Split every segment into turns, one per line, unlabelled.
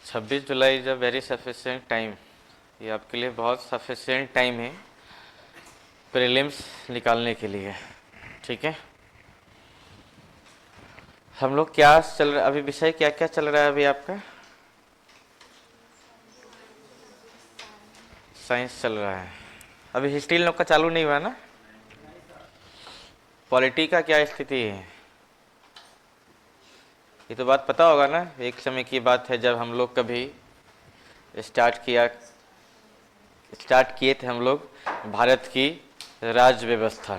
26 July is a very sufficient time. ये आपके लिए बहुत सफिशिएंट टाइम है प्रीलिम्स निकालने के लिए। ठीक है, हम लोग क्या चल रहा अभी, विषय क्या क्या चल रहा है अभी आपका? साइंस चल रहा है। अभी हिस्ट्री लोग का चालू नहीं हुआ ना? पॉलिटी का क्या स्थिति है? ये तो बात पता होगा ना, एक समय की बात है जब हम लोग कभी स्टार्ट किए थे हम लोग भारत की राज्य व्यवस्था।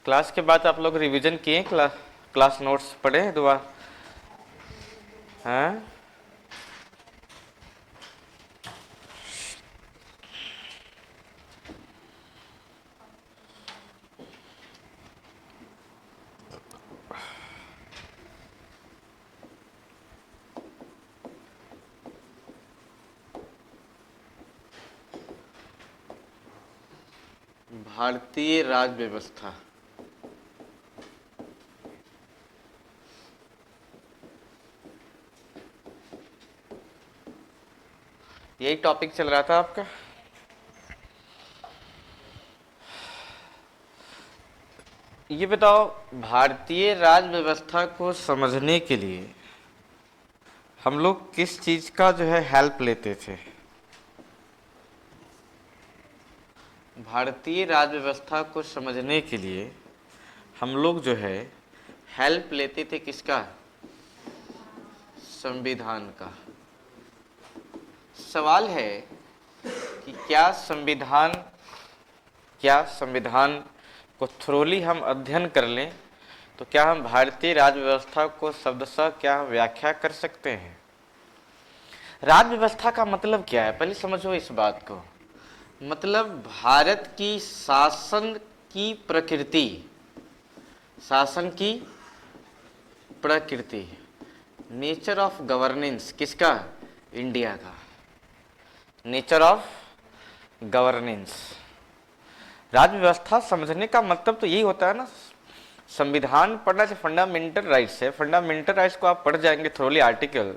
क्लास के बाद आप लोग रिवीजन किए? क्लास नोट्स पढ़े दोबारा? हाँ, भारतीय राज्य व्यवस्था। यही टॉपिक चल रहा था आपका? ये बताओ, भारतीय राज्य व्यवस्था को समझने के लिए हम लोग किस चीज का जो है हेल्प लेते थे? भारतीय राज्य व्यवस्था को समझने के लिए हम लोग जो है हेल्प लेते थे किसका? संविधान का। सवाल है कि क्या संविधान को थ्रोली हम अध्ययन कर लें तो क्या हम भारतीय राज्य व्यवस्था को शब्दशः क्या व्याख्या कर सकते हैं? राज्य व्यवस्था का मतलब क्या है, पहले समझो इस बात को। मतलब भारत की शासन की प्रकृति, शासन की प्रकृति, नेचर ऑफ गवर्नेंस किसका? इंडिया का। Nature of governance. राज्य व्यवस्था समझने का मतलब तो यही होता है ना, संविधान पढ़ना जो फंडामेंटल राइट्स है, फंडामेंटल राइट्स को आप पढ़ जाएंगे थ्रोली आर्टिकल,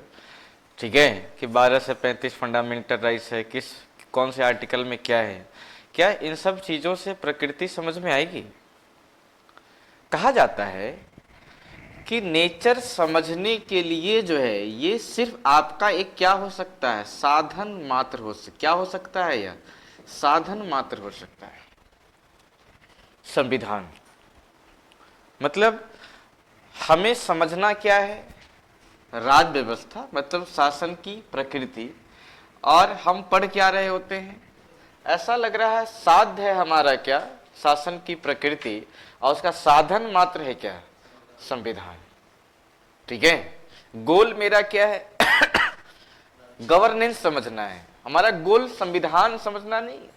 ठीक है, कि 12 से 35 फंडामेंटल राइट्स है, किस कौन से आर्टिकल में क्या है, क्या इन सब चीज़ों से प्रकृति समझ में आएगी? कहा जाता है कि नेचर समझने के लिए जो है ये सिर्फ आपका एक क्या हो सकता है? साधन मात्र क्या हो सकता है? यह साधन मात्र हो सकता है। संविधान मतलब हमें समझना क्या है? राज्य व्यवस्था मतलब शासन की प्रकृति। और हम पढ़ क्या रहे होते हैं? ऐसा लग रहा है साध्य है हमारा क्या? शासन की प्रकृति, और उसका साधन मात्र है क्या? संविधान। ठीक है, गोल मेरा क्या है? गवर्नेंस समझना है। हमारा गोल संविधान समझना नहीं है।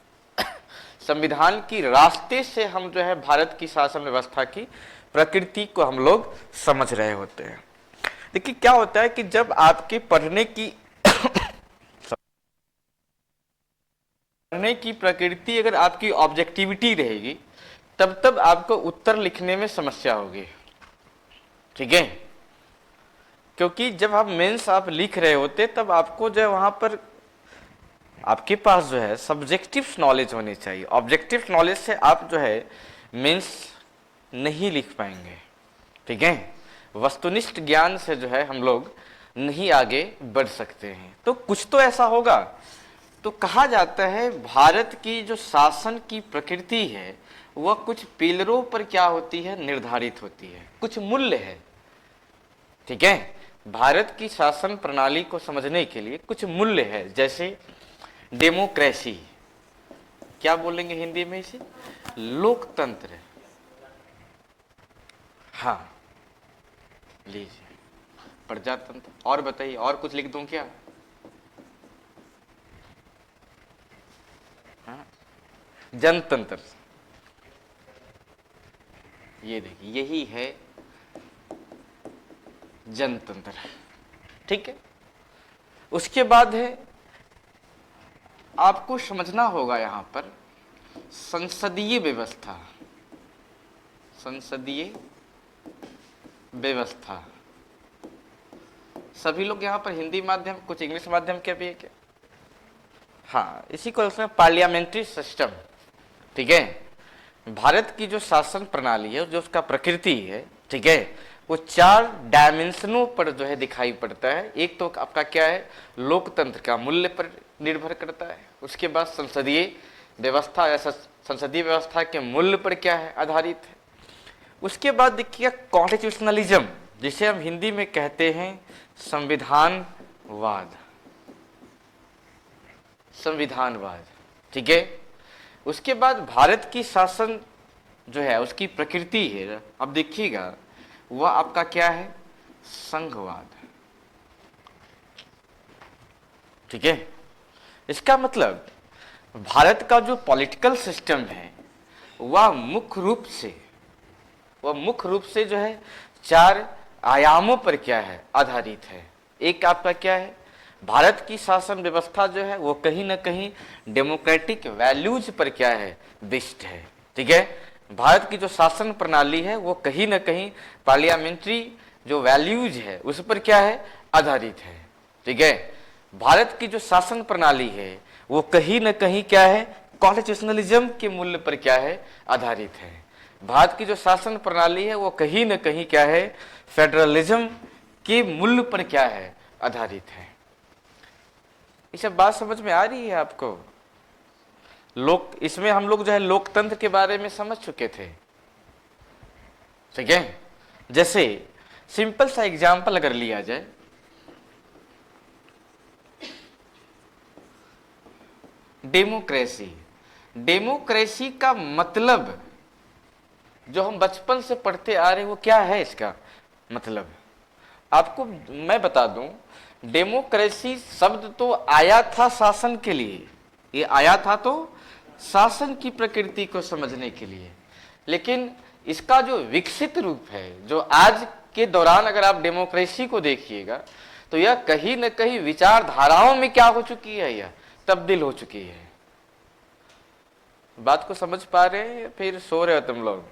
संविधान की रास्ते से हम जो है भारत की शासन व्यवस्था की प्रकृति को हम लोग समझ रहे होते हैं। देखिए क्या होता है कि जब आपके पढ़ने की प्रकृति अगर आपकी ऑब्जेक्टिविटी रहेगी तब तब आपको उत्तर लिखने में समस्या होगी। ठीक है, क्योंकि जब आप मेंस आप लिख रहे होते तब आपको जो है वहां पर आपके पास जो है सब्जेक्टिव नॉलेज होनी चाहिए। ऑब्जेक्टिव नॉलेज से आप जो है मेंस नहीं लिख पाएंगे। ठीक है, वस्तुनिष्ठ ज्ञान से जो है हम लोग नहीं आगे बढ़ सकते हैं। तो कुछ तो ऐसा होगा। तो कहा जाता है भारत की जो शासन की प्रकृति है वह कुछ पिलरों पर क्या होती है? निर्धारित होती है, कुछ मूल्य है। ठीक है, भारत की शासन प्रणाली को समझने के लिए कुछ मूल्य है, जैसे डेमोक्रेसी, क्या बोलेंगे हिंदी में इसे? लोकतंत्र। हाँ, लीजिए प्रजातंत्र। और बताइए, और कुछ लिख दूं क्या? हाँ, जनतंत्र। ये देखिए, यही है जनतंत्र। ठीक है, उसके बाद है आपको समझना होगा यहां पर संसदीय व्यवस्था, संसदीय व्यवस्था। सभी लोग यहाँ पर हिंदी माध्यम, कुछ इंग्लिश माध्यम के भी है क्या? हाँ, इसी को उसमें पार्लियामेंट्री सिस्टम। ठीक है, भारत की जो शासन प्रणाली है, जो उसका प्रकृति है, ठीक है, वो 4 डायमेंशनों पर जो है दिखाई पड़ता है। एक तो आपका क्या है, लोकतंत्र का मूल्य पर निर्भर करता है। उसके बाद संसदीय व्यवस्था या संसदीय व्यवस्था के मूल्य पर क्या है, आधारित है। उसके बाद देखिए कॉन्स्टिट्यूशनलिज्म, जिसे हम हिंदी में कहते हैं संविधानवाद, संविधानवाद। ठीक है, उसके बाद भारत की शासन जो है उसकी प्रकृति है, अब देखिएगा वह आपका क्या है, संघवाद। ठीक है, इसका मतलब भारत का जो पॉलिटिकल सिस्टम है वह मुख्य रूप से जो है 4 आयामों पर क्या है, आधारित है। एक आपका क्या है, भारत की शासन व्यवस्था जो है वो कहीं ना कहीं डेमोक्रेटिक वैल्यूज पर क्या है, बेस्ड है। ठीक है, भारत की जो शासन प्रणाली है वो कहीं ना कहीं पार्लियामेंट्री जो वैल्यूज है उस पर क्या है, आधारित है। ठीक है, भारत की जो शासन प्रणाली है वो कहीं ना कहीं क्या है, कॉन्स्टिट्यूशनलिज्म के मूल्य पर क्या है, आधारित है। भारत की जो शासन प्रणाली है वो कहीं ना कहीं क्या है, फेडरलिज्म के मूल्य पर क्या है, आधारित है। ये सब बात समझ में आ रही है आपको? इसमें हम लोग जो है लोकतंत्र के बारे में समझ चुके थे। ठीक है, जैसे सिंपल सा एग्जांपल अगर लिया जाए, डेमोक्रेसी। डेमोक्रेसी का मतलब जो हम बचपन से पढ़ते आ रहे हैं वो क्या है, इसका मतलब आपको मैं बता दूं। डेमोक्रेसी शब्द तो आया था शासन के लिए, ये आया था तो शासन की प्रकृति को समझने के लिए, लेकिन इसका जो विकसित रूप है, जो आज के दौरान अगर आप डेमोक्रेसी को देखिएगा तो यह कहीं न कहीं विचारधाराओं में क्या हो चुकी है, यह तब्दील हो चुकी है। बात को समझ पा रहे हैं? फिर सो रहे हो तुम लोग?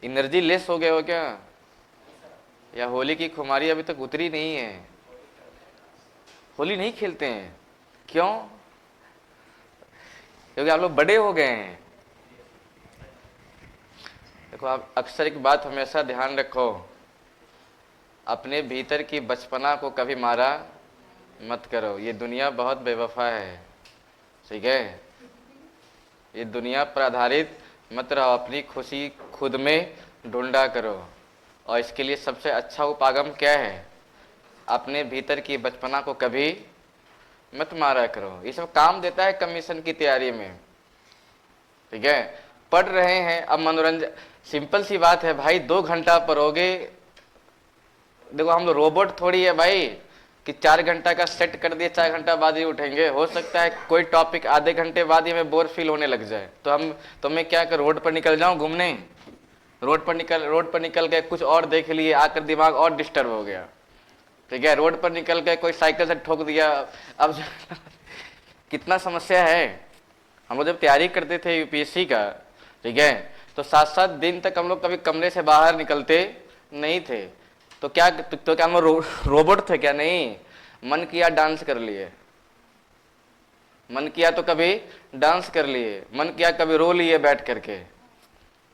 एनर्जी लेस हो गए हो क्या, या होली की खुमारी अभी तक उतरी नहीं है? होली नहीं खेलते हैं क्यों? क्योंकि आप लोग बड़े हो गए हैं। देखो, आप अक्सर एक बात हमेशा ध्यान रखो, अपने भीतर की बचपना को कभी मारा मत करो। ये दुनिया बहुत बेवफा है। ठीक है, ये दुनिया पर आधारित मत रहो, अपनी खुशी खुद में ढूंढा करो। और इसके लिए सबसे अच्छा उपागम क्या है, अपने भीतर की बचपना को कभी मत मारा करो। ये सब काम देता है कमीशन की तैयारी में। ठीक है, पढ़ रहे हैं, अब मनोरंजन, सिंपल सी बात है भाई, 2 घंटा पढ़ोगे। देखो, हम लोग रोबोट थोड़ी है भाई कि 4 घंटा का सेट कर दिए, 4 घंटा बाद ही उठेंगे। हो सकता है कोई टॉपिक आधे घंटे बाद ही हमें बोर फील होने लग जाए, तो मैं क्या कर, रोड पर निकल जाऊं घूमने? रोड पर निकल गए, कुछ और देख लिए, आकर दिमाग और डिस्टर्ब हो गया। ठीक है, रोड पर निकल गए, कोई साइकिल से ठोक दिया। अब कितना समस्या है। हम लोग जब तैयारी करते थे यूपीएससी का, ठीक है, तो 7-7 दिन तक हम लोग कभी कमरे से बाहर निकलते नहीं थे। तो क्या हम लोग रोबोट थे क्या? नहीं, मन किया डांस कर लिए, मन किया तो कभी डांस कर लिए, मन किया कभी रो लिए बैठ करके।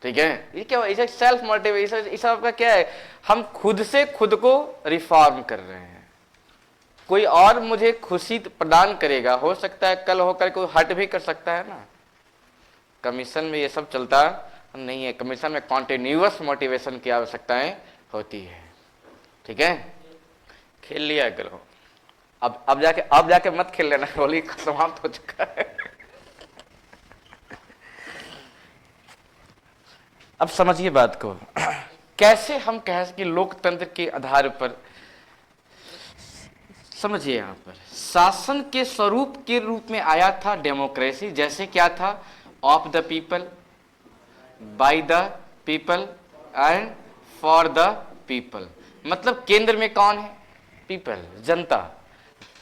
ठीक है, ये क्या, इसे सेल्फ मोटिवेशन, इस सबका क्या है, हम खुद से खुद को रिफॉर्म कर रहे हैं। कोई और मुझे खुशी प्रदान करेगा, हो सकता है कल होकर कोई हट भी कर सकता है ना। कमीशन में ये सब चलता नहीं है। कमीशन में कॉन्टिन्यूअस मोटिवेशन की आवश्यकताएं होती है। ठीक है, खेल लिया करो। अब जाके मत खेल लेना, होली समाप्त हो चुका है। अब समझिए बात को, कैसे हम कह सके लोकतंत्र के आधार पर। समझिए, यहां पर शासन के स्वरूप के रूप में आया था डेमोक्रेसी। जैसे क्या था, of the people, by the people and for the people. मतलब केंद्र में कौन है? पीपल, जनता।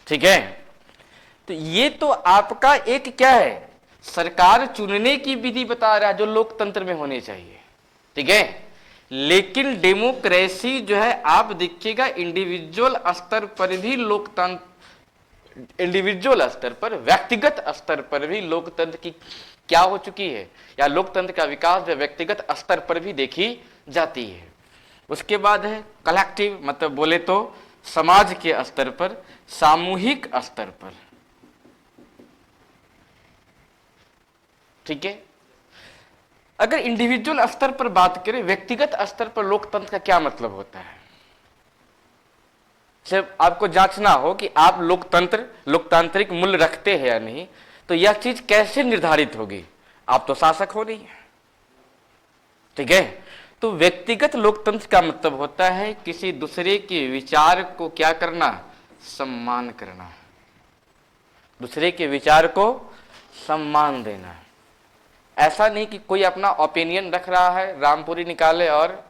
ठीक है, तो ये तो आपका एक क्या है, सरकार चुनने की विधि बता रहा है जो लोकतंत्र में होनी चाहिए, ठीक है। लेकिन डेमोक्रेसी जो है, आप देखिएगा इंडिविजुअल स्तर पर भी लोकतंत्र, इंडिविजुअल स्तर पर, व्यक्तिगत स्तर पर भी लोकतंत्र की क्या हो चुकी है, या लोकतंत्र का विकास जो व्यक्तिगत स्तर पर भी देखी जाती है। उसके बाद है कलेक्टिव, मतलब बोले तो समाज के स्तर पर, सामूहिक स्तर पर, ठीक है। अगर इंडिविजुअल स्तर पर बात करें, व्यक्तिगत स्तर पर लोकतंत्र का क्या मतलब होता है, जब आपको जांचना हो कि आप लोकतांत्रिक मूल्य रखते हैं या नहीं, तो यह चीज कैसे निर्धारित होगी, आप तो शासक हो नहीं है, ठीक है। तो व्यक्तिगत लोकतंत्र का मतलब होता है किसी दूसरे के विचार को क्या करना, सम्मान करना, दूसरे के विचार को सम्मान देना। ऐसा नहीं कि कोई अपना ओपिनियन रख रहा है, रामपुरी निकाले और,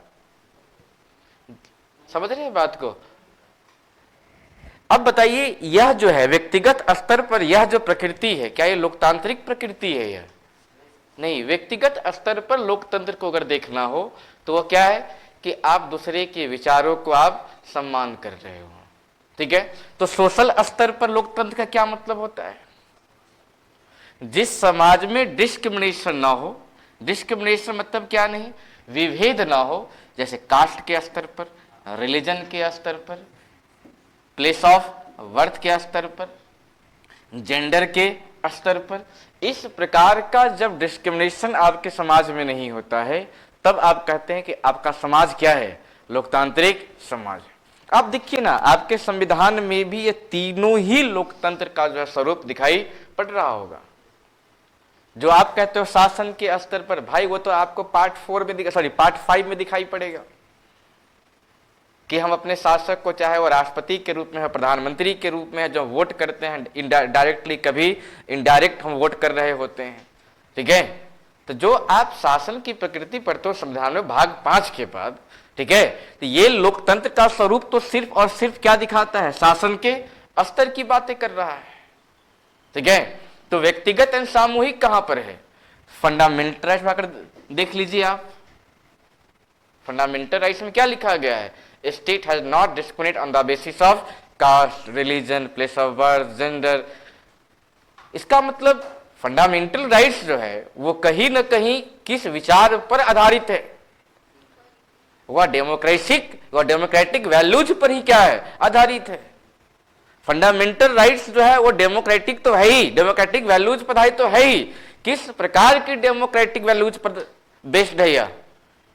समझ रहे हैं बात को। अब बताइए, यह जो है व्यक्तिगत स्तर पर यह जो प्रकृति है, क्या ये लोकतांत्रिक प्रकृति है? यह नहीं। व्यक्तिगत स्तर पर लोकतंत्र को अगर देखना हो तो वह क्या है कि आप दूसरे के विचारों को आप सम्मान कर रहे हो, ठीक है। तो सोशल स्तर पर लोकतंत्र का क्या मतलब होता है, जिस समाज में डिस्क्रिमिनेशन ना हो, डिस्क्रिमिनेशन मतलब क्या नहीं, विभेद ना हो, जैसे कास्ट के स्तर पर, रिलीजन के स्तर पर, प्लेस ऑफ बर्थ के स्तर पर, जेंडर के स्तर पर, इस प्रकार का जब डिस्क्रिमिनेशन आपके समाज में नहीं होता है, तब आप कहते हैं कि आपका समाज क्या है, लोकतांत्रिक समाज। आप देखिए ना, आपके संविधान में भी ये तीनों ही लोकतंत्र का जो है स्वरूप दिखाई पड़ रहा होगा। जो आप कहते हो शासन के स्तर पर, भाई वो तो आपको पार्ट 5 में दिखाई पड़ेगा कि हम अपने शासक को, चाहे वो राष्ट्रपति के रूप में है, प्रधानमंत्री के रूप में है, जो वोट करते हैं डायरेक्टली, कभी इनडायरेक्ट हम वोट कर रहे होते हैं, ठीक है। तो जो आप शासन की प्रकृति पढ़ते हो संविधान में भाग 5 के बाद, ठीक है, तो ये लोकतंत्र का स्वरूप तो सिर्फ और सिर्फ क्या दिखाता है, शासन के स्तर की बातें कर रहा है, ठीक है। तो व्यक्तिगत एवं सामूहिक कहां पर है, फंडामेंटल राइट्स आकर देख लीजिए आप। फंडामेंटल राइट्स में क्या लिखा गया है, state has not discriminate on the basis of caste, religion, place of birth, gender. इसका मतलब फंडामेंटल राइट्स जो है वो कहीं ना कहीं किस विचार पर आधारित है, वह डेमोक्रेटिक वैल्यूज पर ही क्या है, आधारित है। फंडामेंटल राइट्स जो है वो डेमोक्रेटिक तो है ही, डेमोक्रेटिक वैल्यूज पर आधारित तो है ही। किस प्रकार की डेमोक्रेटिक वैल्यूज पर बेस्ड है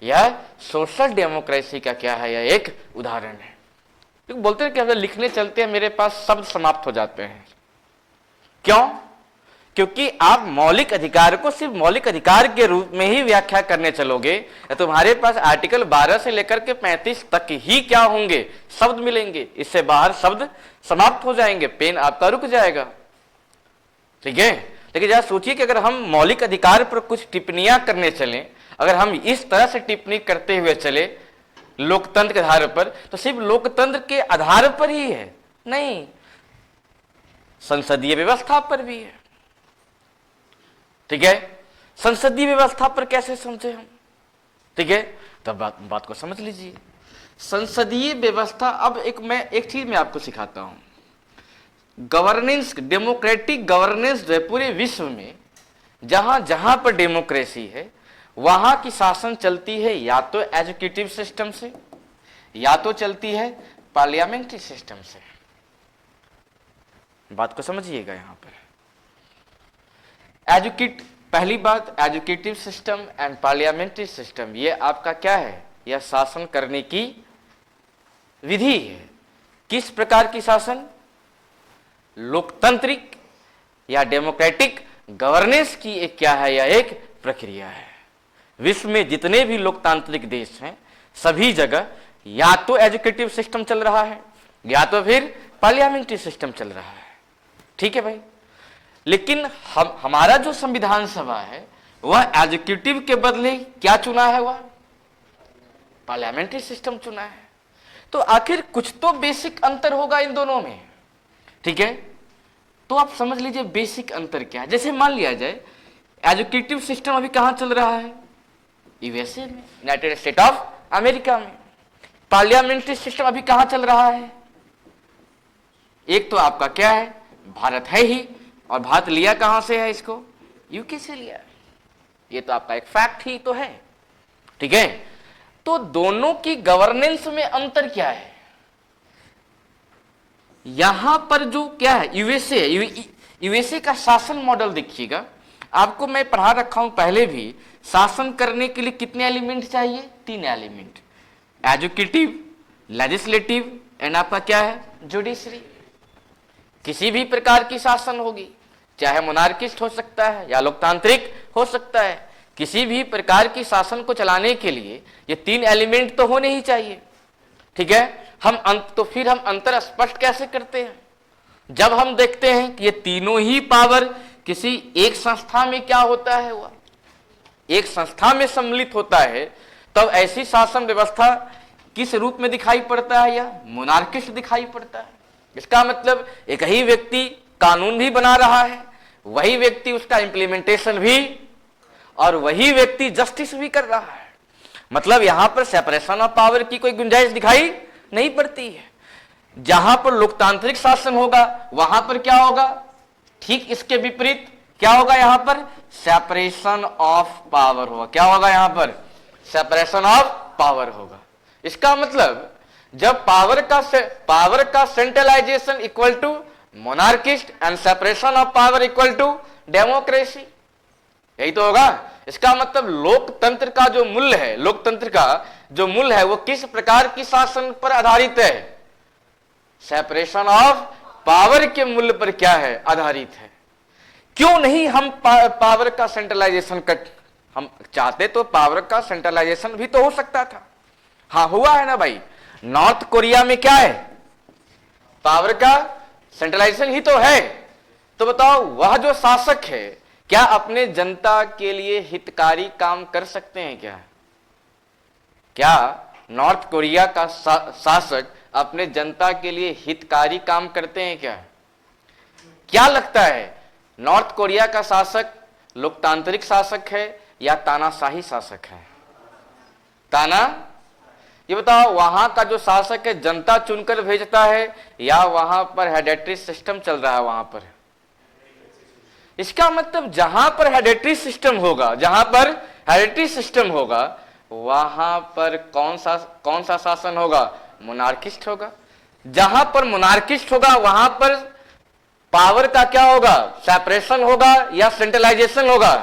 यह सोशल डेमोक्रेसी का क्या है, यह एक उदाहरण है। तो बोलते हैं कि अगर लिखने चलते हैं मेरे पास शब्द समाप्त हो जाते हैं, क्यों? क्योंकि आप मौलिक अधिकार को सिर्फ मौलिक अधिकार के रूप में ही व्याख्या करने चलोगे, या तुम्हारे पास आर्टिकल 12 से लेकर के 35 तक ही क्या होंगे, शब्द मिलेंगे, इससे बाहर शब्द समाप्त हो जाएंगे, पेन आपका रुक जाएगा, ठीक है। लेकिन जरा सोचिए कि अगर हम मौलिक अधिकार पर कुछ टिप्पणियां करने चलें, अगर हम इस तरह से टिप्पणी करते हुए चले लोकतंत्र के आधार पर, तो सिर्फ लोकतंत्र के आधार पर ही है नहीं, संसदीय व्यवस्था पर भी है, ठीक है। संसदीय व्यवस्था पर कैसे समझे हम, ठीक है, तब बात को समझ लीजिए। संसदीय व्यवस्था, अब एक चीज मैं आपको सिखाता हूं, गवर्नेंस, डेमोक्रेटिक गवर्नेंस जो है पूरे विश्व में जहां जहां पर डेमोक्रेसी है वहां की शासन चलती है या तो एजुकेटिव सिस्टम से, या तो चलती है पार्लियामेंट्री सिस्टम से। बात को समझिएगा यहां पर। पहली बात, educative system and parliamentary system, ये आपका क्या है, यह शासन करने की विधि है। किस प्रकार की शासन, लोकतांत्रिक या डेमोक्रेटिक गवर्नेंस की एक क्या है, यह एक प्रक्रिया है। विश्व में जितने भी लोकतांत्रिक देश हैं सभी जगह या तो एजुकेटिव सिस्टम चल रहा है या तो फिर पार्लियामेंट्री सिस्टम चल रहा है, ठीक है भाई। लेकिन हमारा जो संविधान सभा है वह एजुकेटिव के बदले क्या चुना है, वह पार्लियामेंट्री सिस्टम चुना है। तो आखिर कुछ तो बेसिक अंतर होगा इन दोनों में, ठीक है। तो आप समझ लीजिए बेसिक अंतर क्या है। जैसे मान लिया जाए एजुकेटिव सिस्टम अभी कहां चल रहा है, यूएसए में, यूनाइटेड स्टेट ऑफ अमेरिका में। पार्लियामेंट्री सिस्टम अभी कहां चल रहा है, एक तो आपका क्या है, भारत है ही, और भारत लिया कहां से है, इसको यूके से लिया है। ये तो आपका एक फैक्ट ही तो है, ठीक है। तो दोनों की गवर्नेंस में अंतर क्या है, यहां पर जो क्या है यूएसए का शासन मॉडल देखिएगा, आपको मैं पढ़ा रखा हूं पहले भी। शासन करने के लिए कितने एलिमेंट चाहिए, 3 एलिमेंट, एजुकेटिव, लेजिस्लेटिव एंड आपका क्या है, जुडिशरी। किसी भी प्रकार की शासन होगी, चाहे मोनार्किस्ट हो सकता है या लोकतांत्रिक हो सकता है, किसी भी प्रकार की शासन को चलाने के लिए ये 3 एलिमेंट तो होने ही चाहिए, ठीक है। तो फिर हम अंतर स्पष्ट कैसे करते हैं, जब हम देखते हैं कि ये तीनों ही पावर किसी एक संस्था में क्या होता है, वह एक संस्था में सम्मिलित होता है, तब ऐसी शासन व्यवस्था किस रूप में दिखाई पड़ता है, या मोनार्किस्ट दिखाई पड़ता है। इसका मतलब एक ही व्यक्ति कानून भी बना रहा है, वही व्यक्ति उसका इंप्लीमेंटेशन भी, और वही व्यक्ति जस्टिस भी कर रहा है। मतलब यहां पर सेपरेशन ऑफ पावर की कोई गुंजाइश दिखाई नहीं पड़ती है। जहां पर लोकतांत्रिक शासन होगा वहां पर क्या होगा, ठीक इसके विपरीत क्या होगा, यहां पर सेपरेशन ऑफ पावर होगा। क्या होगा, यहां पर सेपरेशन ऑफ पावर होगा। इसका मतलब जब पावर का centralization equal to monarchist and separation of power equal to democracy, यही तो होगा। इसका मतलब लोकतंत्र का जो मूल्य है, लोकतंत्र का जो मूल्य है वो किस प्रकार की शासन पर आधारित है, सेपरेशन ऑफ पावर के मूल्य पर क्या है, आधारित है। क्यों नहीं हम पावर का सेंट्रलाइजेशन हम चाहते तो पावर का सेंट्रलाइजेशन भी तो हो सकता था। हाँ हुआ है ना भाई, नॉर्थ कोरिया में क्या है, पावर का सेंट्रलाइजेशन ही तो है। तो बताओ वह जो शासक है क्या अपने जनता के लिए हितकारी काम कर सकते हैं क्या नॉर्थ कोरिया का शासक अपने जनता के लिए हितकारी काम करते हैं क्या लगता है, नॉर्थ कोरिया का शासक लोकतांत्रिक शासक है या तानाशाही शासक है, ये बताओ। वहां का जो शासक है जनता चुनकर भेजता है या वहां पर हेरेडिटरी सिस्टम चल रहा है वहां पर। इसका मतलब जहां पर हेरेडिटरी सिस्टम होगा, जहां पर हेरेडिटरी सिस्टम होगा वहां पर कौन सा शासन होगा, मोनार्किस्ट होगा। जहां पर मोनार्किस्ट होगा वहां पर पावर का क्या होगा, सेपरेशन होगा या सेंट्रलाइजेशन होगा,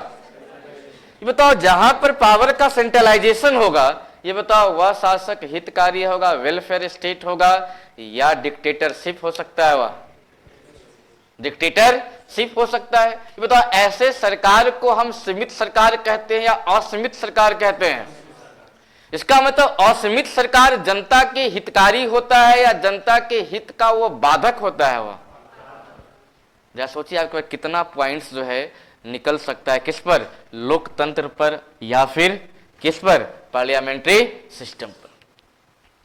ये बताओ। जहां पर पावर का सेंट्रलाइजेशन होगा, ये बताओ वह शासक हितकारी होगा, वेलफेयर स्टेट होगा या डिक्टेटरशिप हो सकता है, वह डिक्टेटरशिप हो सकता है। ये बताओ ऐसे सरकार को हम सीमित सरकार कहते हैं या असीमित सरकार कहते हैं। इसका मतलब असीमित सरकार जनता के हितकारी होता है या जनता के हित का वो बाधक होता है, वह जरा सोचिए आपके पास कितना पॉइंट्स जो है निकल सकता है, किस पर, लोकतंत्र पर या फिर किस पर, पार्लियामेंट्री सिस्टम पर,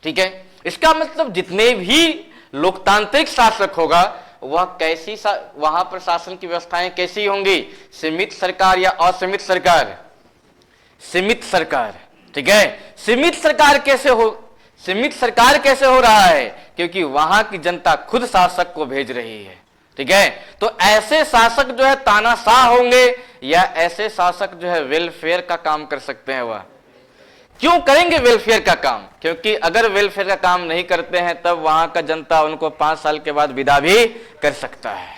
ठीक है। इसका मतलब जितने भी लोकतांत्रिक शासक होगा वह वहां पर शासन की व्यवस्थाएं कैसी होंगी, सीमित सरकार या असीमित सरकार, सीमित सरकार, ठीक है। सीमित सरकार कैसे हो रहा है, क्योंकि वहां की जनता खुद शासक को भेज रही है, ठीक है। तो ऐसे शासक जो है तानाशाह होंगे या ऐसे शासक जो है वेलफेयर का काम कर सकते हैं। वह क्यों करेंगे वेलफेयर का काम, क्योंकि अगर वेलफेयर का काम नहीं करते हैं तब वहां का जनता उनको 5 साल के बाद विदा भी कर सकता है।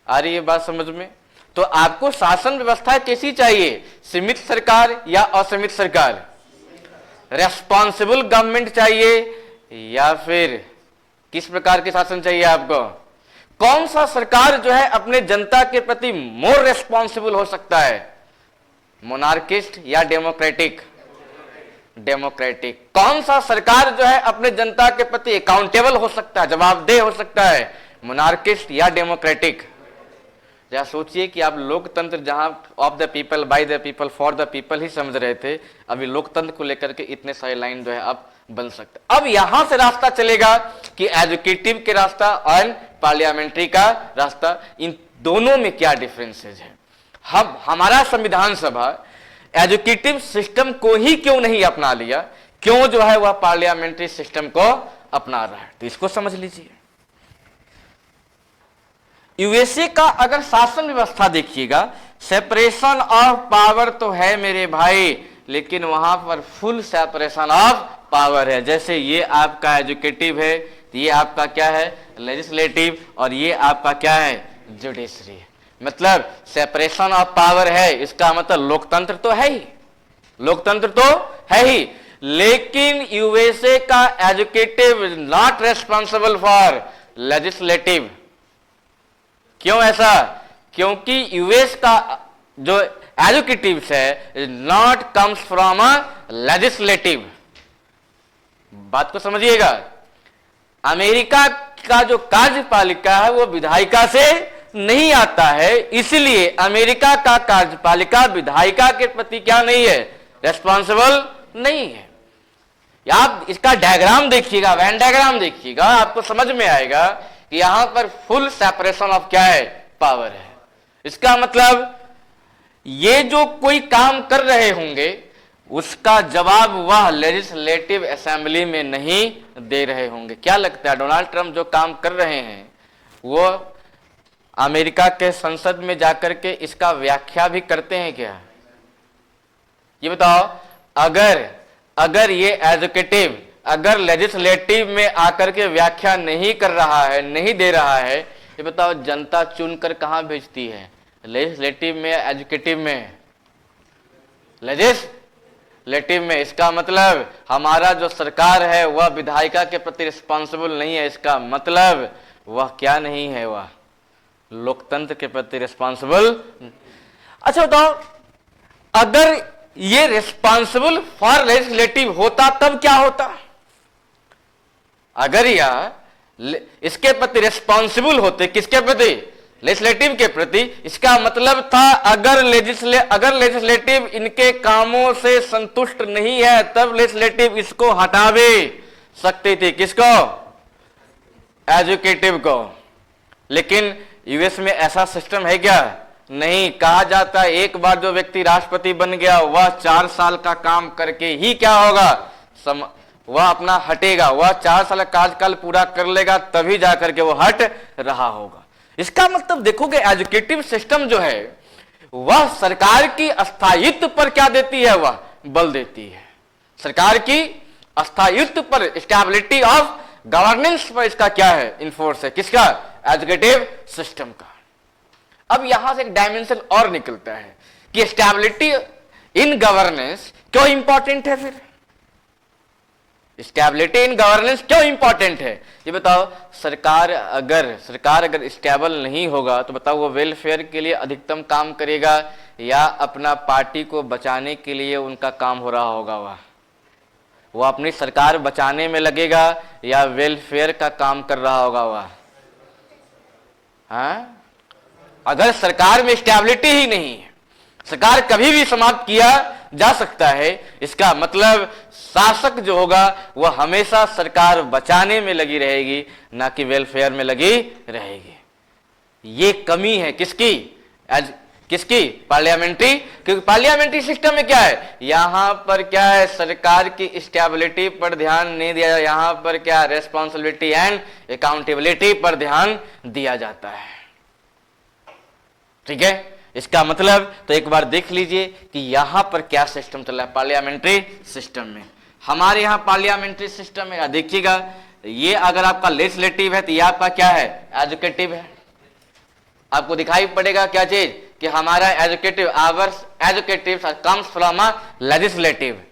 आ रही है बात समझ में। तो आपको शासन व्यवस्था कैसी चाहिए, सीमित सरकार या असीमित सरकार, रेस्पॉन्सिबल गवर्नमेंट चाहिए या फिर किस प्रकार के शासन चाहिए आपको, कौन सा सरकार जो है अपने जनता के प्रति मोर रेस्पॉन्सिबल हो सकता है, मोनार्किस्ट या डेमोक्रेटिक, कौन सा सरकार जो है अपने जनता के प्रति अकाउंटेबल हो सकता है, जवाबदेह हो सकता है, मोनार्किस्ट या डेमोक्रेटिक। जरा सोचिए कि आप लोकतंत्र जहां of the people, by the people, for the people ही समझ रहे थे, अभी लोकतंत्र को लेकर के इतने सारे लाइन जो है अब बन सकते। अब यहां से रास्ता चलेगा कि एजुकेटिव के रास्ता और पार्लियामेंट्री का रास्ता, इन दोनों में क्या डिफरेंसेज है? हम हमारा संविधान सभा एजुकेटिव सिस्टम को ही क्यों नहीं अपना लिया, क्यों जो है वह पार्लियामेंट्री सिस्टम को अपना रहा है? तो इसको समझ लीजिए। यूएसए का अगर शासन व्यवस्था देखिएगा, सेपरेशन ऑफ पावर तो है मेरे भाई, लेकिन वहां पर फुल सेपरेशन ऑफ पावर है। जैसे ये आपका एजुकेटिव है, ये आपका क्या है लेजिस्लेटिव, और ये आपका क्या है जुडिशरी। मतलब सेपरेशन ऑफ पावर है, इसका मतलब लोकतंत्र तो है ही, लोकतंत्र तो है ही। लेकिन यूएसए का educative not responsible for legislative. क्यों ऐसा? क्योंकि यूएस का जो एजुकेटिव है not comes from a legislative. बात को समझिएगा, अमेरिका का जो कार्यपालिका है वो विधायिका से नहीं आता है, इसलिए अमेरिका का कार्यपालिका विधायिका के प्रति क्या नहीं है, रेस्पॉन्सिबल नहीं है। आप इसका डायग्राम देखिएगा, वेन डायग्राम देखिएगा, आपको समझ में आएगा कि यहां पर फुल सेपरेशन ऑफ क्या है, पावर है। इसका मतलब ये जो कोई काम कर रहे होंगे उसका जवाब वह लेजिस्लेटिव असेंबली में नहीं दे रहे होंगे। क्या लगता है डोनाल्ड ट्रंप जो काम कर रहे हैं वो अमेरिका के संसद में जाकर के इसका व्याख्या भी करते हैं क्या? ये बताओ, अगर ये एजुकेटिव अगर लेजिस्लेटिव में आकर के व्याख्या नहीं कर रहा है, नहीं दे रहा है, ये बताओ जनता चुनकर कहां भेजती है? लेजिस्लेटिव में, एजुकेटिव में? लेजिस्लेटिव में। इसका मतलब हमारा जो सरकार है वह विधायिका के प्रति रिस्पॉन्सिबल नहीं है, इसका मतलब वह क्या नहीं है, वह लोकतंत्र के प्रति रिस्पॉन्सिबल। अच्छा बताओ, अगर ये रिस्पॉन्सिबल फॉर लेजिस्लेटिव होता तब क्या होता? अगर यह इसके प्रति रिस्पॉन्सिबल होते, किसके प्रति? लेजिस्लेटिव के प्रति। इसका मतलब था अगर लेजिस्लेटिव इनके कामों से संतुष्ट नहीं है तब लेजिस्लेटिव इसको हटावे सकती थी। किसको? एजुकेटिव को। लेकिन यूएस में ऐसा सिस्टम है क्या? नहीं। कहा जाता है एक बार जो व्यक्ति राष्ट्रपति बन गया वह 4 साल का काम करके ही क्या होगा, वह अपना हटेगा, वह 4 साल का कार्यकाल पूरा कर लेगा तभी जाकर के वह हट रहा होगा। इसका मतलब देखोगे एजुकेटिव सिस्टम जो है वह सरकार की स्थायित्व पर क्या देती है, वह बल देती है। सरकार की स्थायित्व पर, स्टेबिलिटी ऑफ गवर्नेंस पर इसका क्या है, इन्फोर्स है। किसका? एजुकेटिव सिस्टम का। अब यहां से एक डायमेंशन और निकलता है कि स्टेबिलिटी इन गवर्नेंस क्यों इंपॉर्टेंट है। फिर स्टेबिलिटी इन गवर्नेंस क्यों इंपॉर्टेंट है ये बताओ। सरकार अगर स्टेबल नहीं होगा तो बताओ वो वेलफेयर के लिए अधिकतम काम करेगा या अपना पार्टी को बचाने के लिए उनका काम हो रहा होगा, वह अपनी सरकार बचाने में लगेगा या वेलफेयर का काम कर रहा होगा वह? हाँ, अगर सरकार में स्टेबिलिटी ही नहीं है, सरकार कभी भी समाप्त किया जा सकता है, इसका मतलब शासक जो होगा वह हमेशा सरकार बचाने में लगी रहेगी, ना कि वेलफेयर में लगी रहेगी। ये कमी है किसकी? किसकी? पार्लियामेंट्री। क्योंकि पार्लियामेंट्री सिस्टम में क्या है, यहां पर क्या है, सरकार की स्टेबिलिटी पर ध्यान नहीं दिया, यहां पर क्या, रेस्पॉन्सिबिलिटी एंड अकाउंटेबिलिटी पर ध्यान दिया जाता है। ठीक है, इसका मतलब तो एक बार देख लीजिए कि यहां पर क्या सिस्टम चल रहा है पार्लियामेंट्री सिस्टम में। हमारे यहां पार्लियामेंट्री सिस्टम है, देखिएगा ये अगर आपका लेजिस्लेटिव है तो ये आपका क्या है, एजुकेटिव है। आपको दिखाई पड़ेगा क्या चीज कि हमारा executive, ours executive comes from a legislative,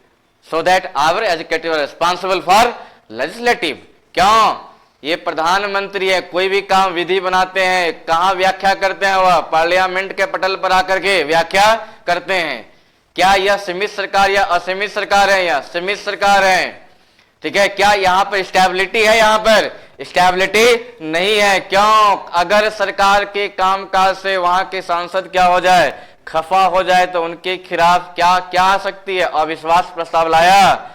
so that our executive are responsible for legislative. क्यों? ये प्रधानमंत्री है, कोई भी काम विधि बनाते हैं, कहां व्याख्या करते हैं, वह पार्लियामेंट के पटल पर आकर के व्याख्या करते हैं। क्या यह सीमित सरकार या असीमित सरकार है? या सीमित सरकार है। ठीक है, क्या यहां पर स्टेबिलिटी है? यहां पर स्टेबिलिटी नहीं है। क्यों? अगर सरकार के कामकाज से वहां के सांसद क्या हो जाए, खफा हो जाए, तो उनके खिलाफ क्या क्या आ सकती है, अविश्वास प्रस्ताव लाया,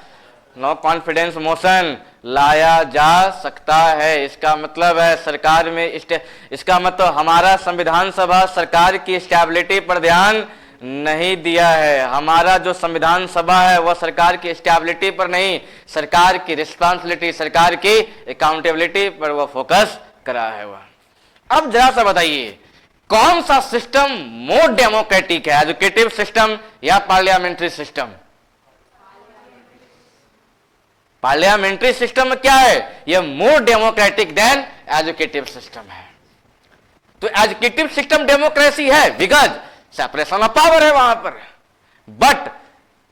नो कॉन्फिडेंस मोशन लाया जा सकता है। इसका मतलब है सरकार में इसका मतलब हमारा संविधान सभा सरकार की स्टेबिलिटी पर ध्यान नहीं दिया है। हमारा जो संविधान सभा है वह सरकार की स्टेबिलिटी पर नहीं, सरकार की रिस्पांसिबिलिटी, सरकार की अकाउंटेबिलिटी पर वह फोकस करा है वह। अब जरा सा बताइए कौन सा सिस्टम मोर डेमोक्रेटिक है, एजुकेटिव सिस्टम या पार्लियामेंट्री सिस्टम? पार्लियामेंट्री सिस्टम में क्या है, यह मोर डेमोक्रेटिक देन एजुकेटिव सिस्टम है। तो एजुकेटिव सिस्टम डेमोक्रेसी है बिकॉज सेपरेशन ऑफ पावर है वहां पर, बट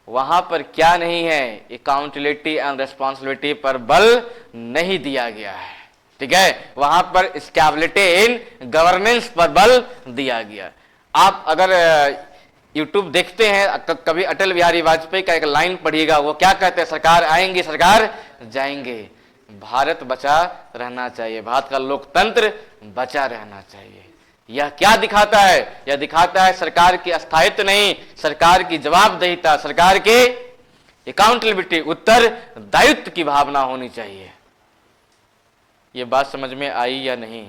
वहां पर क्या नहीं है, अकाउंटेबिलिटी एंड रिस्पांसिबिलिटी पर बल नहीं दिया गया है। ठीक है, वहां पर स्टेबिलिटी इन गवर्नेंस पर बल दिया गया। आप अगर यूट्यूब देखते हैं कभी अटल बिहारी वाजपेयी का एक लाइन पढ़िएगा, वो क्या कहते हैं, सरकार आएंगे सरकार जाएंगे, भारत बचा रहना चाहिए, भारत का लोकतंत्र बचा रहना चाहिए। यह क्या दिखाता है, यह दिखाता है सरकार की स्थायित्व नहीं, सरकार की जवाबदेहिता, सरकार के अकाउंटेबिलिटी, उत्तरदायित्व की भावना होनी चाहिए। ये बात समझ में आई या नहीं?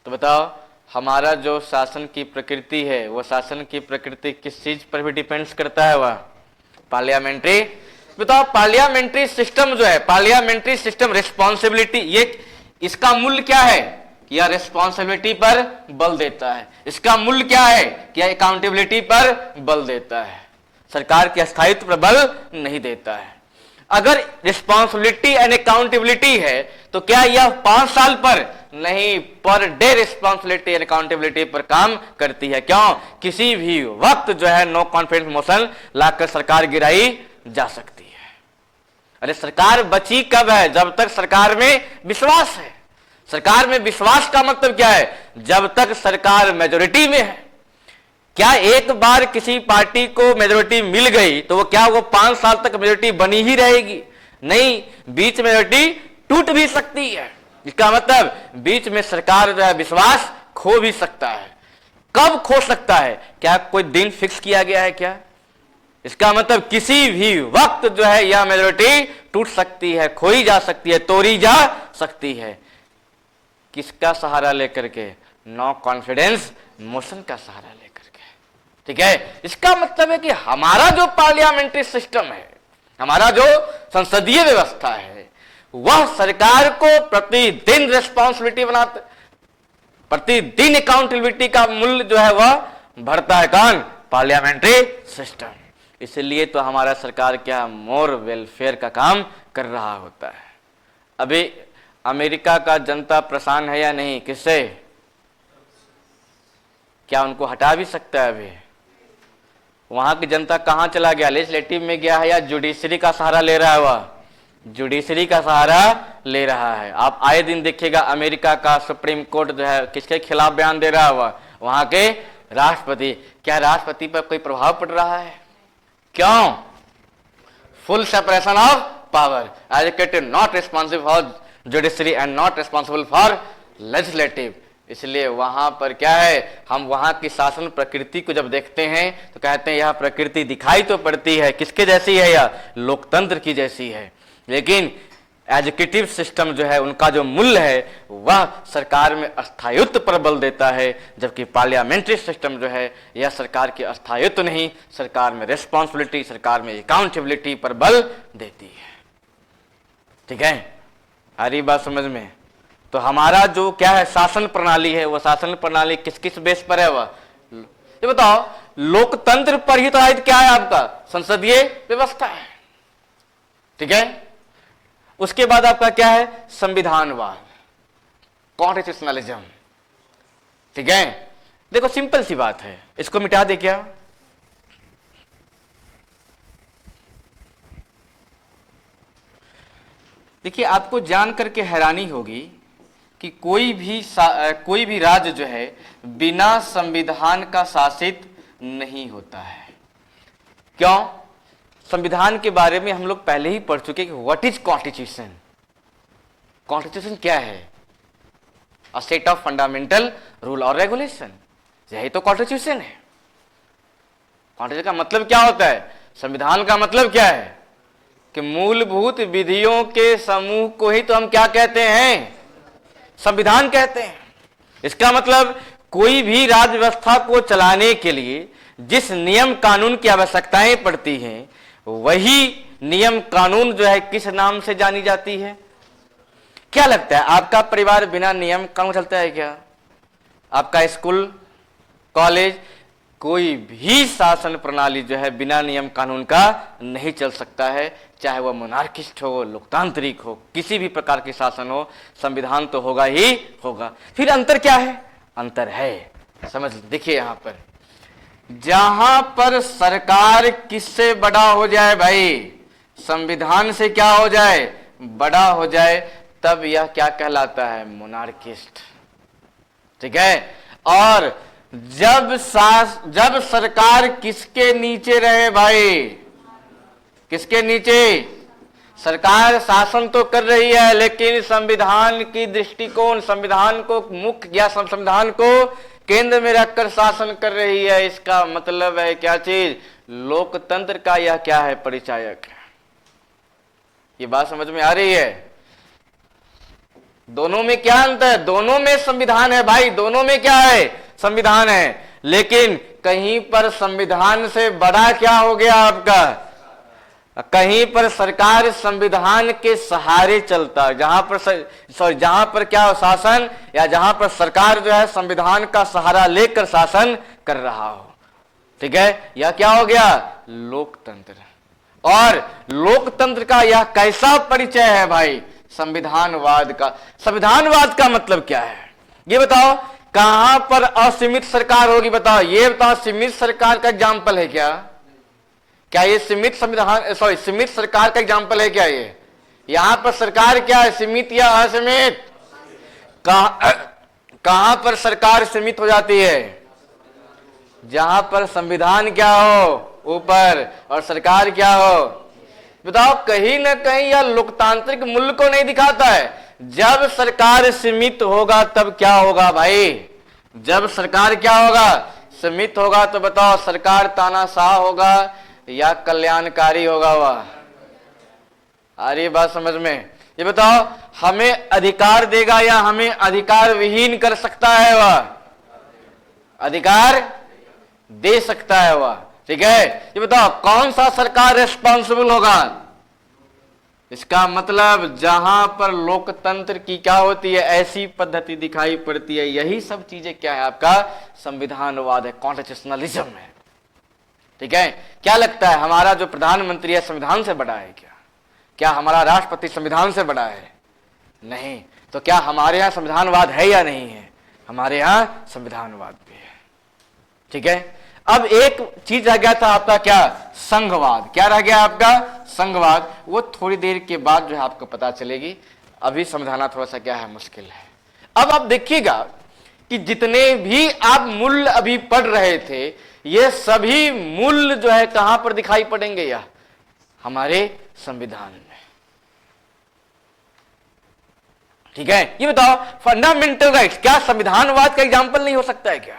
तो बताओ हमारा जो शासन की प्रकृति है वो शासन की प्रकृति किस चीज पर भी डिपेंड्स करता है, वह पार्लियामेंट्री। बताओ पार्लियामेंट्री सिस्टम जो है, पार्लियामेंट्री सिस्टम रिस्पॉन्सिबिलिटी, ये इसका मूल्य क्या है, यह रिस्पॉन्सिबिलिटी पर बल देता है। इसका मूल्य क्या है कि यह अकाउंटेबिलिटी पर बल देता है, सरकार के स्थायित्व पर बल नहीं देता है। अगर रिस्पॉन्सिबिलिटी एंड अकाउंटेबिलिटी है तो क्या यह 5 साल पर नहीं, per day responsibility and accountability पर काम करती है। क्यों? किसी भी वक्त जो है नो कॉन्फिडेंस मोशन लाकर सरकार गिराई जा सकती है। अरे सरकार बची कब है, जब तक सरकार में विश्वास है। सरकार में विश्वास का मतलब क्या है, जब तक सरकार मेजोरिटी में है। क्या एक बार किसी पार्टी को मेजोरिटी मिल गई तो वो क्या वो 5 साल तक मेजोरिटी बनी ही रहेगी? नहीं, बीच में मेजोरिटी टूट भी सकती है। इसका मतलब बीच में सरकार जो है विश्वास खो भी सकता है। कब खो सकता है, क्या कोई दिन फिक्स किया गया है क्या? इसका मतलब किसी भी वक्त जो है यह मेजोरिटी टूट सकती है, खोई जा सकती है, तोड़ी जा सकती है। किसका सहारा लेकर के? नो कॉन्फिडेंस मोशन का सहारा लेकर के। ठीक है, इसका मतलब है कि हमारा जो पार्लियामेंट्री सिस्टम है, हमारा जो संसदीय व्यवस्था है, वह सरकार को प्रतिदिन रिस्पॉन्सिबिलिटी बनाते, प्रतिदिन अकाउंटेबिलिटी का मूल्य जो है वह बढ़ता है। कौन? Parliamentary system. इसलिए तो हमारा सरकार क्या मोर वेलफेयर का काम कर रहा होता है। अभी अमेरिका का जनता परेशान है या नहीं, किससे? क्या उनको हटा भी सकता है? अभी वहां की जनता कहां चला गया, लेजिस्लेटिव में गया है या जुडिशरी का सहारा ले रहा है? वह जुडिशरी का सहारा ले रहा है। आप आए दिन देखिएगा अमेरिका का सुप्रीम कोर्ट जो है किसके खिलाफ बयान दे रहा है, वहां के राष्ट्रपति। क्या राष्ट्रपति पर कोई प्रभाव पड़ रहा है? क्यों? Full separation of power, educated not responsible for judiciary and not responsible for legislative. इसलिए वहां पर क्या है, हम वहां की शासन प्रकृति को जब देखते हैं तो कहते हैं यह प्रकृति दिखाई तो पड़ती है किसके जैसी है, यह लोकतंत्र की जैसी है। लेकिन एजुकेटिव सिस्टम जो है उनका जो मूल्य है वह सरकार में अस्थायित्व पर बल देता है, जबकि पार्लियामेंट्री सिस्टम जो है यह सरकार के अस्थायित्व नहीं, सरकार में रिस्पॉन्सिबिलिटी, सरकार में अकाउंटेबिलिटी पर बल देती है। ठीक है, आ रही बात समझ में? तो हमारा जो क्या है शासन प्रणाली है, वो शासन प्रणाली किस किस बेस पर है? वह ये बताओ, लोकतंत्र पर ही तो आधारित क्या है आपका संसदीय व्यवस्था है। ठीक है, उसके बाद आपका क्या है संविधानवाद, कॉन्स्टिट्यूशनलिज्म। ठीक है, देखो सिंपल सी बात है, इसको मिटा दे क्या? देखिए आपको जान करके हैरानी होगी कि कोई भी राज्य जो है बिना संविधान का शासित नहीं होता है। क्यों? संविधान के बारे में हम लोग पहले ही पढ़ चुके कि व्हाट इज कॉन्स्टिट्यूशन। कॉन्स्टिट्यूशन क्या है? A set of fundamental rule और रेगुलेशन, यही तो कॉन्स्टिट्यूशन है। कॉन्स्टिट्यूशन का मतलब क्या होता है? संविधान का मतलब क्या है? कि मूलभूत विधियों के समूह को ही तो हम क्या कहते हैं, संविधान कहते हैं। इसका मतलब कोई भी राज्य व्यवस्था को चलाने के लिए जिस नियम कानून की आवश्यकताएं पड़ती हैं, वही नियम कानून जो है किस नाम से जानी जाती है? क्या लगता है, आपका परिवार बिना नियम कानून चलता है क्या? आपका स्कूल, कॉलेज, कोई भी शासन प्रणाली जो है बिना नियम कानून का नहीं चल सकता है। चाहे वह मोनार्किस्ट हो, लोकतांत्रिक हो, किसी भी प्रकार के शासन हो, संविधान तो होगा ही होगा। फिर अंतर क्या है? अंतर है, समझ देखिए यहां पर, जहां पर सरकार किससे बड़ा हो जाए भाई, संविधान से क्या हो जाए, बड़ा हो जाए, तब यह क्या कहलाता है, मोनार्किस्ट। ठीक है। और जब सरकार किसके नीचे रहे भाई, किसके नीचे? सरकार शासन तो कर रही है, लेकिन संविधान की दृष्टिकोण, संविधान को मुख्य या संविधान को केंद्र में रखकर शासन कर रही है। इसका मतलब है क्या चीज? लोकतंत्र का यह क्या है, परिचायक है। ये बात समझ में आ रही है? दोनों में क्या अंतर है? दोनों में संविधान है भाई, दोनों में क्या है, संविधान है। लेकिन कहीं पर संविधान से बड़ा क्या हो गया आपका, कहीं पर सरकार संविधान के सहारे चलता, जहां पर क्या हो, शासन, या जहां पर सरकार जो है संविधान का सहारा लेकर शासन कर रहा हो। ठीक है, यह क्या हो गया, लोकतंत्र। और लोकतंत्र का यह कैसा परिचय है भाई, संविधानवाद का। संविधानवाद का मतलब क्या है ये बताओ? कहां पर असीमित सरकार होगी बताओ, ये बताओ। सीमित सरकार का एग्जाम्पल है क्या? क्या ये सीमित सीमित सरकार का एग्जाम्पल है क्या? ये यहां पर सरकार क्या है, सीमित या असीमित? कहां पर सरकार सीमित हो जाती है? जहां पर संविधान क्या हो, ऊपर, और सरकार क्या हो। बताओ, कहीं ना कहीं यह लोकतांत्रिक मूल्य को नहीं दिखाता है। जब सरकार सीमित होगा तब क्या होगा भाई, जब सरकार क्या होगा, सीमित होगा, तो बताओ सरकार तानाशाह होगा या कल्याणकारी होगा वह? आ रही बात समझ में? ये बताओ, हमें अधिकार देगा या हमें अधिकार विहीन कर सकता है वह? अधिकार दे सकता है वह। ठीक है, ये बताओ कौन सा सरकार रेस्पॉन्सिबल होगा? इसका मतलब जहां पर लोकतंत्र की क्या होती है, ऐसी पद्धति दिखाई पड़ती है। यही सब चीजें क्या है, आपका संविधानवाद है, कॉन्स्टिट्यूशनलिज्म है। ठीक है, क्या लगता है, हमारा जो प्रधानमंत्री है संविधान से बड़ा है क्या? क्या हमारा राष्ट्रपति संविधान से बड़ा है? नहीं। तो क्या हमारे यहां संविधानवाद है या नहीं है? हमारे यहां संविधानवाद भी है। ठीक है, अब एक चीज रह गया था आपका, क्या, संघवाद। क्या रह गया आपका, संघवाद। वो थोड़ी देर के बाद जो है आपको पता चलेगी, अभी समझाना थोड़ा सा क्या है, मुश्किल है। अब आप देखिएगा कि जितने भी आप मूल्य अभी पढ़ रहे थे, ये सभी मूल्य जो है कहां पर दिखाई पड़ेंगे, या हमारे संविधान में। ठीक है, ये बताओ, फंडामेंटल राइट्स क्या संविधानवाद का एग्जाम्पल नहीं हो सकता है क्या?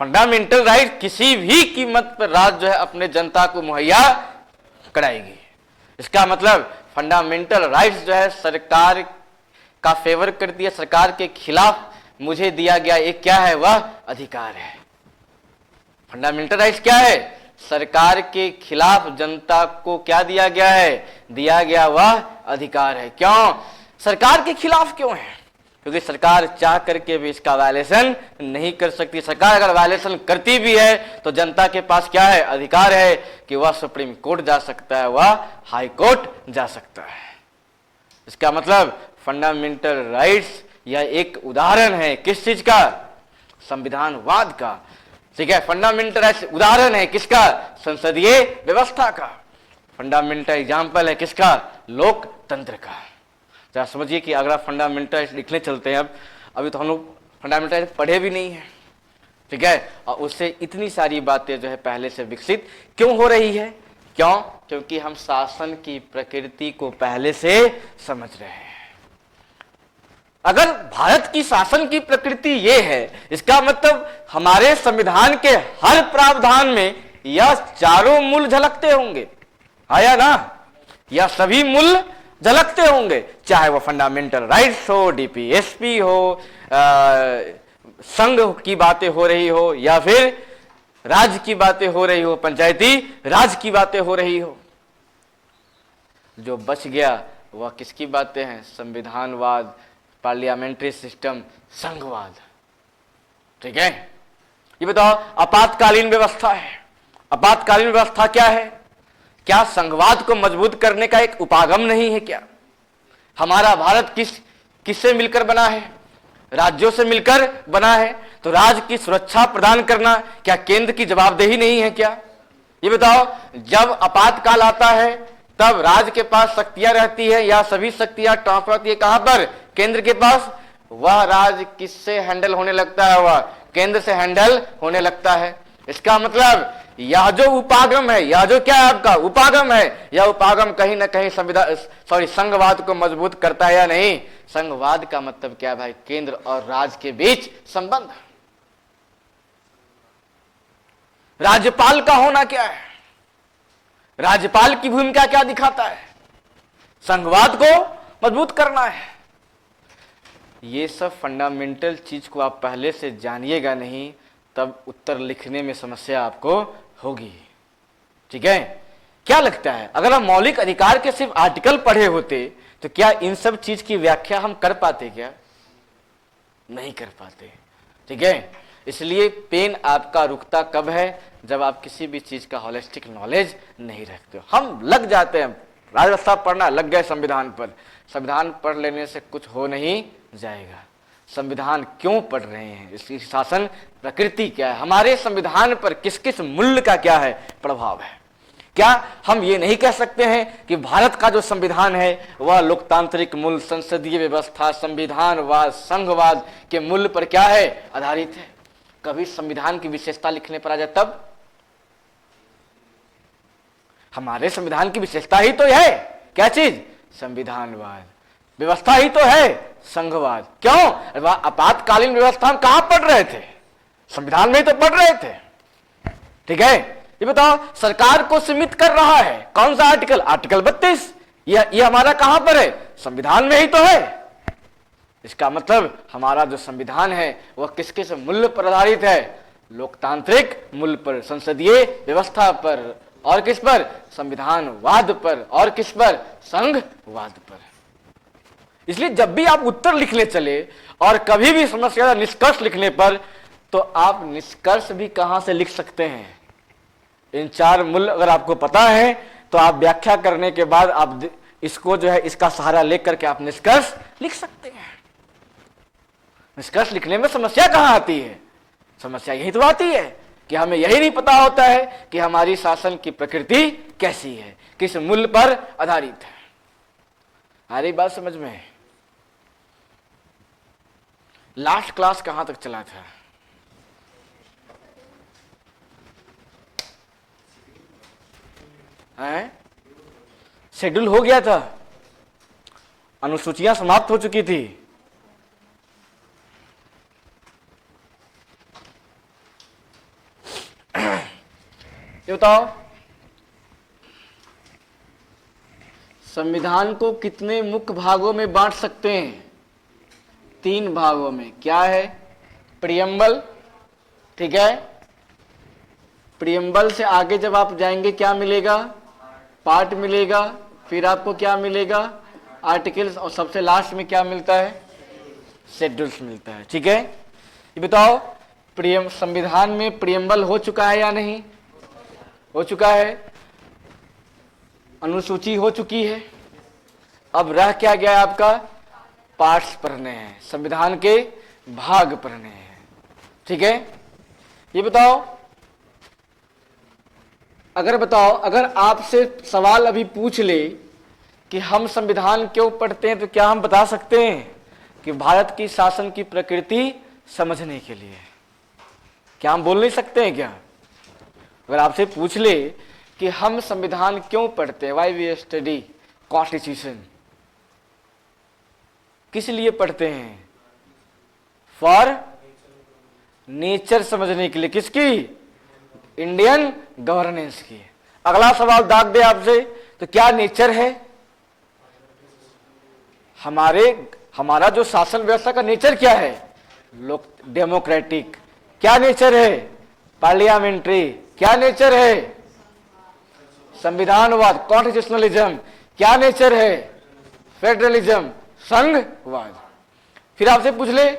फंडामेंटल राइट किसी भी कीमत पर राज्य जो है अपने जनता को मुहैया कराएगी। इसका मतलब फंडामेंटल राइट्स जो है सरकार का फेवर करती है, सरकार के खिलाफ मुझे दिया गया एक क्या है, वह अधिकार है। फंडामेंटल राइट्स क्या है, सरकार के खिलाफ जनता को क्या दिया गया है, दिया गया वह अधिकार है। क्यों सरकार के खिलाफ क्यों है? क्योंकि सरकार चाह करके भी इसका वायलेशन नहीं कर सकती। सरकार अगर वायलेशन करती भी है तो जनता के पास क्या है, अधिकार है कि वह सुप्रीम कोर्ट जा सकता है, वह हाई कोर्ट जा सकता है। इसका मतलब फंडामेंटल राइट्स यह एक उदाहरण है किस चीज का, संविधानवाद का। ठीक है, फंडामेंटल राइट्स उदाहरण है किसका, संसदीय व्यवस्था का। फंडामेंटल एग्जाम्पल है किसका, लोकतंत्र का। जरा समझिए कि अगर आप फंडामेंटल राइट्स लिखने चलते हैं, अभी तो हम लोग फंडामेंटल राइट्स पढ़े भी नहीं है। ठीक है, और उससे इतनी सारी बातें जो है पहले से विकसित क्यों हो रही है, क्यों? क्योंकि हम शासन की प्रकृति को पहले से समझ रहे हैं। अगर भारत की शासन की प्रकृति ये है, इसका मतलब हमारे संविधान के हर प्रावधान में यह चारों मूल झलकते होंगे। आया ना? या सभी मूल्य झलकते होंगे, चाहे वो फंडामेंटल राइट्स हो, डीपीएसपी हो, संघ की बातें हो रही हो, या फिर राज्य की बातें हो रही हो, पंचायती राज की बातें हो रही हो। जो बच गया वह किसकी बातें हैं? संविधानवाद, पार्लियामेंट्री सिस्टम, संघवाद। ठीक है, ये बताओ आपातकालीन व्यवस्था है। आपातकालीन व्यवस्था क्या है? क्या संघवाद को मजबूत करने का एक उपागम नहीं है क्या? हमारा भारत किससे मिलकर बना है? राज्यों से मिलकर बना है। तो राज्य की सुरक्षा प्रदान करना क्या केंद्र की जवाबदेही नहीं है क्या? ये बताओ, जब आपातकाल आता है तब राज्य के पास शक्तियां रहती है या सभी शक्तियां ट्रांसफर होती है कहां पर? केंद्र के पास। वह राज्य किससे हैंडल होने लगता है? वह केंद्र से हैंडल होने लगता है। इसका मतलब यह जो उपागम है, यह जो क्या है आपका उपागम है, यह उपागम कहीं ना कहीं संघवाद को मजबूत करता है या नहीं? संघवाद का मतलब क्या है भाई? केंद्र और राज्य के बीच संबंध। राज्यपाल का होना क्या है? राज्यपाल की भूमिका क्या दिखाता है? संघवाद को मजबूत करना है। ये सब फंडामेंटल चीज को आप पहले से जानिएगा नहीं, तब उत्तर लिखने में समस्या आपको होगी। ठीक है, क्या लगता है अगर हम मौलिक अधिकार के सिर्फ आर्टिकल पढ़े होते तो क्या इन सब चीज की व्याख्या हम कर पाते? क्या नहीं कर पाते। ठीक है, इसलिए पेन आपका रुकता कब है? जब आप किसी भी चीज का होलिस्टिक नॉलेज नहीं रखते हो। हम लग जाते हैं राजव्यवस्था पढ़ना, लग गए संविधान पर। संविधान पढ़ लेने से कुछ हो नहीं जाएगा। संविधान क्यों पढ़ रहे हैं? इसकी शासन प्रकृति क्या है? हमारे संविधान पर किस किस मूल्य का क्या है प्रभाव है? क्या हम ये नहीं कह सकते हैं कि भारत का जो संविधान है वह लोकतांत्रिक मूल्य, संसदीय व्यवस्था, संविधानवाद, संघवाद के मूल्य पर क्या है? आधारित है। कभी संविधान की विशेषता लिखने पर आ जाए तब? हमारे संविधान की विशेषता ही तो है क्या चीज? संविधानवाद। व्यवस्था ही तो है संघवाद। क्यों? आपातकालीन व्यवस्था हम कहां पढ़ रहे थे? संविधान में ही तो पढ़ रहे थे। ठीक है, ये बताओ सरकार को सीमित कर रहा है कौन सा आर्टिकल? आर्टिकल 32। ये हमारा कहां पर है? संविधान में ही तो है। इसका मतलब हमारा जो संविधान है वह किस किस मूल्य पर आधारित है? लोकतांत्रिक मूल्य पर, संसदीय व्यवस्था पर, और किस पर? संविधानवाद पर, और किस पर? संघवाद पर। इसलिए जब भी आप उत्तर लिखने चले और कभी भी समस्या निष्कर्ष लिखने पर, तो आप निष्कर्ष भी कहां से लिख सकते हैं? इन चार मूल्य अगर आपको पता है तो आप व्याख्या करने के बाद आप इसको जो है इसका सहारा लेकर के आप निष्कर्ष लिख सकते हैं। निष्कर्ष लिखने में समस्या कहां आती है? समस्या यही तो आती है कि हमें यही नहीं पता होता है कि हमारी शासन की प्रकृति कैसी है, किस मूल्य पर आधारित है। आ रही बात समझ में? लास्ट क्लास कहां तक चला था? शेड्यूल हो गया था, अनुसूचियां समाप्त हो चुकी थी। ये बताओ संविधान को कितने मुख्य भागों में बांट सकते हैं? 3 भागों में। क्या है? प्रियम्बल। ठीक है, प्रियम्बल से आगे जब आप जाएंगे क्या मिलेगा? पार्ट मिलेगा। फिर आपको क्या मिलेगा? आर्टिकल्स। और सबसे लास्ट में क्या मिलता है? शेड्यूल्स मिलता है। ठीक है, ये बताओ संविधान में प्रियम्बल हो चुका है या नहीं? हो चुका है। अनुसूची हो चुकी है। अब रह क्या गया आपका? पार्ट्स पढ़ने हैं, संविधान के भाग पढ़ने हैं। ठीक है, ये बताओ अगर आपसे सवाल अभी पूछ ले कि हम संविधान क्यों पढ़ते हैं, तो क्या हम बता सकते हैं कि भारत की शासन की प्रकृति समझने के लिए? क्या हम बोल नहीं सकते हैं क्या? अगर आपसे पूछ ले कि हम संविधान क्यों पढ़ते हैं, व्हाई वी स्टडी कॉन्स्टिट्यूशन, किस लिए पढ़ते हैं? फॉर नेचर समझने के लिए। किसकी? इंडियन गवर्नेंस की।
अगला सवाल दाग दे आपसे, तो क्या नेचर है हमारा जो शासन व्यवस्था का नेचर क्या है? लोक डेमोक्रेटिक। क्या नेचर है? पार्लियामेंट्री। क्या नेचर है? संविधानवाद, कॉन्स्टिट्यूशनलिज्म। क्या नेचर है? फेडरलिज्म, संघवाद। फिर आपसे पूछ ले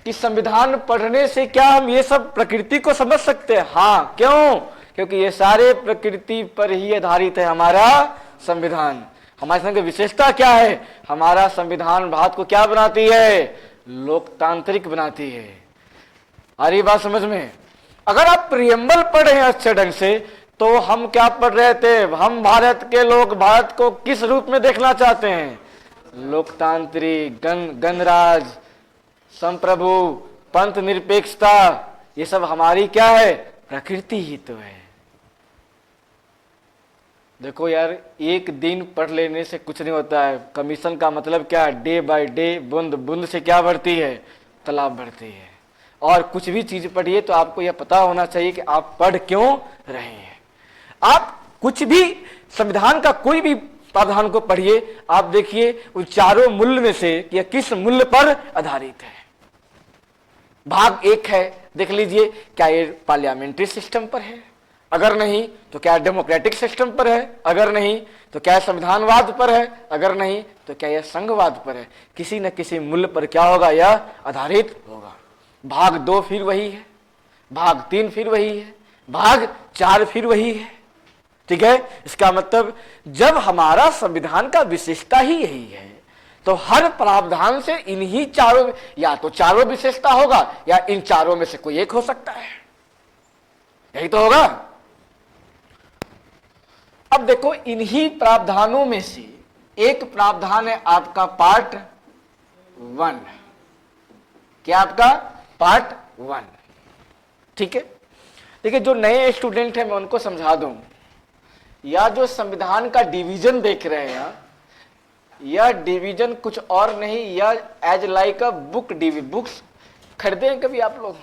कि संविधान पढ़ने से क्या हम ये सब प्रकृति को समझ सकते हैं? हाँ, क्यों? क्योंकि ये सारे प्रकृति पर ही आधारित है हमारा संविधान। हमारे संघ की विशेषता क्या है? हमारा संविधान भारत को क्या बनाती है? लोकतांत्रिक बनाती है। आ रही बात समझ में? अगर आप प्रियम्बल पढ़े हैं अच्छे ढंग से, तो हम क्या पढ़ रहे थे? हम भारत के लोग भारत को किस रूप में देखना चाहते हैं? लोकतांत्रिक, गणराज, संप्रभु, पंथ निरपेक्षता, ये सब हमारी क्या है? प्रकृति ही तो है। देखो यार, एक दिन पढ़ लेने से कुछ नहीं होता है। कमीशन का मतलब क्या है? डे बाय डे, बूंद बूंद से क्या बढ़ती है? तालाब बढ़ती है। और कुछ भी चीज पढ़िए तो आपको यह पता होना चाहिए कि आप पढ़ क्यों रहे हैं। आप कुछ भी संविधान का कोई भी प्रावधान को पढ़िए, आप देखिए उन चारों मूल्य में से यह किस मूल्य पर आधारित है। भाग 1 है, देख लीजिए, क्या ये पार्लियामेंट्री सिस्टम पर है? अगर नहीं तो क्या डेमोक्रेटिक सिस्टम पर है? अगर नहीं तो क्या संविधानवाद पर है? अगर नहीं तो क्या यह संघवाद पर है? किसी न किसी मूल्य पर क्या होगा? यह आधारित होगा। भाग 2 फिर वही है, भाग 3 फिर वही है, भाग 4 फिर वही है। ठीक है, इसका मतलब जब हमारा संविधान का विशेषता ही यही है, तो हर प्रावधान से इन्हीं चारों, या तो चारों विशेषता होगा या इन चारों में से कोई एक हो सकता है। यही तो होगा। अब देखो, इन्हीं प्रावधानों में से एक प्रावधान है आपका पार्ट 1। क्या आपका? पार्ट 1। ठीक है, देखिए, जो नए स्टूडेंट हैं मैं उनको समझा दूं, या जो संविधान का डिवीजन देख रहे हैं, यह डिवीजन कुछ और नहीं, यह as like a book books खरीदे हैं कभी आप लोग?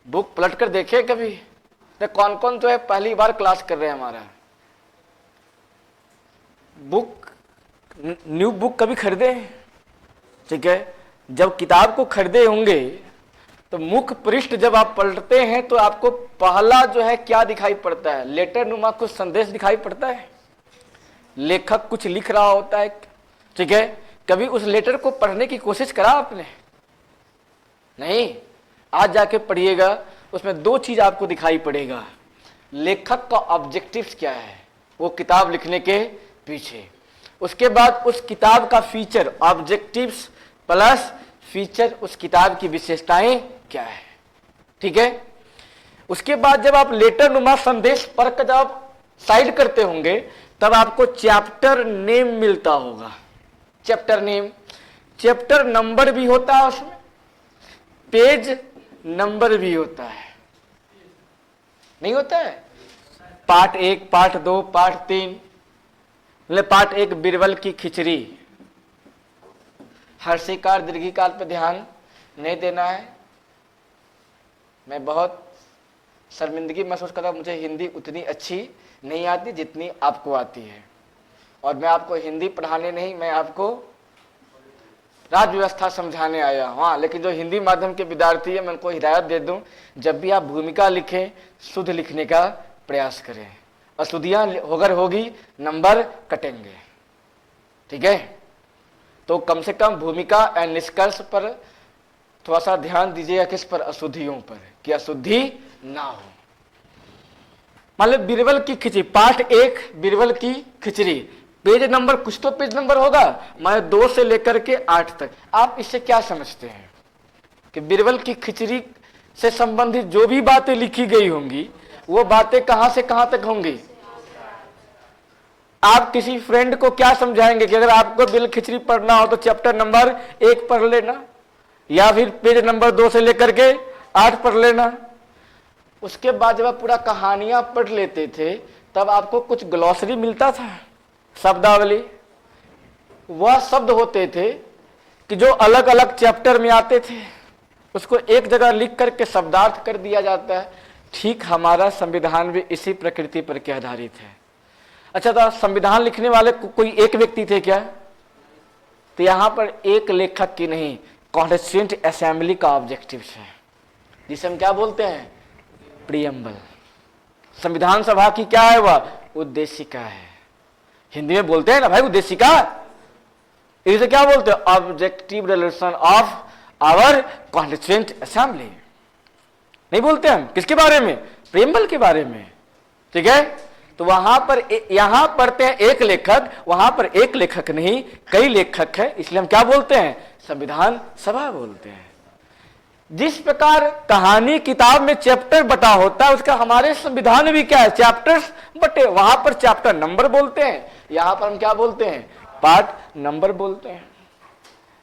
बुक पलट कर देखे कभी? तो कौन कौन जो है पहली बार क्लास कर रहे हैं हमारा? बुक, न्यू बुक कभी खरीदे हैं? ठीक है, जब किताब को खरीदे होंगे तो मुख्य पृष्ठ जब आप पलटते हैं तो आपको पहला जो है क्या दिखाई पड़ता है? लेटर नुमा कुछ संदेश दिखाई पड़ता है। लेखक कुछ लिख रहा होता है। ठीक है, कभी उस लेटर को पढ़ने की कोशिश करा आपने? नहीं। आज जाके पढ़िएगा, उसमें 2 चीज आपको दिखाई पड़ेगा। लेखक का ऑब्जेक्टिव्स क्या है वो किताब लिखने के पीछे, उसके बाद उस किताब का फीचर, ऑब्जेक्टिव्स प्लस फीचर, उस किताब की विशेषताएं क्या है। ठीक है, उसके बाद जब आप लेटर नुमा संदेश पढ़ कर जब आप साइड करते होंगे, तब आपको चैप्टर नेम मिलता होगा। चैप्टर नेम, चैप्टर नंबर भी होता है उसमें, पेज नंबर भी होता है। नहीं होता है? Part 1, part 2, part 3। Part 1 Birbal की खिचड़ी। हर्षिकार दीर्घिकार पे ध्यान नहीं देना है। मैं बहुत शर्मिंदगी महसूस करता हूं, मुझे हिंदी उतनी अच्छी नहीं आती जितनी आपको आती है। और मैं आपको हिंदी पढ़ाने नहीं, मैं आपको राज्य व्यवस्था समझाने आया हूं। हाँ, लेकिन जो हिंदी माध्यम के विद्यार्थी है, मैं उनको हिदायत दे दूं, जब भी आप भूमिका लिखें, शुद्ध लिखने का प्रयास करें। अशुद्धियां अगर होगी नंबर कटेंगे। ठीक है, तो कम से कम भूमिका एंड निष्कर्ष पर थोड़ा सा ध्यान दीजिएगा। किस पर? अशुद्धियों पर, कि अशुद्धि ना हो। मतलब बीरबल की खिचड़ी, पार्ट 1 बीरबल की खिचड़ी। पेज नंबर, कुछ तो पेज नंबर होगा, मैं 2 से लेकर के 8 तक। आप इससे क्या समझते हैं कि बीरबल की खिचड़ी से संबंधित जो भी बातें लिखी गई होंगी, वो बातें कहां से कहां तक होंगी? आप किसी फ्रेंड को क्या समझाएंगे कि अगर आपको बिल खिचड़ी पढ़ना हो तो चैप्टर नंबर 1 पढ़ लेना, या फिर पेज नंबर 2 से लेकर के 8 पढ़ लेना। उसके बाद जब आप पूरा कहानियां पढ़ लेते थे, तब आपको कुछ ग्लॉसरी मिलता था, शब्दावली। वह शब्द होते थे कि जो अलग अलग चैप्टर में आते थे, उसको एक जगह लिख करके शब्दार्थ कर दिया जाता है। ठीक हमारा संविधान भी इसी प्रकृति पर के आधारित है। अच्छा, तो संविधान लिखने वाले कोई एक व्यक्ति थे क्या? तो यहां पर एक लेखक की नहीं, कॉन्स्टिट्यूएंट असेंबली का ऑब्जेक्टिव है, जिसे हम क्या बोलते हैं? प्रियम्बल। संविधान सभा की क्या है? वह उद्देशिका है। हिंदी में बोलते हैं ना भाई उद्देशिका, इसे क्या बोलते हैं? Objective resolution of our constituent assembly. नहीं बोलते हम किसके बारे में? प्रियम्बल के बारे में। ठीक है, तो वहां पर यहां पढ़ते हैं एक लेखक, वहां पर एक लेखक नहीं कई लेखक है, इसलिए हम क्या बोलते हैं? संविधान सभा बोलते हैं। जिस प्रकार कहानी किताब में चैप्टर बटा होता है, उसका हमारे संविधान में भी क्या है? चैप्टर्स बटे। वहां पर चैप्टर नंबर बोलते हैं, यहां पर हम क्या बोलते हैं? पार्ट नंबर बोलते हैं।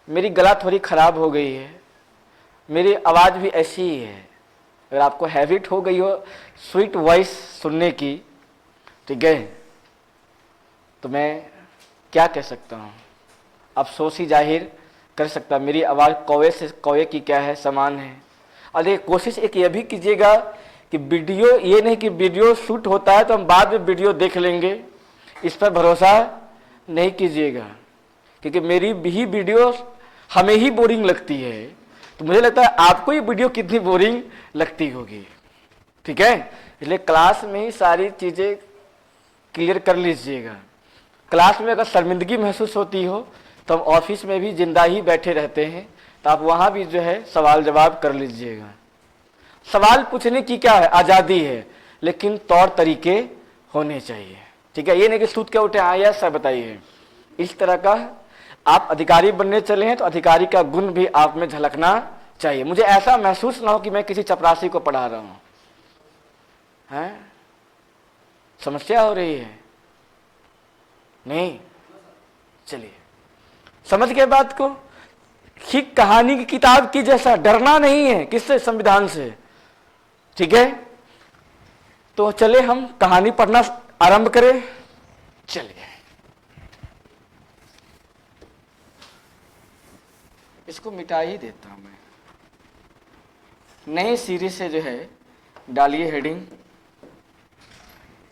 मेरी गला थोड़ी खराब हो गई है, मेरी आवाज भी ऐसी ही है। अगर आपको हैबिट हो गई हो स्वीट वॉइस सुनने की, ठीक है, तो मैं क्या कह सकता हूं? अफसोस ही जाहिर कर सकता। मेरी आवाज कौवे से, कौवे की क्या है, समान है। और ये कोशिश एक ये भी कीजिएगा कि वीडियो, ये नहीं कि वीडियो शूट होता है तो हम बाद में वीडियो देख लेंगे, इस पर भरोसा नहीं कीजिएगा, क्योंकि मेरी भी वीडियो हमें ही बोरिंग लगती है, तो मुझे लगता है आपको ये वीडियो कितनी बोरिंग लगती होगी। ठीक है, इसलिए क्लास में ही सारी चीजें क्लियर कर लीजिएगा। क्लास में अगर शर्मिंदगी महसूस होती हो तो हम ऑफिस में भी जिंदा ही बैठे रहते हैं, तो आप वहां भी जो है सवाल जवाब कर लीजिएगा। सवाल पूछने की क्या है? आजादी है, लेकिन तौर तरीके होने चाहिए। ठीक है, ये नहीं कि सूत के उठे आया सर बताइए। इस तरह का आप अधिकारी बनने चले हैं तो अधिकारी का गुण भी आप में झलकना चाहिए। मुझे ऐसा महसूस ना हो कि मैं किसी चपरासी को पढ़ा रहा हूं। हैं? समस्या हो रही है? नहीं, चलिए समझ गए बात को। कि कहानी की किताब की जैसा डरना नहीं है, किससे? संविधान से। ठीक है, तो चले हम कहानी पढ़ना आरंभ करें। चलिए, इसको मिटा ही देता हूं मैं। नई सीरीज से जो है डालिए heading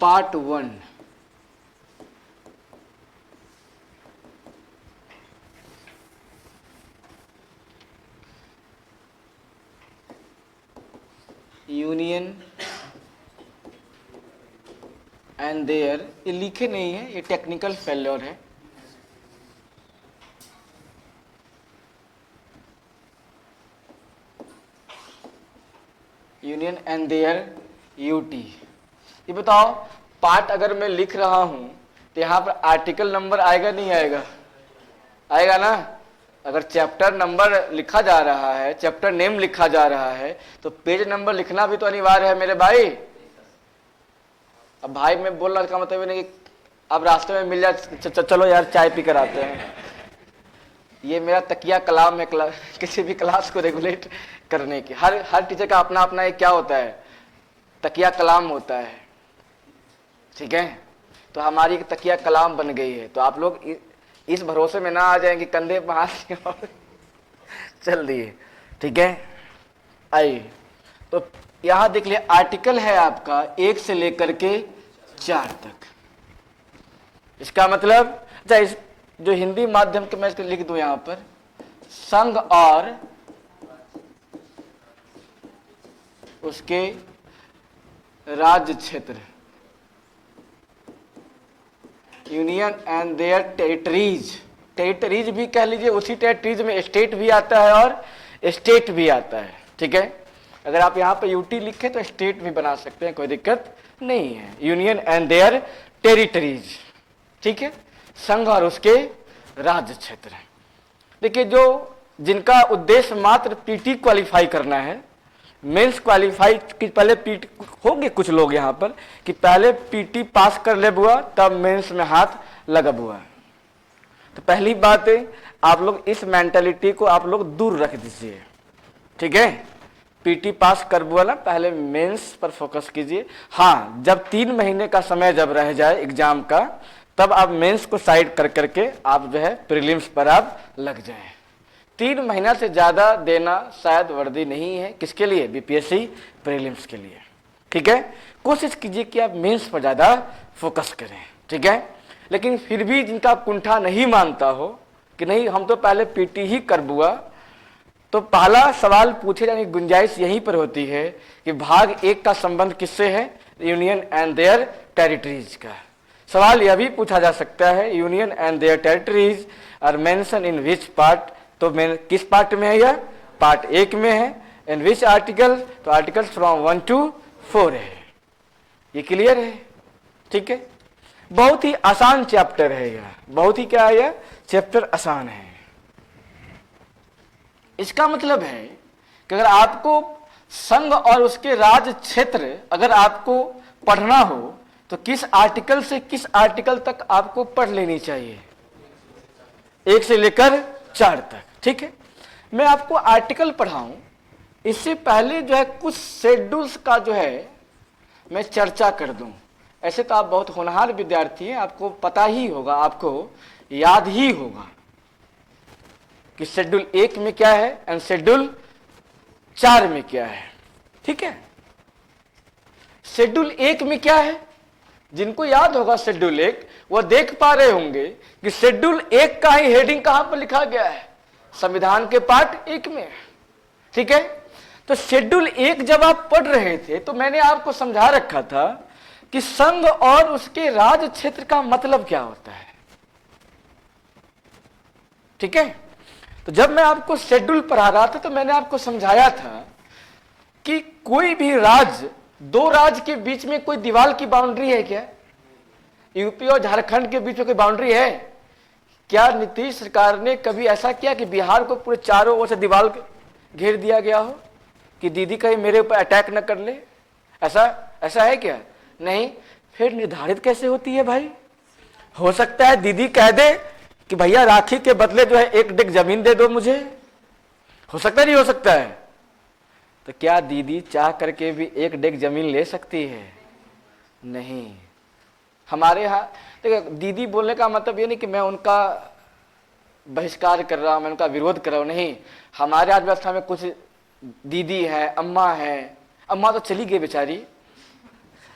part 1। Union and their, ये लिखे नहीं है, ये टेक्निकल फेल्योर है। Union and their UT. ये बताओ, पार्ट अगर मैं लिख रहा हूं तो यहां पर आर्टिकल नंबर आएगा नहीं आएगा? आएगा ना। अगर चैप्टर नंबर लिखा जा रहा है, चैप्टर नेम लिखा जा रहा है, तो पेज नंबर लिखना भी तो अनिवार्य है मेरे भाई। अब भाई मैं बोल रहा का मतलब नहीं कि अब रास्ते में मिल जाए चलो यार चाय पी कर आते हैं। ये मेरा तकिया कलाम है किसी भी क्लास को रेगुलेट करने की। हर टीचर का अपना अपना एक क्या होता है? तकिया कलाम होता है। ठीक है, तो हमारी एक तकिया कलाम बन गई है, तो आप लोग इस भरोसे में ना आ जाएंगे कंधे पर हाथ और चल दिए। ठीक है, आइए तो यहां देख लिया, आर्टिकल है आपका 1 से लेकर के 4 तक। इसका मतलब अच्छा, इस जो हिंदी माध्यम के मैं लिख दूं यहां पर, संघ और उसके राज्य क्षेत्र, union and their territories. Territories भी कह लीजिए, उसी टेरिटरीज में स्टेट भी आता है और स्टेट भी आता है। ठीक है, अगर आप यहाँ पे यूटी लिखे तो स्टेट भी बना सकते हैं, कोई दिक्कत नहीं है। Union and their territories. ठीक है, संघ और उसके राज्य क्षेत्र। देखिए, जो जिनका उद्देश्य मात्र पीटी क्वालिफाई करना है, मेंस क्वालिफाई की पहले पीटी होंगे कुछ लोग यहाँ पर कि पहले पीटी पास कर ले बुआ तब मेंस में हाथ लगा बुआ। तो पहली बात है, आप लोग इस मेंटालिटी को आप लोग दूर रख दीजिए। ठीक है, पीटी पास कर बुआ ना, पहले मेंस पर फोकस कीजिए। हाँ, जब 3 महीने का समय जब रह जाए एग्जाम का, तब आप मेंस को साइड कर करके आप जो है प्रीलिम्स पर आप लग जाएं। 3 महीना से ज्यादा देना शायद वर्दी नहीं है, किसके लिए? बीपीएससी प्रीलिम्स के लिए। ठीक ठीक है, कोशिश कीजिए कि आप मेंस पर ज्यादा फोकस करें, ठीक है। लेकिन फिर भी जिनका कुंठा नहीं मानता हो कि नहीं हम तो पहले पीटी ही कर बुआ, तो पहला सवाल पूछे जाने की गुंजाइश यहीं पर होती है कि भाग 1 का संबंध किससे है, यूनियन एंड देयर टेरिटरीज का। सवाल यह भी पूछा जा सकता है, union and their territories are mention in which part, तो किस पार्ट में है, यह पार्ट 1 में है। इन विच आर्टिकल, तो आर्टिकल्स फ्रॉम 1 to 4 है। ये क्लियर है, ठीक है। बहुत ही आसान चैप्टर है यह, बहुत ही क्या है, यह चैप्टर आसान है। इसका मतलब है कि अगर आपको संघ और उसके राज क्षेत्र अगर आपको पढ़ना हो तो किस आर्टिकल से किस आर्टिकल तक आपको पढ़ लेनी चाहिए, 1 से लेकर 4 तक, ठीक है। मैं आपको आर्टिकल पढ़ाऊं इससे पहले जो है कुछ शेड्यूल्स का जो है मैं चर्चा कर दूं। ऐसे तो आप बहुत होनहार विद्यार्थी हैं, आपको पता ही होगा, आपको याद ही होगा कि शेड्यूल 1 में क्या है एंड शेड्यूल 4 में क्या है, ठीक है। शेड्यूल 1 में क्या है, जिनको याद होगा शेड्यूल 1 वो देख पा रहे होंगे कि शेड्यूल 1 का ही हेडिंग कहां पर लिखा गया है, संविधान के पार्ट 1 में, ठीक है। तो शेड्यूल 1 जब आप पढ़ रहे थे तो मैंने आपको समझा रखा था कि संघ और उसके राज क्षेत्र का मतलब क्या होता है, ठीक है। तो जब मैं आपको शेड्यूल पढ़ा रहा था तो मैंने आपको समझाया था कि कोई भी राज्य, 2 राज्य के बीच में कोई दीवार की बाउंड्री है क्या, यूपी और झारखंड के बीच में कोई बाउंड्री है क्या? नीतीश सरकार ने कभी ऐसा किया कि बिहार को पूरे चारों ओर से दीवार घेर दिया गया हो कि दीदी कहीं मेरे ऊपर अटैक न कर ले, ऐसा है क्या? नहीं। फिर निर्धारित कैसे होती है भाई? हो सकता है दीदी कह दे कि भैया राखी के बदले जो है 1 डिग जमीन दे दो मुझे, हो सकता नहीं हो सकता है? तो क्या दीदी चाह करके भी 1 डिग जमीन ले सकती है? नहीं। हमारे यहाँ देखो, दीदी बोलने का मतलब ये नहीं कि मैं उनका बहिष्कार कर रहा हूं, मैं उनका विरोध कर रहा हूं, नहीं। हमारे आज व्यवस्था में कुछ दीदी है, अम्मा है, अम्मा तो चली गई बेचारी,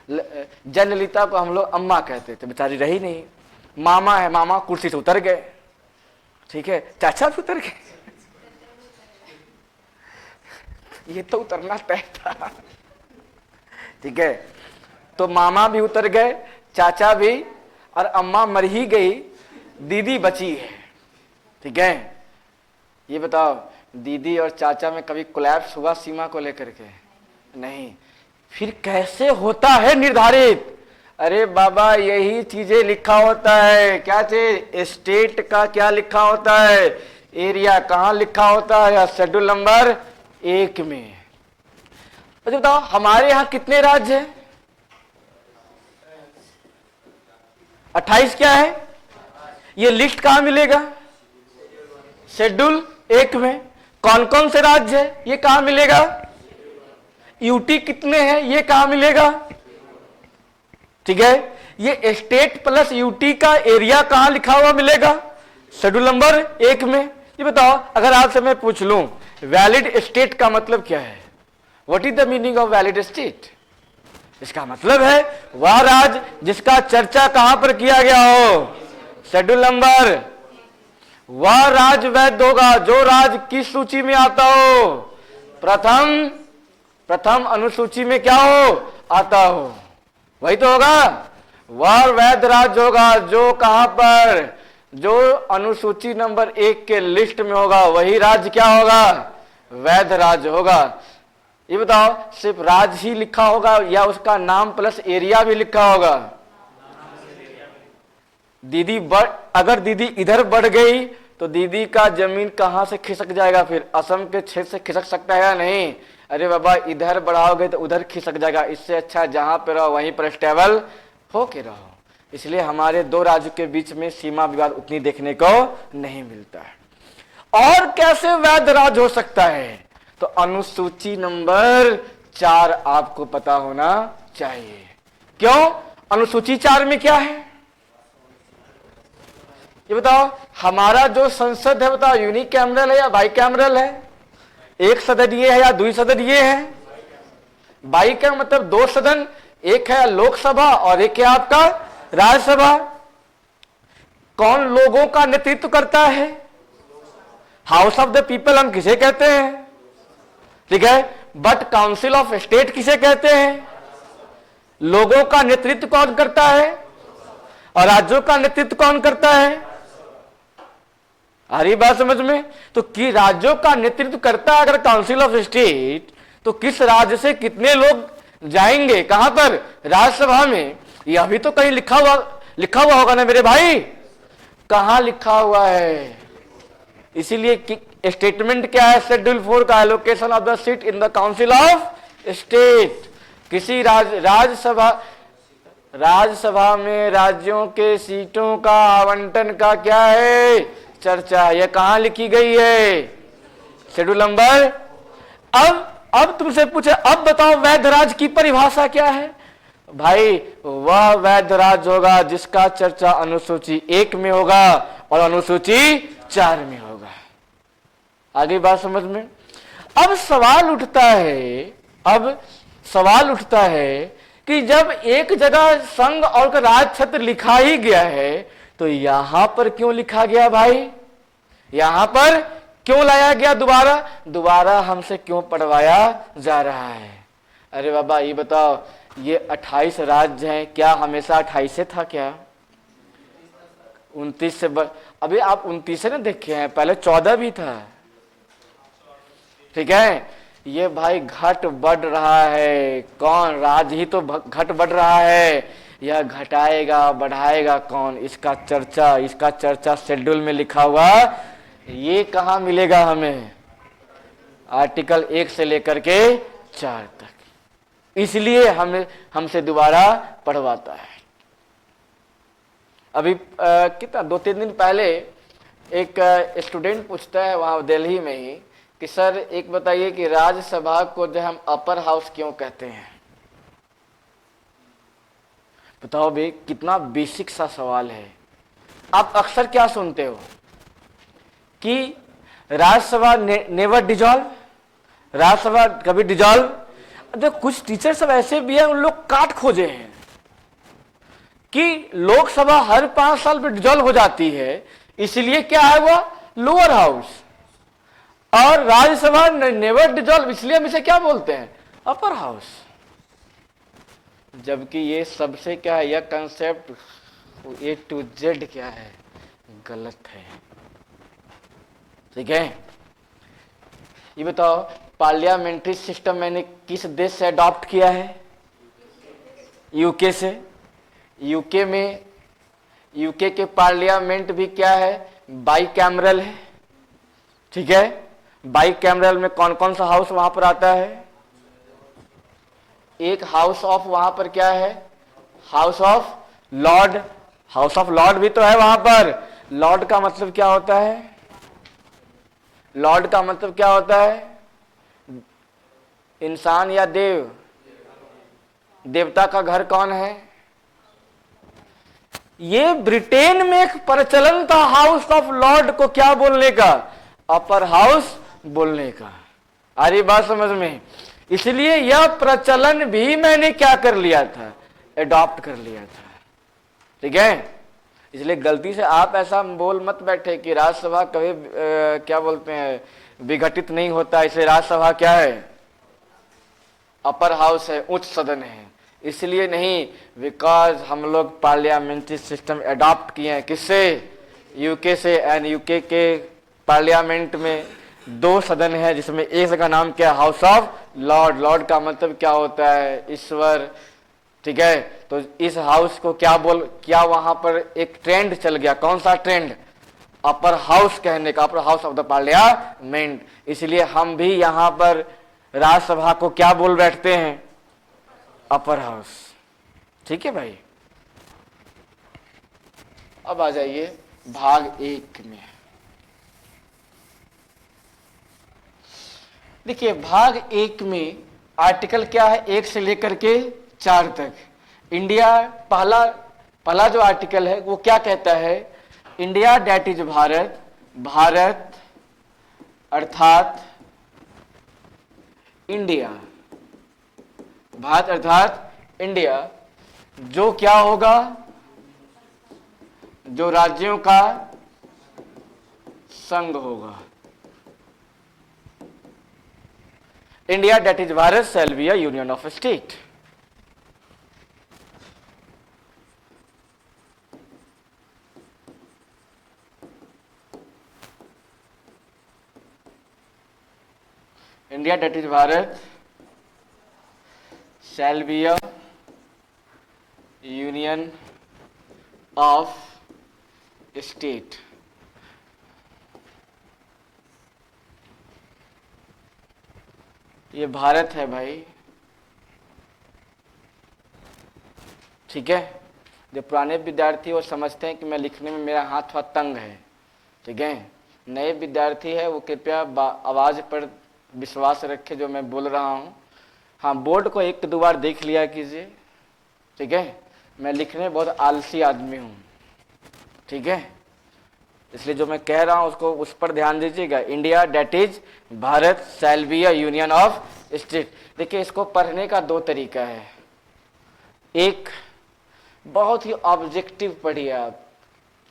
जयललिता को हम लोग अम्मा कहते थे, बेचारी रही नहीं। मामा है, मामा कुर्सी से उतर गए, ठीक है। चाचा भी उतर गए, ये तो उतरना तय था, ठीक है। तो मामा भी उतर गए, चाचा भी, और अम्मा मर ही गई, दीदी बची है, ठीक है। ये बताओ दीदी और चाचा में कभी कोलैप्स हुआ सीमा को लेकर के? नहीं। फिर कैसे होता है निर्धारित? अरे बाबा यही चीजें लिखा होता है, क्या चीज? स्टेट का क्या लिखा होता है, एरिया कहां लिखा होता है? शेड्यूल नंबर 1 में। अच्छा बताओ हमारे यहां कितने राज्य हैं? 28 क्या है? ये लिस्ट कहां मिलेगा? शेड्यूल 1 में। कौन कौन से राज्य है ये कहां मिलेगा? यूटी कितने हैं ये कहां मिलेगा? ठीक है। ये स्टेट प्लस यूटी का एरिया कहां लिखा हुआ मिलेगा? शेड्यूल नंबर 1 में। ये बताओ अगर आपसे मैं पूछ लूं वैलिड स्टेट का मतलब क्या है? What is the meaning of valid state? इसका मतलब है वह राज्य जिसका चर्चा कहां पर किया गया हो, शेड्यूल नंबर। वह राज्य वैध होगा जो राज्य किस सूची में आता हो? प्रथम अनुसूची में क्या हो? आता हो, वही तो होगा। वह वैध राज्य होगा जो कहां पर? जो अनुसूची नंबर 1 के लिस्ट में होगा, वही राज्य क्या होगा? वैध राज्य होगा। ये बताओ सिर्फ राज्य ही लिखा होगा या उसका नाम प्लस एरिया भी लिखा होगा? अगर दीदी इधर बढ़ गई तो दीदी का जमीन कहां से खिसक जाएगा? फिर असम के क्षेत्र से खिसक सकता है या नहीं? अरे बाबा इधर बढ़ाओगे तो उधर खिसक जाएगा, इससे अच्छा जहां पे रहो वहीं पर स्टेबल हो के रहो। इसलिए हमारे 2 राज्यों के बीच में सीमा विवाद उतनी देखने को नहीं मिलता है। और कैसे वैध राज्य हो सकता है? तो अनुसूची नंबर 4 आपको पता होना चाहिए। क्यों? अनुसूची 4 में क्या है ये बताओ। हमारा जो संसद है बताओ यूनिकैमरल है या बाइकैमरल है? 1 सदनीय है या 2 सदनीय है? बाई का मतलब दो सदन, एक है लोकसभा और एक है आपका राज्यसभा। कौन लोगों का नेतृत्व करता है? हाउस ऑफ द पीपल हम किसे कहते हैं? ठीक है, बट काउंसिल ऑफ स्टेट किसे कहते हैं? लोगों का नेतृत्व कौन करता है और राज्यों का नेतृत्व कौन करता है? आ रही बात समझ में? तो कि राज्यों का नेतृत्व करता है अगर काउंसिल ऑफ स्टेट, तो किस राज्य से कितने लोग जाएंगे कहां पर? राज्यसभा में। यह भी तो कहीं लिखा हुआ होगा ना मेरे भाई? कहां लिखा हुआ है? इसीलिए स्टेटमेंट क्या है शेड्यूल 4 का? Allocation of the seat in the council of state. किसी राज्यसभा में राज्यों के सीटों का आवंटन का क्या है? चर्चा। यह कहां लिखी गई है? Schedule number. अब तुमसे पूछे, अब बताओ वैध राज्य की परिभाषा क्या है? भाई वह वैध राज्य होगा जिसका चर्चा अनुसूची 1 में होगा और अनुसूची 4 में होगा। आगे बात समझ में? अब सवाल उठता है कि जब एक जगह संघ और राज्य क्षेत्र लिखा ही गया है तो यहां पर क्यों लिखा गया भाई? यहां पर क्यों लाया गया? दोबारा हमसे क्यों पढ़वाया जा रहा है? अरे बाबा ये बताओ, ये 28 राज्य हैं, क्या हमेशा 28 से था क्या? 29 से अभी आप 29 से ना देखे हैं, पहले 14 भी था। ठीक है, ये भाई घट बढ़ रहा है। कौन? राज्य ही तो घट बढ़ रहा है। यह घटाएगा बढ़ाएगा कौन? इसका चर्चा शेड्यूल में लिखा हुआ। ये कहां मिलेगा हमें? आर्टिकल 1 से लेकर के 4 तक। इसलिए हमसे दोबारा पढ़वाता है। अभी कितना 2-3 दिन पहले एक स्टूडेंट पूछता है वहां दिल्ली में ही कि सर एक बताइए कि राज्यसभा को जो हम अपर हाउस क्यों कहते हैं? बताओ भाई, कितना बेसिक सा सवाल है। आप अक्सर क्या सुनते हो कि राज्यसभा नेवर डिजॉल्व, राज्यसभा कभी डिजॉल्व। देखो कुछ टीचर सब ऐसे भी हैं, उन लोग काट खोजे हैं कि लोकसभा हर 5 साल में डिजॉल्व हो जाती है, इसलिए क्या है वो लोअर हाउस, और राज्यसभा नेवर डिजॉल्व, इसलिए हम इसे क्या बोलते हैं? Upper house. जबकि ये सबसे क्या है, यह कंसेप्ट A to Z क्या है? गलत है। ठीक है, ये बताओ पार्लियामेंट्री सिस्टम मैंने किस देश से अडॉप्ट किया है? यूके से। यूके में यूके के पार्लियामेंट भी क्या है? बाई कैमरल है। ठीक है, बाई कैमरल में कौन कौन सा हाउस वहां पर आता है? एक हाउस ऑफ वहां पर क्या है? House of Lord. House of Lord भी तो है वहां पर। लॉर्ड का मतलब क्या होता है? लॉर्ड का मतलब क्या होता है? इंसान या देव? देवता का घर कौन है? ये ब्रिटेन में एक प्रचलन था हाउस ऑफ लॉर्ड को क्या बोलने का? अपर हाउस बोलने का। आ रही बात समझ में? इसलिए यह प्रचलन भी मैंने क्या कर लिया था? एडॉप्ट कर लिया था। ठीक है, इसलिए गलती से आप ऐसा बोल मत बैठे कि राज्यसभा कभी क्या बोलते हैं विघटित नहीं होता, इसलिए राज्यसभा क्या है? अपर हाउस है, उच्च सदन है। इसलिए नहीं, बिकॉज हम लोग पार्लियामेंट्री सिस्टम एडॉप्ट किए हैं। किससे? यूके से। एंड यूके के पार्लियामेंट में 2 सदन है, जिसमें एक का नाम क्या है? House of Lord. लॉर्ड का मतलब क्या होता है? ईश्वर। ठीक है, तो इस हाउस को क्या वहां पर एक ट्रेंड चल गया। कौन सा ट्रेंड? अपर हाउस कहने का, upper house of the parliament. इसलिए हम भी यहां पर राज्यसभा को क्या बोल बैठते हैं? Upper house. ठीक है भाई, अब आ जाइए भाग 1 में। देखिए भाग 1 में आर्टिकल क्या है? 1 से लेकर के 4 तक। इंडिया पहला जो आर्टिकल है वो क्या कहता है? India that is Bharat, Bharat अर्थात इंडिया भारत अर्थात इंडिया, जो क्या होगा, जो राज्यों का संघ होगा। India that is Bharat shall be a union of state. India that is Bharat shall be a union of state। ये भारत है भाई, ठीक है। जो पुराने विद्यार्थी वो समझते हैं कि मैं लिखने में मेरा हाथ थोड़ा तंग है, ठीक है। नए विद्यार्थी है वो कृपया आवाज पर विश्वास रखे जो मैं बोल रहा हूँ। हाँ, बोर्ड को एक दो बार देख लिया कीजिए, ठीक है। मैं लिखने में बहुत आलसी आदमी हूँ, ठीक है, इसलिए जो मैं कह रहा हूँ उसको उस पर ध्यान दीजिएगा। India that is Bharat shall be a union of state. देखिए, इसको पढ़ने का दो तरीका है। एक बहुत ही ऑब्जेक्टिव पढ़िए आप,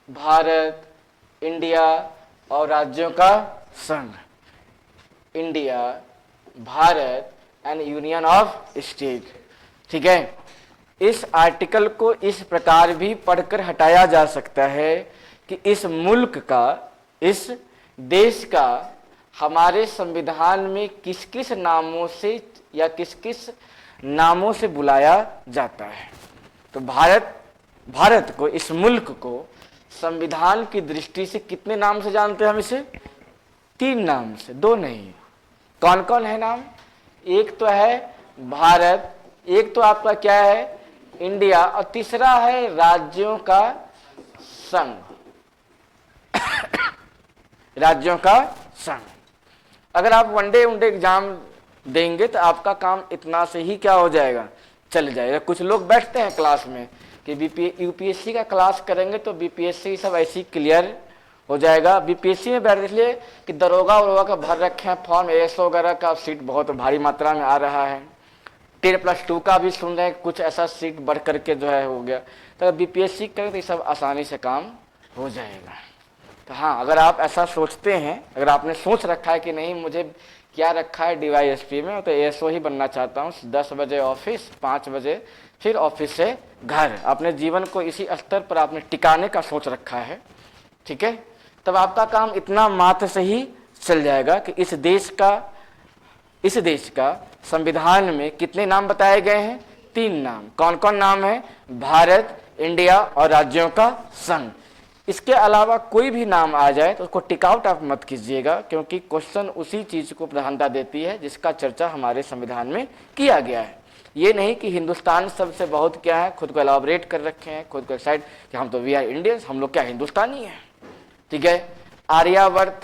भारत, इंडिया और राज्यों का संघ, India, Bharat and union of state, ठीक है। इस आर्टिकल को इस प्रकार भी पढ़कर हटाया जा सकता है कि इस मुल्क का, इस देश का हमारे संविधान में किस किस नामों से या किस किस नामों से बुलाया जाता है। तो भारत को, इस मुल्क को संविधान की दृष्टि से कितने नाम से जानते हैं हम इसे? 3 नाम से, 2 नहीं। कौन कौन है नाम? एक तो है भारत, एक तो आपका क्या है इंडिया, और तीसरा है राज्यों का संघ। राज्यों का संघ। अगर आप वनडे एग्जाम देंगे तो आपका काम इतना से ही क्या हो जाएगा, चल जाएगा। कुछ लोग बैठते हैं क्लास में कि यूपीएससी का क्लास करेंगे तो बीपीएससी सब ऐसी क्लियर हो जाएगा। बीपीएससी में बैठ इसलिए कि दरोगा वरोगा का भर रखे हैं फॉर्म, एएसओ वगैरह का सीट बहुत भारी मात्रा में आ रहा है। 10+2 का भी सुन रहे हैं, कुछ ऐसा सीट बढ़ करके जो है हो गया। तो बीपीएससी करें तो ये सब आसानी से काम हो जाएगा। तो हाँ, अगर आप ऐसा सोचते हैं, अगर आपने सोच रखा है कि नहीं मुझे क्या रखा है डीवाईएसपी में, तो एएसओ ही बनना चाहता हूँ, 10 बजे ऑफिस, 5 बजे फिर ऑफिस से घर, अपने जीवन को इसी स्तर पर आपने टिकाने का सोच रखा है, ठीक है, तब आपका काम इतना मात्र से ही चल जाएगा कि इस देश का संविधान में कितने नाम बताए गए हैं? 3 नाम। कौन कौन नाम है? भारत, इंडिया और राज्यों का संघ। इसके अलावा कोई भी नाम आ जाए तो उसको टिक आउट आप मत कीजिएगा, क्योंकि क्वेश्चन उसी चीज को प्रधानता देती है जिसका चर्चा हमारे संविधान में किया गया है। ये नहीं कि हिंदुस्तान सबसे बहुत क्या है, खुद को एलाबोरेट कर रखे हैं, खुद को एक्साइड कि हम तो वी आर इंडियंस, हम लोग क्या हिंदुस्तानी हैं, ठीक है। Aryavarta,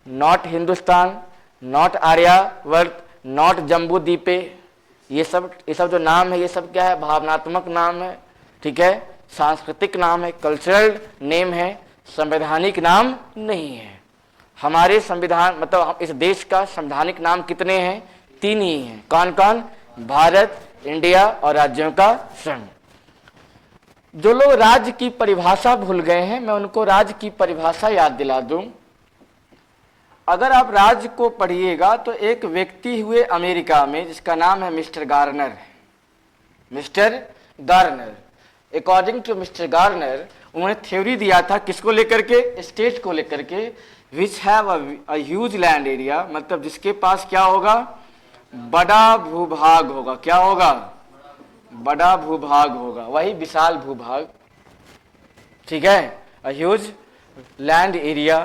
not Hindustan, not Aryavarta, not Jambu Dvipe, ये सब जो नाम है ये सब क्या है? भावनात्मक नाम है, ठीक है, सांस्कृतिक नाम है, कल्चरल नेम है, संवैधानिक नाम नहीं है। हमारे संविधान मतलब हम इस देश का संवैधानिक नाम कितने हैं? 3 ही हैं। कौन कौन? भारत, इंडिया और राज्यों का संघ। जो लोग राज्य की परिभाषा भूल गए हैं, मैं उनको राज्य की परिभाषा याद दिला दूं। अगर आप राज्य को पढ़िएगा तो एक व्यक्ति हुए अमेरिका में जिसका नाम है Mr Garner. According to Mr Garner, उन्होंने थ्योरी दिया था किसको लेकर के? स्टेट को लेकर के, which have a huge land area, मतलब जिसके पास क्या होगा? बड़ा भूभाग होगा। क्या होगा? बड़ा भूभाग होगा, वही विशाल भूभाग, ठीक है, अ ह्यूज लैंड एरिया।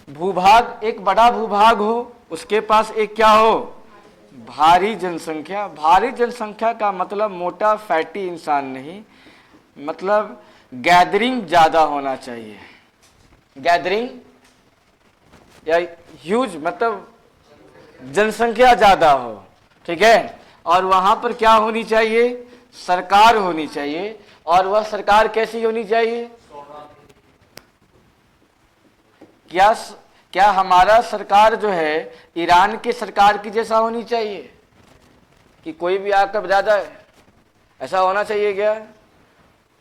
भूभाग, एक बड़ा भूभाग हो, उसके पास एक क्या हो? भारी जनसंख्या। भारी जनसंख्या का मतलब मोटा फैटी इंसान नहीं, मतलब गैदरिंग ज्यादा होना चाहिए। गैदरिंग या ह्यूज मतलब जनसंख्या ज्यादा हो, ठीक है। और वहां पर क्या होनी चाहिए? सरकार होनी चाहिए। और वह सरकार कैसी होनी चाहिए? क्या हमारा सरकार जो है ईरान के सरकार की जैसा होनी चाहिए? कि कोई भी आकर बजा जाए? ऐसा होना चाहिए क्या?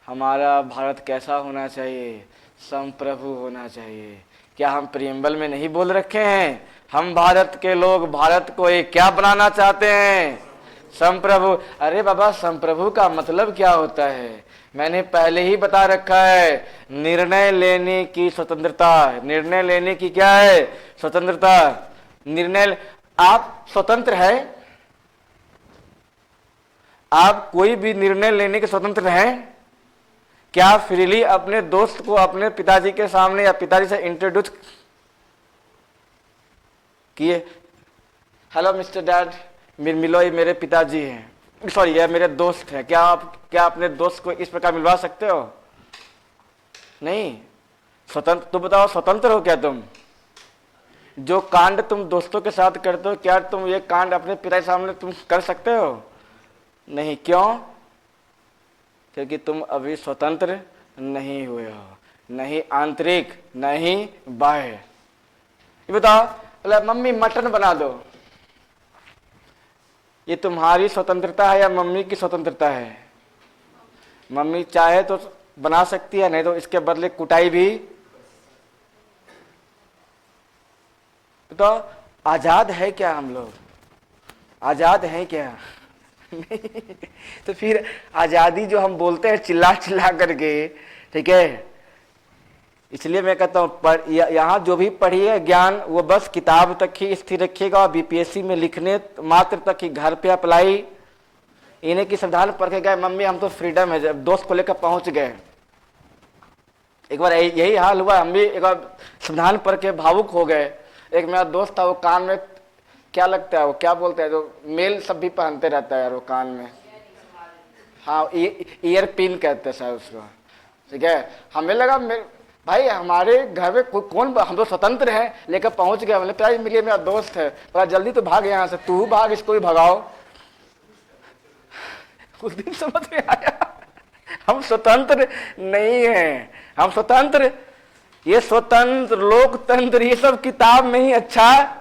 हमारा भारत कैसा होना चाहिए? संप्रभु होना चाहिए। क्या हम प्रियम्बल में नहीं बोल रखे हैं? हम भारत के लोग भारत को एक क्या बनाना चाहते हैं? संप्रभु। अरे बाबा, संप्रभु का मतलब क्या होता है? मैंने पहले ही बता रखा है, निर्णय लेने की स्वतंत्रता। निर्णय लेने की क्या है? स्वतंत्रता। निर्णय, आप स्वतंत्र है? आप कोई भी निर्णय लेने के स्वतंत्र हैं? क्या फ्रीली अपने दोस्त को अपने पिताजी के सामने या पिताजी से इंट्रोड्यूस किए? हेलो मिस्टर डैड, मिलो, ये मेरे पिताजी हैं, सॉरी ये मेरे दोस्त हैं। क्या अपने दोस्त को इस प्रकार मिलवा सकते हो? नहीं। स्वतंत्र, तुम बताओ, स्वतंत्र हो क्या तुम? जो कांड तुम दोस्तों के साथ करते हो, क्या तुम ये कांड अपने पिता के सामने तुम कर सकते हो? नहीं। क्यों? क्योंकि तुम अभी स्वतंत्र नहीं हुए हो, नहीं आंतरिक, नहीं बाह्य। ये बताओ, बोले मम्मी मटन बना दो, ये तुम्हारी स्वतंत्रता है या मम्मी की स्वतंत्रता है? मम्मी चाहे तो बना सकती है, नहीं तो इसके बदले कुटाई भी। तो आजाद है क्या हम लोग? आजाद हैं क्या? नहीं। तो फिर आजादी जो हम बोलते हैं चिल्ला चिल्ला करके, ठीक है, इसलिए मैं कहता हूँ यहाँ जो भी पढ़िए ज्ञान वो बस किताब तक ही स्थिर रखिएगा। बीपीएससी में लिखने मात्र तक ही, घर पे अप्लाई। इन्हें की संविधान पढ़ के गए, मम्मी हम तो फ्रीडम है, जब दोस्त को लेकर पहुंच गए। एक बार यही हाल हुआ, हम भी एक बार संविधान पढ़ के भावुक हो गए। एक मेरा दोस्त था, वो कान में क्या लगता है, वो क्या बोलते हैं जो मेल सब भी पहनते रहता है यार वो कान में, हाँ ईयर पिन कहते हैं शायद उसको, ठीक है। हमें लगा भाई हमारे घर में कौन, हम तो स्वतंत्र हैं, लेकर पहुंच गया। मतलब पिताजी मिलिए, मेरा दोस्त है, बड़ा जल्दी तो भाग यहाँ से, तू भाग, इसको भी भगाओ। उस दिन समझ में आया हम स्वतंत्र नहीं हैं, हम स्वतंत्र, ये स्वतंत्र लोकतंत्र ये सब किताब में ही अच्छा,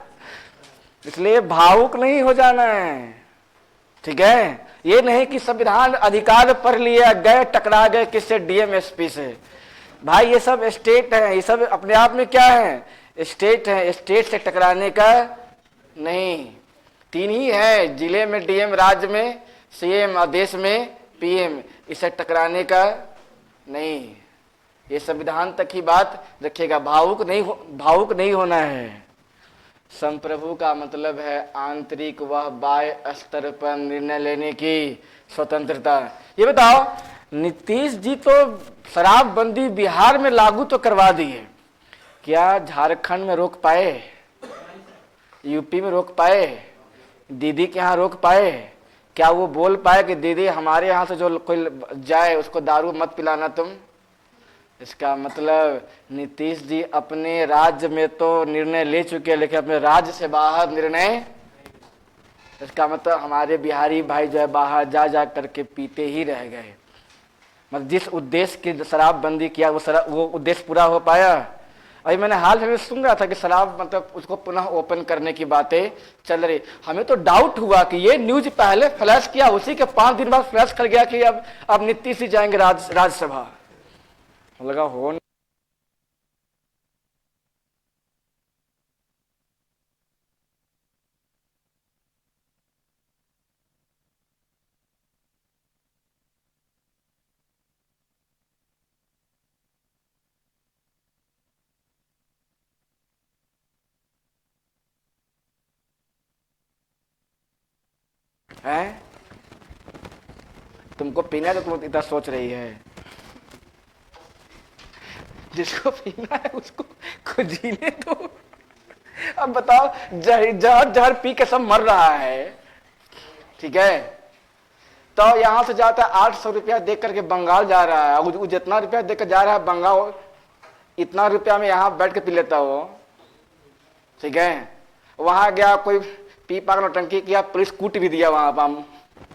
इसलिए भावुक नहीं हो जाना है, ठीक है। ये नहीं कि संविधान अधिकार पढ़ लिया, गए टकरा गए किससे, डीएमएसपी से। भाई ये सब स्टेट है, ये सब अपने आप में क्या है, स्टेट है। स्टेट से टकराने का नहीं। तीन ही है, जिले में डीएम, राज्य में सीएम और देश में पीएम, इससे टकराने का नहीं। ये संविधान तक ही बात रखिएगा, भावुक नहीं होना है। संप्रभु का मतलब है आंतरिक व बाह्य स्तर पर निर्णय लेने की स्वतंत्रता। ये बताओ, नीतीश जी तो शराबबंदी बिहार में लागू तो करवा दी है, क्या झारखंड में रोक पाए? यूपी में रोक पाए? दीदी के यहाँ रोक पाए? क्या वो बोल पाए कि दीदी हमारे यहाँ से जो कोई जाए उसको दारू मत पिलाना तुम? इसका मतलब नीतीश जी अपने राज्य में तो निर्णय ले चुके हैं, लेकिन अपने राज्य से बाहर निर्णय, इसका मतलब हमारे बिहारी भाई जो है बाहर जा जा करके पीते ही रह गए। मतलब जिस उद्देश्य की शराबबंदी किया वो उद्देश्य पूरा हो पाया? अभी मैंने हाल में सुन रहा था कि शराब मतलब उसको पुनः ओपन करने की बातें चल रही। हमें तो डाउट हुआ कि ये न्यूज पहले फ्लैश किया, उसी के 5 दिन बाद फ्लैश कर गया कि अब नीतीश जी जाएंगे राज्यसभा। लगा हो है, तुमको पीना है तो तुम इतना सोच रही है, जिसको पीना है उसको जीने दो। अब बताओ, जहर पी के सब मर रहा है, ठीक है। तो यहां से जाता है 800 रुपया दे करके बंगाल जा रहा है, वो जितना रुपया देकर जा रहा है बंगाल, इतना रुपया में यहां बैठ के पी लेता हो, ठीक है। वहां गया, कोई पी पा नौटंकी किया, पुलिस कूट भी दिया वहां पर,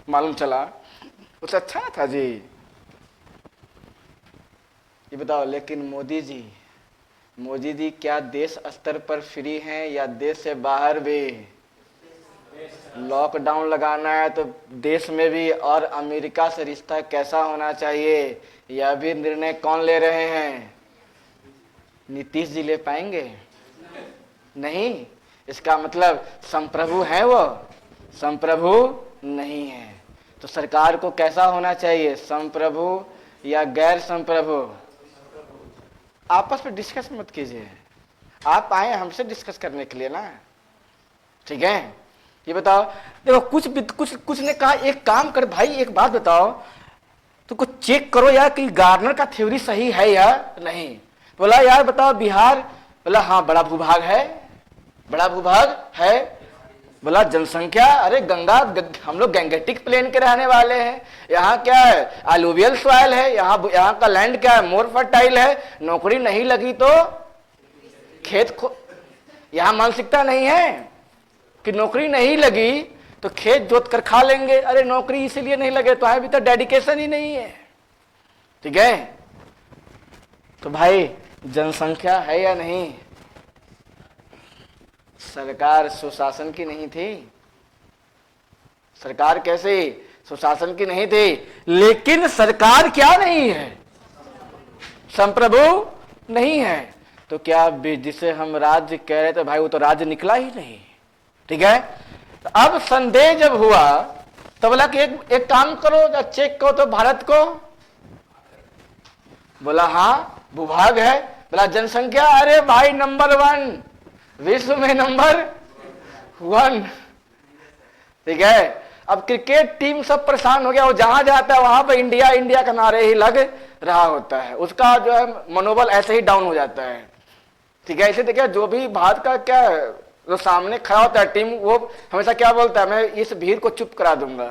मालूम चला, उससे अच्छा था जी। ये बताओ, लेकिन मोदी जी क्या देश स्तर पर फ्री हैं या देश से बाहर भी? लॉकडाउन लगाना है तो देश में भी और अमेरिका से रिश्ता कैसा होना चाहिए, यह भी निर्णय कौन ले रहे हैं? नीतीश जी ले पाएंगे? नहीं। इसका मतलब संप्रभु है वो? संप्रभु नहीं है। तो सरकार को कैसा होना चाहिए, संप्रभु या गैर संप्रभु? आपस में डिस्कस मत कीजिए, आप आए हमसे डिस्कस करने के लिए ना, ठीक है? ये बताओ, देखो कुछ ने कहा एक काम कर भाई, एक बात बताओ, तो कुछ चेक करो यार कि गार्नर का थ्योरी सही है या नहीं। बोला यार बताओ बिहार, बोला हाँ बड़ा भूभाग है, बड़ा भूभाग है। बोला जनसंख्या, अरे हम लोग गैंगेटिक प्लेन के रहने वाले हैं, यहाँ क्या है एलुवियल सॉइल है, यहाँ का लैंड क्या है मोर फर्टाइल है, नौकरी नहीं लगी तो खेत यहाँ मानसिकता नहीं है कि नौकरी नहीं लगी तो खेत जोत कर खा लेंगे। अरे नौकरी इसीलिए नहीं लगे तो अभी तो डेडिकेशन ही नहीं है, ठीक है? तो भाई जनसंख्या है या नहीं? सरकार सुशासन की नहीं थी, सरकार कैसे सुशासन की नहीं थी, लेकिन सरकार क्या नहीं है, संप्रभु नहीं है। तो क्या जिसे हम राज्य कह रहे थे भाई वो तो राज्य निकला ही नहीं, ठीक है? तो अब संदेह जब हुआ तो बोला कि एक काम करो, चेक करो तो भारत को। बोला हाँ भूभाग है। बोला जनसंख्या, अरे भाई नंबर 1, विश्व में नंबर 1, ठीक है? अब क्रिकेट टीम सब परेशान हो गया, वो जहां जाता है वहां पर इंडिया इंडिया का नारे ही लग रहा होता है, उसका जो है मनोबल ऐसे ही डाउन हो जाता है, ठीक है? इसे देखिए जो भी भारत का क्या जो सामने खड़ा होता है टीम, वो हमेशा क्या बोलता है, मैं इस भीड़ को चुप करा दूंगा।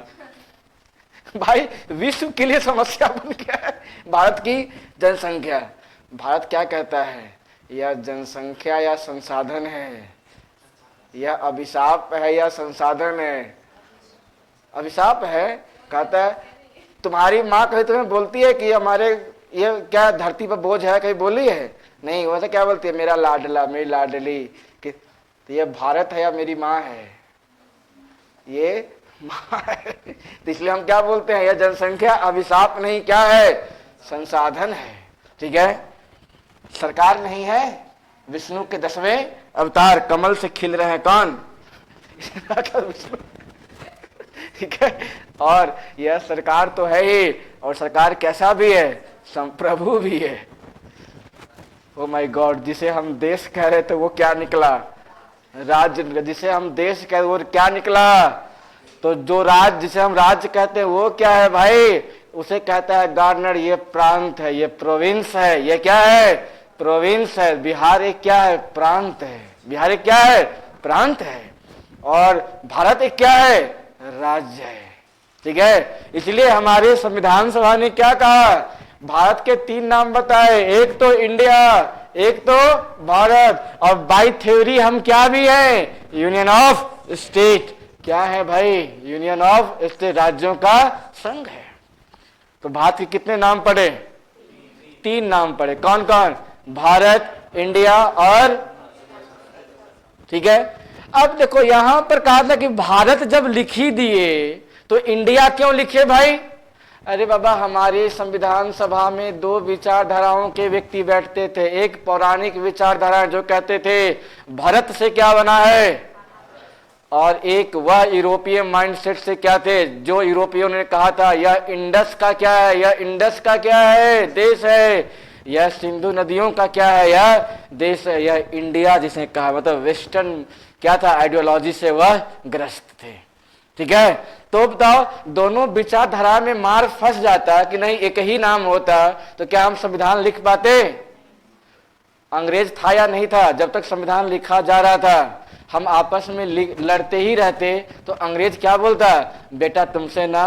भाई विश्व के लिए समस्या बन गया है भारत की जनसंख्या। भारत क्या कहता है, यह जनसंख्या या संसाधन है, यह अभिशाप है या संसाधन है? अभिशाप है। कहता है तुम्हारी माँ कभी तुम्हें बोलती है कि हमारे ये क्या धरती पर बोझ है, कहीं बोली है? नहीं, वैसे क्या बोलती है, मेरा लाडला मेरी लाडली। कि तो ये भारत है या मेरी माँ है? ये माँ है। तो इसलिए हम क्या बोलते हैं, यह जनसंख्या अभिशाप नहीं, क्या है, संसाधन है, ठीक है? सरकार नहीं है, विष्णु के 10वें अवतार कमल से खिल रहे हैं कौन? विष्णु, ठीक है? और यह सरकार तो है ही, और सरकार कैसा भी है, संप्रभु भी है। ओ माय गॉड, जिसे हम देश कह रहे थे वो क्या निकला, राज्य। जिसे हम देश कह रहे वो क्या निकला? तो जो राज्य जिसे हम राज्य कहते हैं वो क्या है भाई, उसे कहता है गार्नर, ये प्रांत है, ये प्रोविंस है। ये क्या है, प्रोविंस है। बिहार एक क्या है, प्रांत है। बिहार एक क्या है, प्रांत है। और भारत एक क्या है, राज्य है, ठीक है? इसलिए हमारे संविधान सभा ने क्या कहा, भारत के 3 नाम बताए, एक तो इंडिया, एक तो भारत, और बाय थ्योरी हम क्या भी है, यूनियन ऑफ स्टेट। क्या है भाई, यूनियन ऑफ स्टेट, राज्यों का संघ है। तो भारत के कितने नाम पड़े, 3 नाम पड़े। कौन कौन, भारत, इंडिया और, ठीक है? अब देखो यहां पर कहा था कि भारत जब लिख ही दिए तो इंडिया क्यों लिखे भाई? अरे बाबा, हमारी संविधान सभा में 2 विचारधाराओं के व्यक्ति बैठते थे। एक पौराणिक विचारधारा जो कहते थे भारत से क्या बना है, और एक वह यूरोपीय माइंडसेट से क्या थे, जो यूरोपियों ने कहा था यह इंडस का क्या है, यह इंडस का क्या है, देश है, यह सिंधु नदियों का क्या है, यह देश है, यह इंडिया जिसे कहा, मतलब वेस्टर्न क्या था, आइडियोलॉजी से वह ग्रस्त थे, ठीक है? तो बताओ दोनों विचारधारा में मार फंस जाता कि नहीं, एक ही नाम होता तो क्या हम संविधान लिख पाते? अंग्रेज था या नहीं था? जब तक संविधान लिखा जा रहा था हम आपस में लड़ते ही रहते, तो अंग्रेज क्या बोलता, बेटा तुमसे ना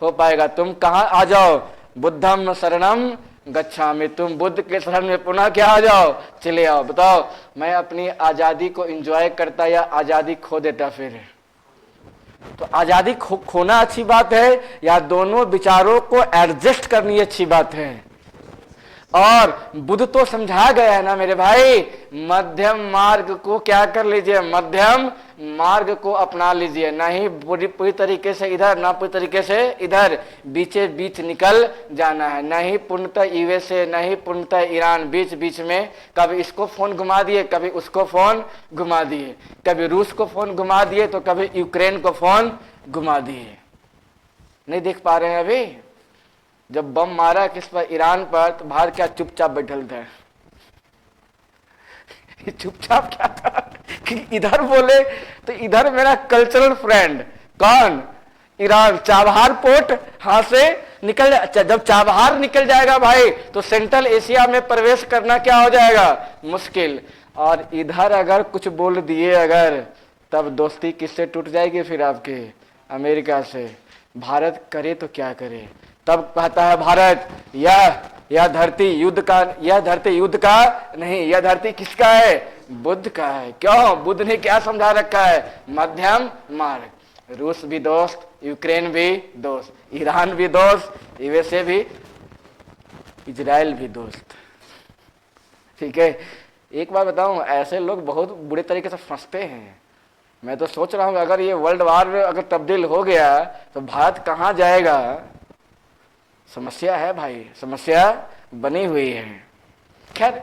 हो पाएगा, तुम कहाँ आ जाओ, बुद्धम शरणम गच्छामि, तुम बुद्ध के शरण में पुनः क्या आ जाओ, चले आओ। बताओ मैं अपनी आजादी को एंजॉय करता या आजादी खो देता? फिर तो आजादी खोना अच्छी बात है या दोनों विचारों को एडजस्ट करनी अच्छी बात है? और बुद्ध तो समझा गया है ना मेरे भाई, मध्यम मार्ग को क्या कर लीजिए, मध्यम मार्ग को अपना लीजिए, ना ही पूरी तरीके से इधर, ना पूरी तरीके से इधर, बीचे बीच निकल जाना है। ना ही पूर्णतः यूएसए, ना ही पूर्णतः ईरान, बीच बीच में कभी इसको फोन घुमा दिए, कभी उसको फोन घुमा दिए, कभी रूस को फोन घुमा दिए तो कभी यूक्रेन को फोन घुमा दिए। नहीं देख पा रहे हैं अभी? जब बम मारा किस पर, ईरान पर, तो भारत क्या चुपचाप बैठल थे? चुपचाप क्या था कि इधर बोले तो इधर मेरा कल्चरल फ्रेंड कौन, ईरान, चाबहार पोर्ट हाथ से निकल, जब चाबहार निकल जाएगा भाई तो सेंट्रल एशिया में प्रवेश करना क्या हो जाएगा, मुश्किल। और इधर अगर कुछ बोल दिए अगर, तब दोस्ती किससे टूट जाएगी फिर आपके, अमेरिका से। भारत करे तो क्या करे? तब कहता है भारत, यह धरती युद्ध का, यह धरती युद्ध का नहीं, यह धरती किसका है, बुद्ध का है। क्यों? बुद्ध ने क्या समझा रखा है, मध्यम मार्ग। रूस भी दोस्त, यूक्रेन भी दोस्त, ईरान भी दोस्त, यूएसए भी, इजराइल भी दोस्त। ठीक है, एक बात बताऊं, ऐसे लोग बहुत बुरे तरीके से फंसते हैं। मैं तो सोच रहा हूं अगर ये वर्ल्ड वार अगर तब्दील हो गया तो भारत कहां जाएगा? समस्या है भाई, समस्या बनी हुई है। खैर,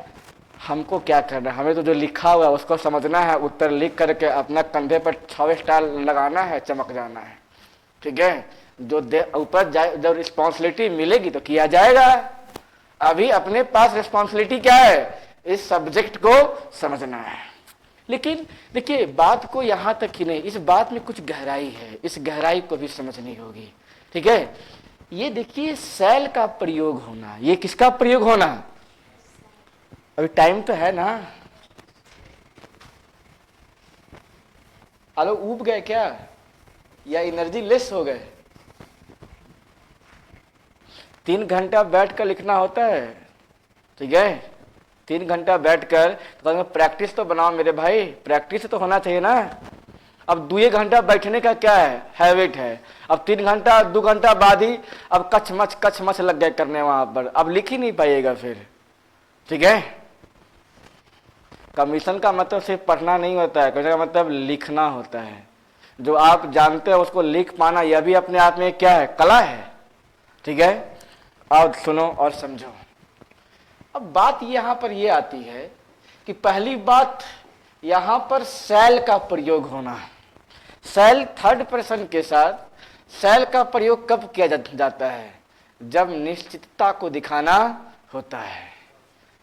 हमको क्या करना है, हमें तो जो लिखा हुआ है उसको समझना है, उत्तर लिख करके अपना कंधे पर 6 स्टार लगाना है, चमक जाना है। ठीक है, जो ऊपर जब रिस्पॉन्सिबिलिटी मिलेगी तो किया जाएगा। अभी अपने पास रिस्पॉन्सिबिलिटी क्या है, इस सब्जेक्ट को समझना है। लेकिन देखिए, बात को यहां तक ही नहीं, इस बात में कुछ गहराई है, इस गहराई को भी समझनी होगी। ठीक है, ये देखिए सेल का प्रयोग होना, ये किसका प्रयोग होना? अभी टाइम तो है ना? आलो ऊब गए क्या, या एनर्जी लेस हो गए? 3 घंटा बैठकर लिखना होता है। ठीक है, 3 घंटा बैठकर तो प्रैक्टिस तो बनाओ मेरे भाई, प्रैक्टिस तो होना चाहिए ना। अब 2 घंटा बैठने का क्या है, हैबिट है। अब 3 घंटा 2 घंटा बाद ही अब कच मच लग गए करने वहां पर, अब लिख ही नहीं पाइएगा फिर। ठीक है, कमीशन का मतलब सिर्फ पढ़ना नहीं होता है, कमीशन का मतलब लिखना होता है। जो आप जानते हो उसको लिख पाना, यह भी अपने आप में क्या है, कला है। ठीक है, अब सुनो और समझो। अब बात यहां पर यह आती है कि पहली बात यहां पर सेल का प्रयोग होना। सेल, थर्ड पर्सन के साथ सेल का प्रयोग कब किया जाता है? जब निश्चितता को दिखाना होता है।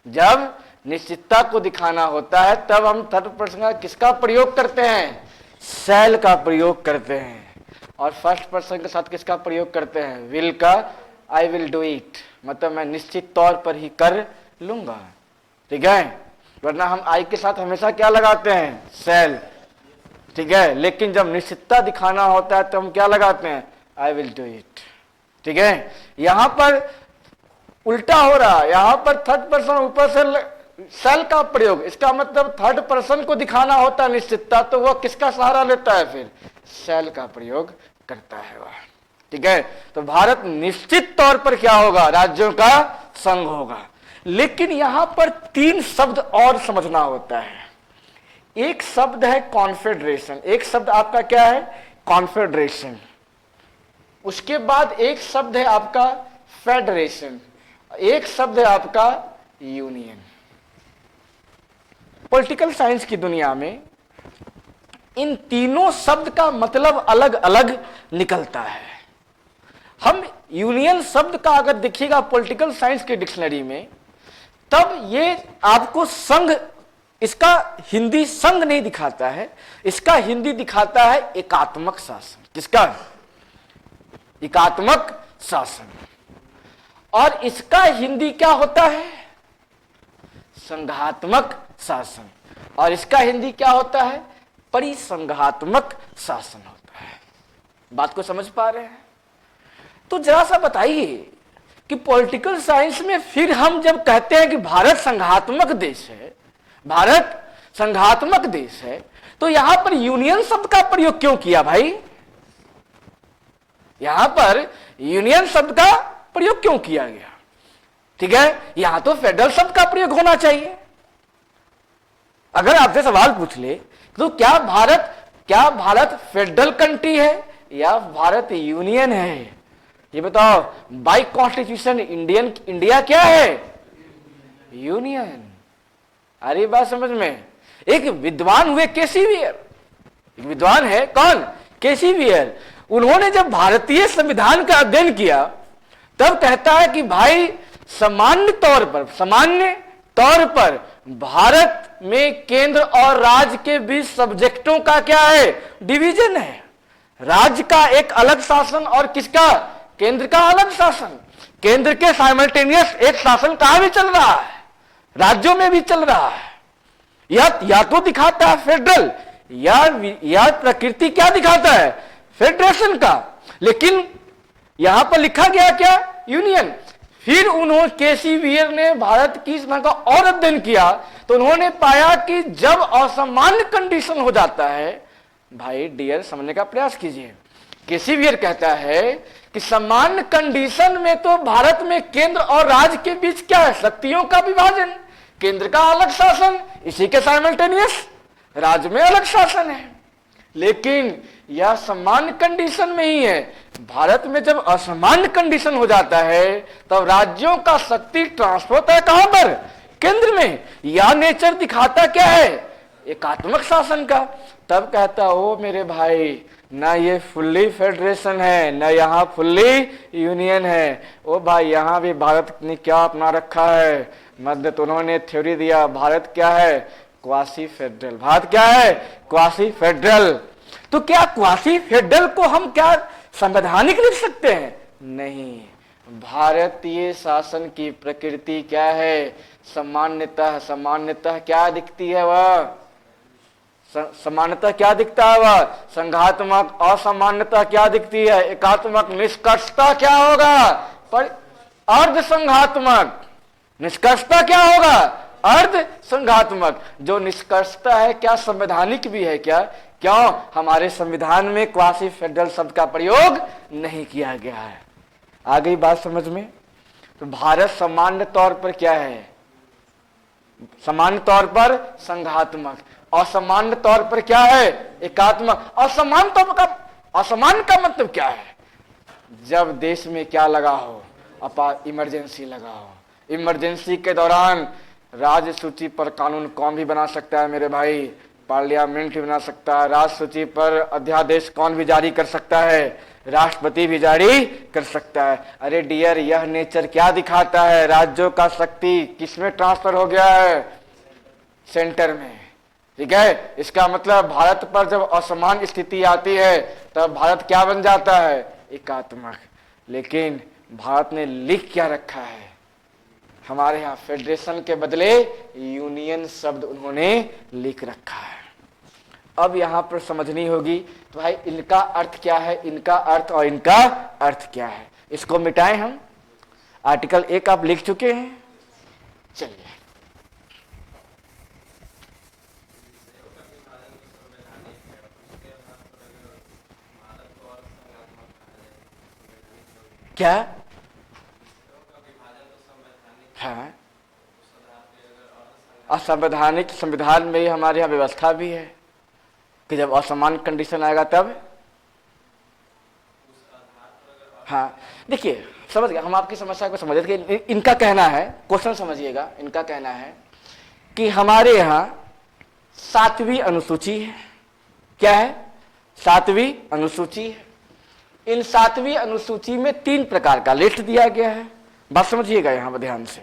जब निश्चितता को दिखाना होता है तब हम थर्ड पर्सन का किसका प्रयोग करते हैं? सेल का प्रयोग करते हैं। और फर्स्ट पर्सन के साथ किसका प्रयोग करते हैं? विल का, आई विल डू इट, मतलब मैं निश्चित तौर पर ही कर लूंगा। ठीक है, वरना हम आई के साथ हमेशा क्या लगाते हैं? सेल। ठीक है, लेकिन जब निश्चितता दिखाना होता है तो हम क्या लगाते हैं? I will do it. ठीक है, यहां पर उल्टा हो रहा है, यहां पर थर्ड पर्सन ऊपर से सेल का प्रयोग, इसका मतलब थर्ड पर्सन को दिखाना होता है निश्चितता, तो वह किसका सहारा लेता है? फिर सेल का प्रयोग करता है वह। ठीक है, तो भारत निश्चित तौर पर क्या होगा? राज्यों का संघ होगा। लेकिन यहां पर 3 शब्द और समझना होता है। एक शब्द है कॉन्फेडरेशन, एक शब्द आपका क्या है? कॉन्फेडरेशन। उसके बाद एक शब्द है आपका फेडरेशन, एक शब्द है आपका यूनियन। पॉलिटिकल साइंस की दुनिया में इन तीनों शब्द का मतलब अलग अलग निकलता है। हम यूनियन शब्द का अगर देखिएगा पॉलिटिकल साइंस के डिक्शनरी में, तब ये आपको संघ, इसका हिंदी संघ नहीं दिखाता है, इसका हिंदी दिखाता है एकात्मक शासन। किसका? एकात्मक शासन। और इसका हिंदी क्या होता है? संघात्मक शासन। और इसका हिंदी क्या होता है? परिसंघात्मक शासन होता है। बात को समझ पा रहे हैं? तो जरा सा बताइए कि पॉलिटिकल साइंस में फिर हम जब कहते हैं कि भारत संघात्मक देश है, भारत संघात्मक देश है, तो यहां पर यूनियन शब्द का प्रयोग क्यों किया भाई? यहां पर यूनियन शब्द का प्रयोग क्यों किया गया? ठीक है, यहां तो फेडरल शब्द का प्रयोग होना चाहिए। अगर आपसे सवाल पूछ ले तो क्या भारत क्या भारत फेडरल कंट्री है या भारत यूनियन है? ये बताओ, बाई कॉन्स्टिट्यूशन इंडिया क्या है? यूनियन। अरे बात समझ में। एक विद्वान हुए केसी वियर, एक विद्वान है कौन? केसी वियर। उन्होंने जब भारतीय संविधान का अध्ययन किया तब कहता है कि भाई सामान्य तौर पर भारत में केंद्र और राज्य के बीच सब्जेक्टों का क्या है? डिवीजन है। राज्य का एक अलग शासन और किसका? केंद्र का अलग शासन। केंद्र के साइमल्टेनियस एक शासन कहां भी चल रहा है, राज्यों में भी चल रहा है। या तो दिखाता है फेडरल या प्रकृति क्या दिखाता है? फेडरेशन का। लेकिन यहां पर लिखा गया क्या? यूनियन। फिर उन्होंने केसी वियर ने भारत की संविधान का और अध्ययन किया तो उन्होंने पाया कि जब असामान्य कंडीशन हो जाता है, भाई डियर समझने का प्रयास कीजिए, केसी वियर कहता है कि सामान्य कंडीशन में तो भारत में केंद्र और राज्य के बीच क्या है? शक्तियों का विभाजन, केंद्र का अलग शासन, इसी के साइमल्टेनियस राज्य में अलग शासन है। लेकिन यह सामान्य कंडीशन में ही है। भारत में जब असामान्य कंडीशन हो जाता है तब राज्यों का शक्ति ट्रांसफर होता है कहां पर? केंद्र में। यह नेचर दिखाता क्या है? एकात्मक शासन का। तब कहता हो मेरे भाई, ना ये फुल्ली फेडरेशन है ना यहाँ फुल्ली यूनियन है। ओ भाई, यहाँ भी भारत ने क्या अपना रखा है? मध्य तो उन्होंने थ्योरी दिया, भारत क्या है? Quasi federal. भारत क्या है? Quasi federal. तो क्या क्वासी फेडरल को हम क्या संवैधानिक लिख सकते हैं? नहीं। भारतीय शासन की प्रकृति क्या है? सामान्यतः क्या दिखती है? वह सामान्यतः क्या दिखता है? वह संघात्मक। असामान्यतः क्या दिखती है? एकात्मक। निष्कर्षता क्या होगा? पर अर्ध संघात्मक। निष्कर्षता क्या होगा? अर्ध संघात्मक। जो निष्कर्षता है क्या संवैधानिक भी है क्या? क्यों? हमारे संविधान में क्वासी फेडरल शब्द का प्रयोग नहीं किया गया है। आ गई बात समझ में? तो भारत सामान्य तौर पर क्या है? सामान्य तौर पर संघात्मक। असामान्य तौर पर क्या है? एकात्मक। असामान्य तौर का, असामान्य का मतलब क्या है? जब देश में क्या लगा हो? इमरजेंसी लगा हो। इमरजेंसी के दौरान राज्य सूची पर कानून कौन भी बना सकता है मेरे भाई? पार्लियामेंट भी बना सकता है। राज्य सूची पर अध्यादेश कौन भी जारी कर सकता है? राष्ट्रपति भी जारी कर सकता है। अरे डियर, यह नेचर क्या दिखाता है? राज्यों का शक्ति किसमें ट्रांसफर हो गया है? सेंटर में। ठीक है। इसका मतलब भारत पर जब असमान स्थिति आती है तब भारत क्या बन जाता है? एकात्मक। लेकिन भारत ने लिख क्या रखा है? हमारे यहाँ फेडरेशन के बदले यूनियन शब्द उन्होंने लिख रखा है। अब यहां पर समझनी होगी तो भाई इनका अर्थ क्या है, इनका अर्थ और इनका अर्थ क्या है। इसको मिटाएं हम। आर्टिकल 1 आप लिख चुके हैं। चलिए, क्या? हाँ, असंवैधानिक संविधान में ही हमारे यहाँ व्यवस्था भी है कि जब असमान कंडीशन आएगा तब। हाँ, देखिए समझ गया, हम आपकी समस्या को समझ गए कि इनका कहना है, क्वेश्चन समझिएगा, इनका कहना है कि हमारे यहाँ 7वीं अनुसूची है। क्या है? 7वीं अनुसूची है। इन 7वीं अनुसूची में 3 प्रकार का लिस्ट दिया गया है। बात समझिएगा यहां पर ध्यान से।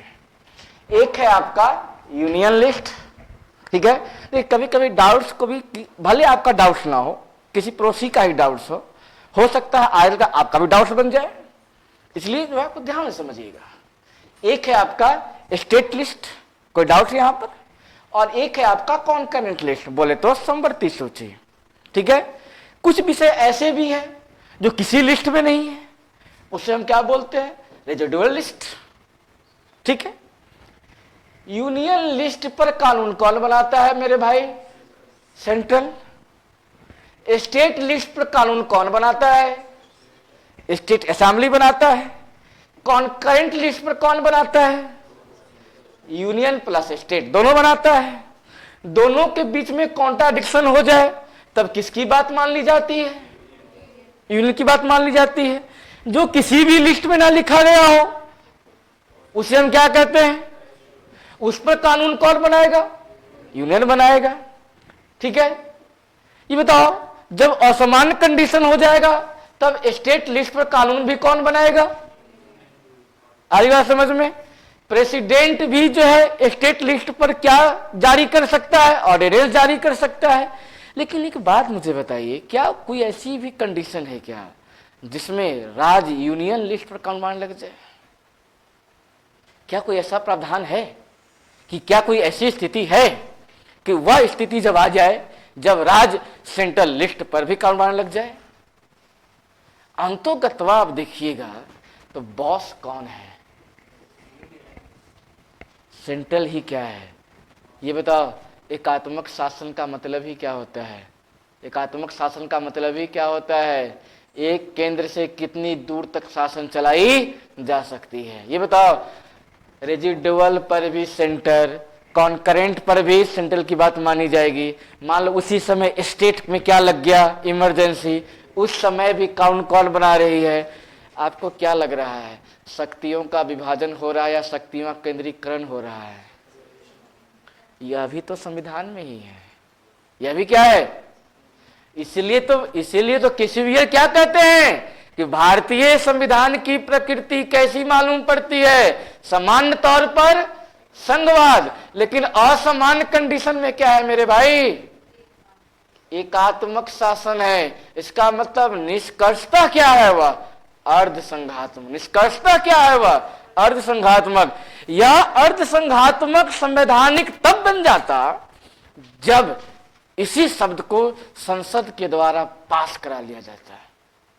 एक है आपका यूनियन लिस्ट। ठीक है। तो कभी कभी डाउट्स को भी, भले आपका डाउट्स ना हो, किसी पड़ोसी का ही डाउट्स हो सकता है आयल का आपका भी डाउट्स बन जाए, इसलिए जो है आपको ध्यान से समझिएगा। एक है आपका स्टेट लिस्ट, कोई डाउट यहां पर, और एक है आपका कॉन्करेंट लिस्ट, बोले तो समवर्ती सूची। ठीक है। कुछ विषय ऐसे भी है जो किसी लिस्ट में नहीं है, उसे हम क्या बोलते हैं? Residual list. ठीक है। यूनियन लिस्ट पर कानून कौन बनाता है मेरे भाई? सेंट्रल। स्टेट लिस्ट पर कानून कौन बनाता है? स्टेट असेंबली बनाता है। कॉन्करेंट लिस्ट पर कौन बनाता है? यूनियन प्लस स्टेट दोनों बनाता है। दोनों के बीच में कॉन्ट्राडिक्शन हो जाए तब किसकी बात मान ली जाती है? यूनियन की बात मान ली जाती है। जो किसी भी लिस्ट में ना लिखा गया हो उसे हम क्या कहते हैं? उस पर कानून कौन बनाएगा? यूनियन बनाएगा। ठीक है, ये बताओ, जब असामान्य कंडीशन हो जाएगा तब स्टेट लिस्ट पर कानून भी कौन बनाएगा? आई बात समझ में? प्रेसिडेंट भी जो है स्टेट लिस्ट पर क्या जारी कर सकता है? ऑर्डिनेंस जारी कर सकता है। लेकिन एक बात मुझे बताइए, क्या कोई ऐसी भी कंडीशन है क्या जिसमें राज्य यूनियन लिस्ट पर कानून लग जाए? क्या कोई ऐसा प्रावधान है कि क्या कोई ऐसी स्थिति है कि वह स्थिति जब आ जाए जब राज्य सेंट्रल लिस्ट पर भी कानून लग जाए? अंतोगत्वा आप देखिएगा तो बॉस कौन है? सेंट्रल ही क्या है? ये बताओ, एकात्मक शासन का मतलब ही क्या होता है? एकात्मक शासन का मतलब ही क्या होता है? एक केंद्र से कितनी दूर तक शासन चलाई जा सकती है, ये बताओ। रेजिडुअल पर भी सेंटर, कॉन्करेंट पर भी सेंट्रल की बात मानी जाएगी। मान लो उसी समय स्टेट में क्या लग गया, इमरजेंसी, उस समय भी कानून कौन बना रही है? आपको क्या लग रहा है, शक्तियों का विभाजन हो रहा है या शक्तियों का केंद्रीकरण हो रहा है? यह भी तो संविधान में ही है। यह भी क्या है? इसीलिए तो किसीवियर क्या कहते हैं कि भारतीय संविधान की प्रकृति कैसी मालूम पड़ती है? सामान्य तौर पर संघवाद, लेकिन असामान्य कंडीशन में क्या है मेरे भाई? एकात्मक शासन है। इसका मतलब निष्कर्षता क्या है? वह अर्ध संघात्मक। निष्कर्षता क्या है? वह अर्ध संघात्मक। यह अर्ध संघात्मक संवैधानिक तब बन जाता जब इसी शब्द को संसद के द्वारा पास करा लिया जाता है।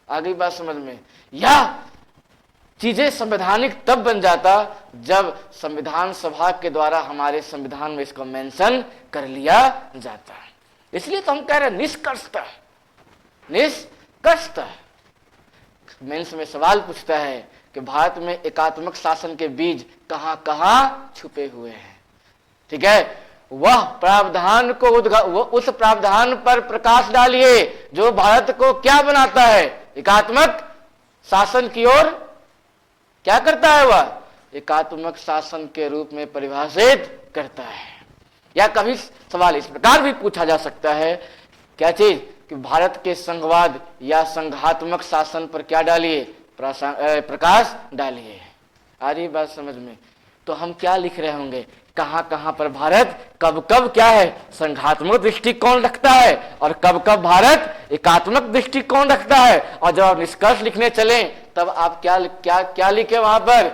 आगे बात समझ में? यह चीजें संवैधानिक तब बन जाता जब संविधान सभा के द्वारा हमारे संविधान में इसको मेंशन कर लिया जाता है। इसलिए तो हम कह रहे हैं निष्कर्षतः। निष्कर्षतः मेंस में सवाल पूछता है कि भारत में एकात्मक शासन के बीज कहां कहां छुपे हुए हैं। ठीक है, वह प्रावधान को उस प्रावधान पर प्रकाश डालिए जो भारत को क्या बनाता है? एकात्मक शासन की ओर क्या करता है? वह एकात्मक शासन के रूप में परिभाषित करता है। या कभी सवाल इस प्रकार भी पूछा जा सकता है, क्या चीज, कि भारत के संघवाद या संघात्मक शासन पर क्या डालिए? प्रकाश डालिए। आ रही बात समझ में? तो हम क्या लिख रहे होंगे, कहां कहां पर भारत कब कब क्या है? संघात्मक दृष्टिकोण रखता है और कब कब भारत एकात्मक दृष्टिकोण रखता है। और जब आप निष्कर्ष लिखने चले तब आप क्या क्या क्या लिखे वहां पर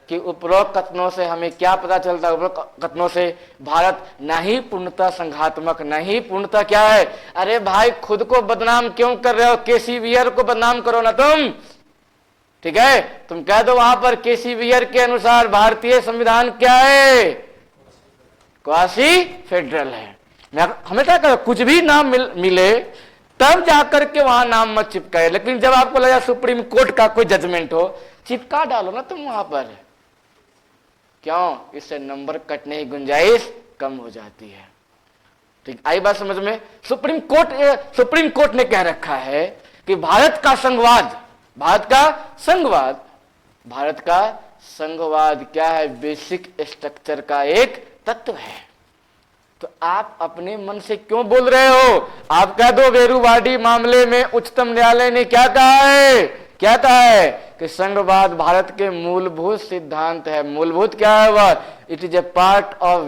कि उपरोक्त कथनों से हमें क्या पता चलता है? उपरोक्त कथनों से भारत न ही पूर्णतः संघात्मक, न ही पूर्णतः क्या है? अरे भाई, खुद को बदनाम क्यों कर रहे हो? केसी वियर को बदनाम करो ना तुम। ठीक है, तुम कह दो वहां पर केसी वियर के अनुसार भारतीय संविधान क्या है? क्वासी फेडरल है। हमें क्या करो, कुछ भी नाम मिले तब जाकर के वहां नाम मत चिपकाए। लेकिन जब आपको लगा सुप्रीम कोर्ट का कोई जजमेंट हो, चिपका डालो ना तुम वहां पर। क्यों? इससे नंबर कटने की गुंजाइश कम हो जाती है। ठीक, आई बात समझ में? सुप्रीम कोर्ट ने कह रखा है कि भारत का संघवाद क्या है? बेसिक स्ट्रक्चर का एक तत्व है। तो आप अपने मन से क्यों बोल रहे हो? आप कह दो वेरुवाडी मामले में उच्चतम न्यायालय ने क्या कहा है? क्या कहा है कि संघवाद भारत के मूलभूत सिद्धांत है। मूलभूत क्या है वह? It is a part of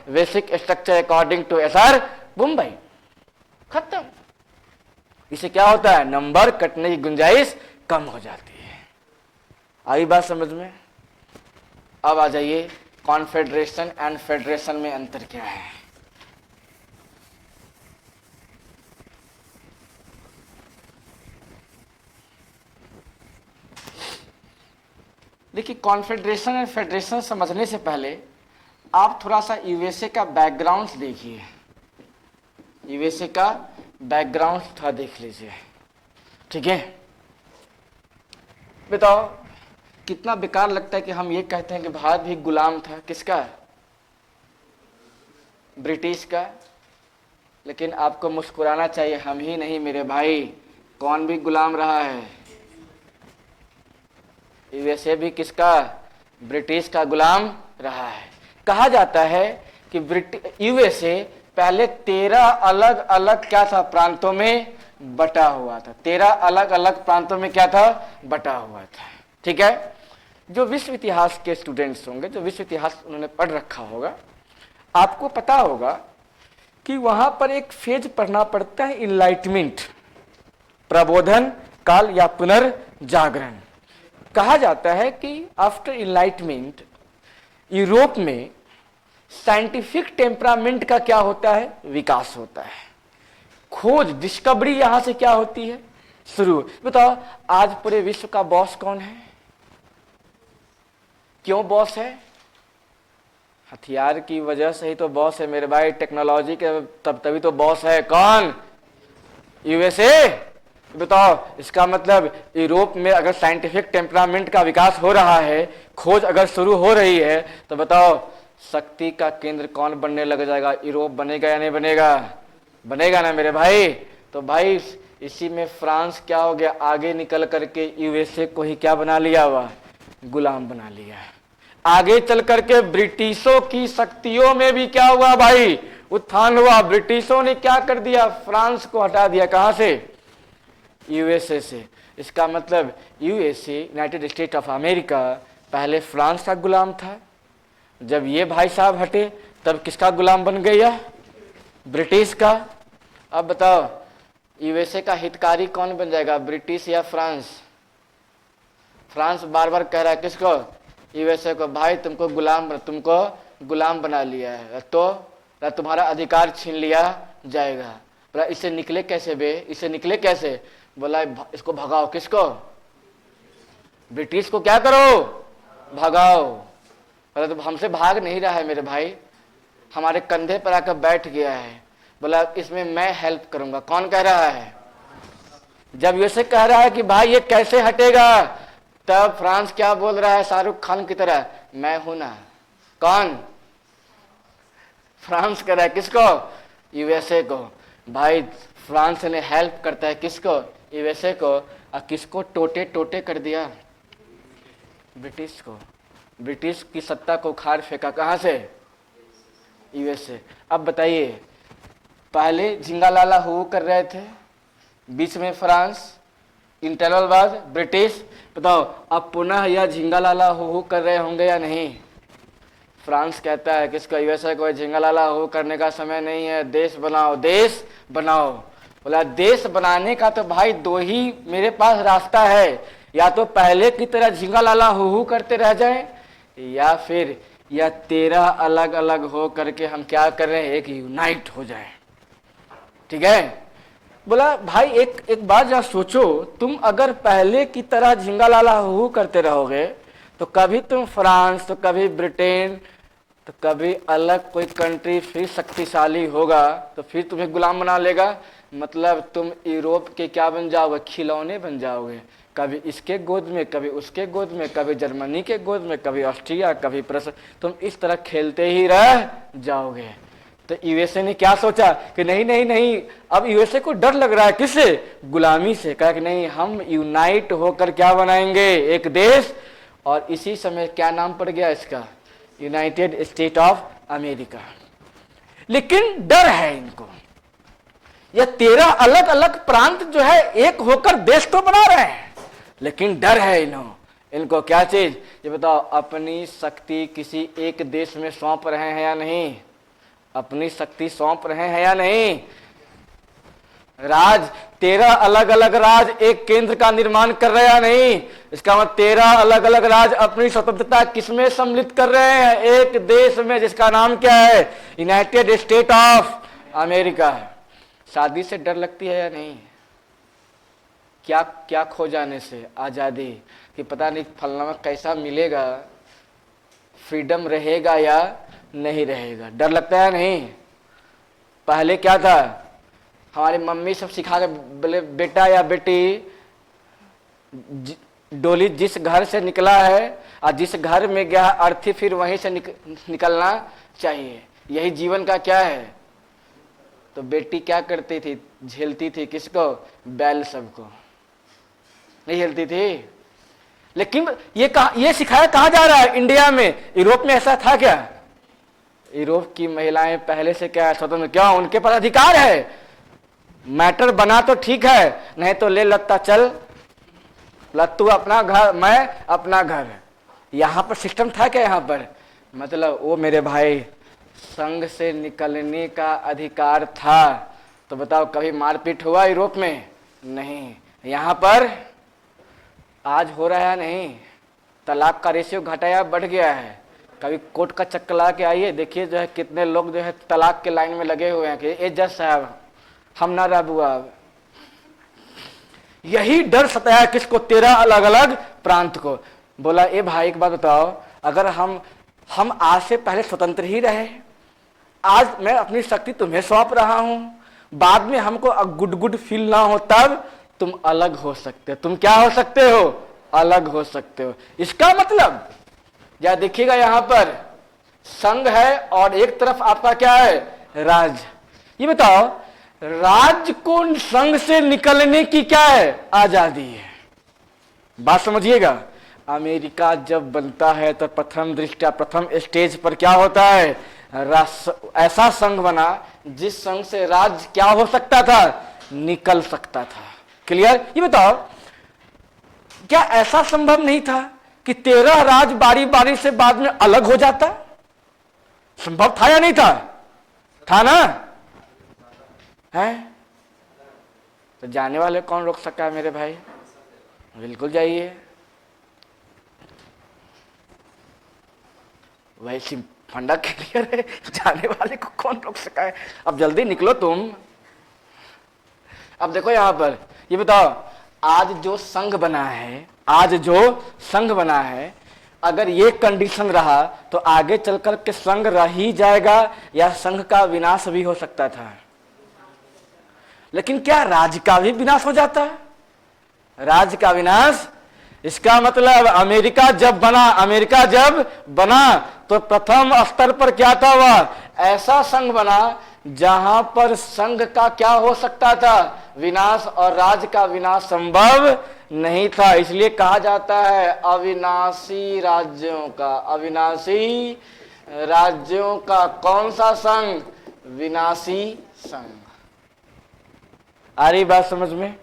basic structure according to SR मुंबई। खत्म। इसे क्या होता है? नंबर कटने की गुंजाइश कम हो जाती है। आई बात समझ में? अब आ जाइए, कॉन्फेडरेशन एंड फेडरेशन में अंतर क्या है? देखिए, कॉन्फेडरेशन एंड फेडरेशन समझने से पहले आप थोड़ा सा यूएसए का बैकग्राउंड देखिए। यूएसए का बैकग्राउंड थोड़ा देख लीजिए। ठीक है, बताओ कितना बेकार लगता है कि हम ये कहते हैं कि भारत भी गुलाम था। किसका? ब्रिटिश का। लेकिन आपको मुस्कुराना चाहिए, हम ही नहीं मेरे भाई, कौन भी गुलाम रहा है। यूएसए भी किसका? ब्रिटिश का गुलाम रहा है। कहा जाता है कि यूएसए पहले 13 अलग अलग क्या था, प्रांतों में बटा हुआ था। 13 अलग अलग प्रांतों में क्या था, बटा हुआ था। ठीक है, जो विश्व इतिहास के स्टूडेंट्स होंगे, जो विश्व इतिहास उन्होंने पढ़ रखा होगा, आपको पता होगा कि वहां पर एक फेज पढ़ना पड़ता है, इनलाइटमेंट, प्रबोधन काल या पुनर्जागरण। कहा जाता है कि आफ्टर इनलाइटमेंट यूरोप में साइंटिफिक टेम्परामेंट का क्या होता है, विकास होता है। खोज, डिस्कवरी यहां से क्या होती है, शुरू। बताओ, आज पूरे विश्व का बॉस कौन है? क्यों बॉस है? हथियार की वजह से ही तो बॉस है मेरे भाई, टेक्नोलॉजी के तभी तो बॉस है। कौन? यूएसए। बताओ, इसका मतलब यूरोप में अगर साइंटिफिक टेम्परामेंट का विकास हो रहा है, खोज अगर शुरू हो रही है, तो बताओ शक्ति का केंद्र कौन बनने लग जाएगा? यूरोप बनेगा या नहीं बनेगा? बनेगा ना मेरे भाई। तो भाई इसी में फ्रांस क्या हो गया, आगे निकल करके यूएसए को ही क्या बना लिया हुआ, गुलाम बना लिया। आगे चल करके ब्रिटिशों की शक्तियों में भी क्या हुआ भाई, उत्थान हुआ। ब्रिटिशों ने क्या कर दिया, फ्रांस को हटा दिया। कहां से? यूएसए से। इसका मतलब USA, United state of America, पहले फ्रांस का गुलाम था। जब ये भाई साहब हटे तब किसका गुलाम बन गया, ब्रिटिश का। अब बताओ यूएसए का हितकारी कौन बन जाएगा, ब्रिटिश या फ्रांस? फ्रांस बार बार कह रहा है किसको, यूएसए को, भाई तुमको गुलाम बना लिया है, तो तुम्हारा अधिकार छीन लिया जाएगा। बोला इससे निकले कैसे बे, इससे निकले कैसे? बोला इसको भगाओ। किसको? ब्रिटिश को क्या करो, भगाओ। बोला तो हमसे भाग नहीं रहा है मेरे भाई, हमारे कंधे पर आकर बैठ गया है। बोला इसमें मैं हेल्प करूंगा। कौन कह रहा है? जब यूएसए कह रहा है कि भाई ये कैसे हटेगा, तब फ्रांस क्या बोल रहा है, शाहरुख खान की तरह, मैं हूं ना। कौन? फ्रांस कह रहा है किसको, यूएसए को। भाई फ्रांस ने हेल्प करता है किसको, यूएसए को। और किसको टोटे टोटे कर दिया, ब्रिटिश को। ब्रिटिश की सत्ता को उखाड़ फेंका। कहां से? यूएसए। अब बताइए, पहले झिंगालाला हो कर रहे थे, बीच में फ्रांस, इंटरवल बाद ब्रिटिश। बताओ अब पुनः यह झिंगालाला हो कर रहे होंगे या नहीं? फ्रांस कहता है किसको, यूएसए को, झिंगालाला हो करने का समय नहीं है, देश बनाओ, देश बनाओ। बोला देश बनाने का तो भाई दो ही मेरे पास रास्ता है, या तो पहले की तरह झिंगालाला हो करते रह जाए, या फिर या 13 अलग अलग हो करके हम क्या कर रहे हैं, एक यूनाइट हो जाए। ठीक है। बोला भाई एक बात जरा सोचो, तुम अगर पहले की तरह झिंगालाला हो करते रहोगे तो कभी तुम फ्रांस, तो कभी ब्रिटेन, तो कभी अलग कोई कंट्री फिर शक्तिशाली होगा तो फिर तुम्हें गुलाम बना लेगा। मतलब तुम यूरोप के क्या बन जाओगे, खिलौने बन जाओगे। कभी इसके गोद में, कभी उसके गोद में, कभी जर्मनी के गोद में, कभी ऑस्ट्रिया, कभी प्रेस, तुम इस तरह खेलते ही रह जाओगे। तो यूएसए ने क्या सोचा कि नहीं नहीं नहीं, अब यूएसए को डर लग रहा है किससे, गुलामी से। कहा कि नहीं, हम यूनाइट होकर क्या बनाएंगे, एक देश। और इसी समय क्या नाम पड़ गया इसका, यूनाइटेड स्टेट ऑफ अमेरिका। लेकिन डर है इनको, यह 13 अलग अलग प्रांत जो है एक होकर देश तो बना रहे हैं, लेकिन डर है इनको क्या चीज, ये बताओ, अपनी शक्ति किसी एक देश में सौंप रहे हैं या नहीं, अपनी शक्ति सौंप रहे हैं या नहीं। राज 13 अलग अलग राज एक केंद्र का निर्माण कर रहे हैं या नहीं। इसका मतलब 13 अलग अलग राज अपनी स्वतंत्रता किसमें सम्मिलित कर रहे हैं, एक देश में, जिसका नाम क्या है, यूनाइटेड स्टेट ऑफ अमेरिका है। शादी से डर लगती है या नहीं, क्या क्या खो जाने से, आजादी, कि पता नहीं फलना में कैसा मिलेगा, फ्रीडम रहेगा या नहीं रहेगा, डर लगता है नहीं। पहले क्या था, हमारी मम्मी सब सिखा के बोले बेटा या बेटी, डोली जिस घर से निकला है और जिस घर में गया अर्थी फिर वहीं से निकलना चाहिए। यही जीवन का क्या है, तो बेटी क्या करती थी, झेलती थी किसको, बैल सबको, नहीं झेलती थी। लेकिन ये सिखाया कहाँ जा रहा है, इंडिया में। यूरोप में ऐसा था क्या? यूरोप की महिलाएं पहले से क्या स्वतंत्र, क्यों? उनके पास अधिकार है। मैटर बना तो ठीक है, नहीं तो ले लत्ता चल, लत्तू अपना घर, मैं अपना घर। यहां पर सिस्टम था क्या? यहां पर मतलब वो मेरे भाई संघ से निकलने का अधिकार था। तो बताओ कभी मारपीट हुआ यूरोप में? नहीं। यहां पर आज हो रहा है नहीं, तलाक का रेशियो घटाया बढ़ गया है। कभी कोर्ट का चक्कर ला के आइए, देखिए जो है कितने लोग जो है तलाक के लाइन में लगे हुए हैं कि ए जज साहब हम ना रबुआ। यही डर सताया किसको? 13 अलग अलग प्रांत को। बोला ए भाई एक बात बताओ, अगर हम आज से पहले स्वतंत्र ही रहे, आज मैं अपनी शक्ति तुम्हें सौंप रहा हूं, बाद में हमको गुड फील ना हो, तब तुम अलग हो सकते हो। तुम क्या हो सकते हो? अलग हो सकते हो। इसका मतलब या देखिएगा यहां पर संघ है और एक तरफ आपका क्या है? राज। ये बताओ राज्य को संघ से निकलने की क्या है? आजादी है। बात समझिएगा। अमेरिका जब बनता है तो प्रथम दृष्टया प्रथम स्टेज पर क्या होता है? ऐसा संघ बना जिस संघ से राज्य क्या हो सकता था? निकल सकता था। क्लियर? ये बताओ क्या ऐसा संभव नहीं था कि 13 राज्य बारी बारी से बाद में अलग हो जाता? संभव था या नहीं था? था ना? है? तो जाने वाले कौन रोक सका है मेरे भाई? बिल्कुल जाइए। वैसी फंडा क्लियर है, जाने वाले को कौन रोक सका है? अब जल्दी निकलो तुम। अब देखो यहां पर, ये बताओ आज जो संघ बना है, आज जो संघ बना है, अगर ये कंडीशन रहा तो आगे चलकर के संघ रह ही जाएगा या संघ का विनाश भी हो सकता था। लेकिन क्या राज्य का भी विनाश हो जाता है? राज्य का विनाश, इसका मतलब अमेरिका जब बना तो प्रथम स्तर पर क्या था? वह ऐसा संघ बना जहां पर संघ का क्या हो सकता था? विनाश, और राज्य का विनाश संभव नहीं था। इसलिए कहा जाता है अविनाशी राज्यों का, अविनाशी राज्यों का कौन सा संघ? विनाशी संघ। आ रही बात समझ में?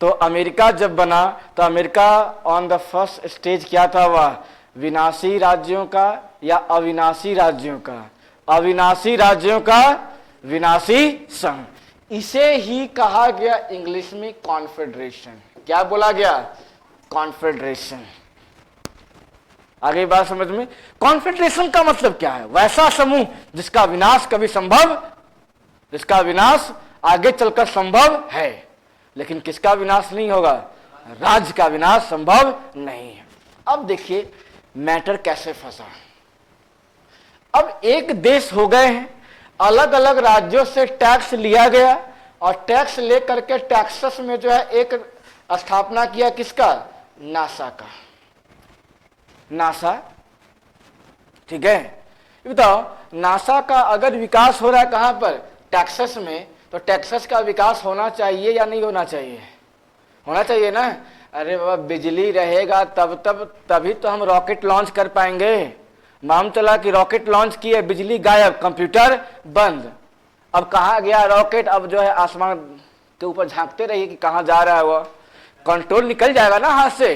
तो अमेरिका जब बना तो America on the first stage क्या था? वह विनाशी राज्यों का या अविनाशी राज्यों का? अविनाशी राज्यों का विनाशी संघ। इसे ही कहा गया इंग्लिश में कॉन्फेडरेशन। क्या बोला गया? कॉन्फेडरेशन। आगे बात समझ में? कॉन्फेडरेशन का मतलब क्या है? वैसा समूह जिसका विनाश कभी संभव, जिसका विनाश आगे चलकर संभव है, लेकिन किसका विनाश नहीं होगा? राज्य का विनाश संभव नहीं है। अब देखिए मैटर कैसे फंसा। अब एक देश हो गए हैं, अलग अलग राज्यों से टैक्स लिया गया और टैक्स लेकर के टैक्सेस में जो है एक स्थापना किया किसका? नासा का। नासा, ठीक है। बताओ नासा का अगर विकास हो रहा है कहां पर? टैक्सेस में, तो टैक्सेस का विकास होना चाहिए या नहीं होना चाहिए? होना चाहिए ना। अरे बाबा बिजली रहेगा तभी तो हम रॉकेट लॉन्च कर पाएंगे। मालूम चला कि रॉकेट लॉन्च किए, बिजली गायब, कंप्यूटर बंद। अब कहाँ गया रॉकेट? अब जो है आसमान के ऊपर झांकते रहिए कि कहाँ जा रहा है, वो कंट्रोल निकल जाएगा ना हाथ से।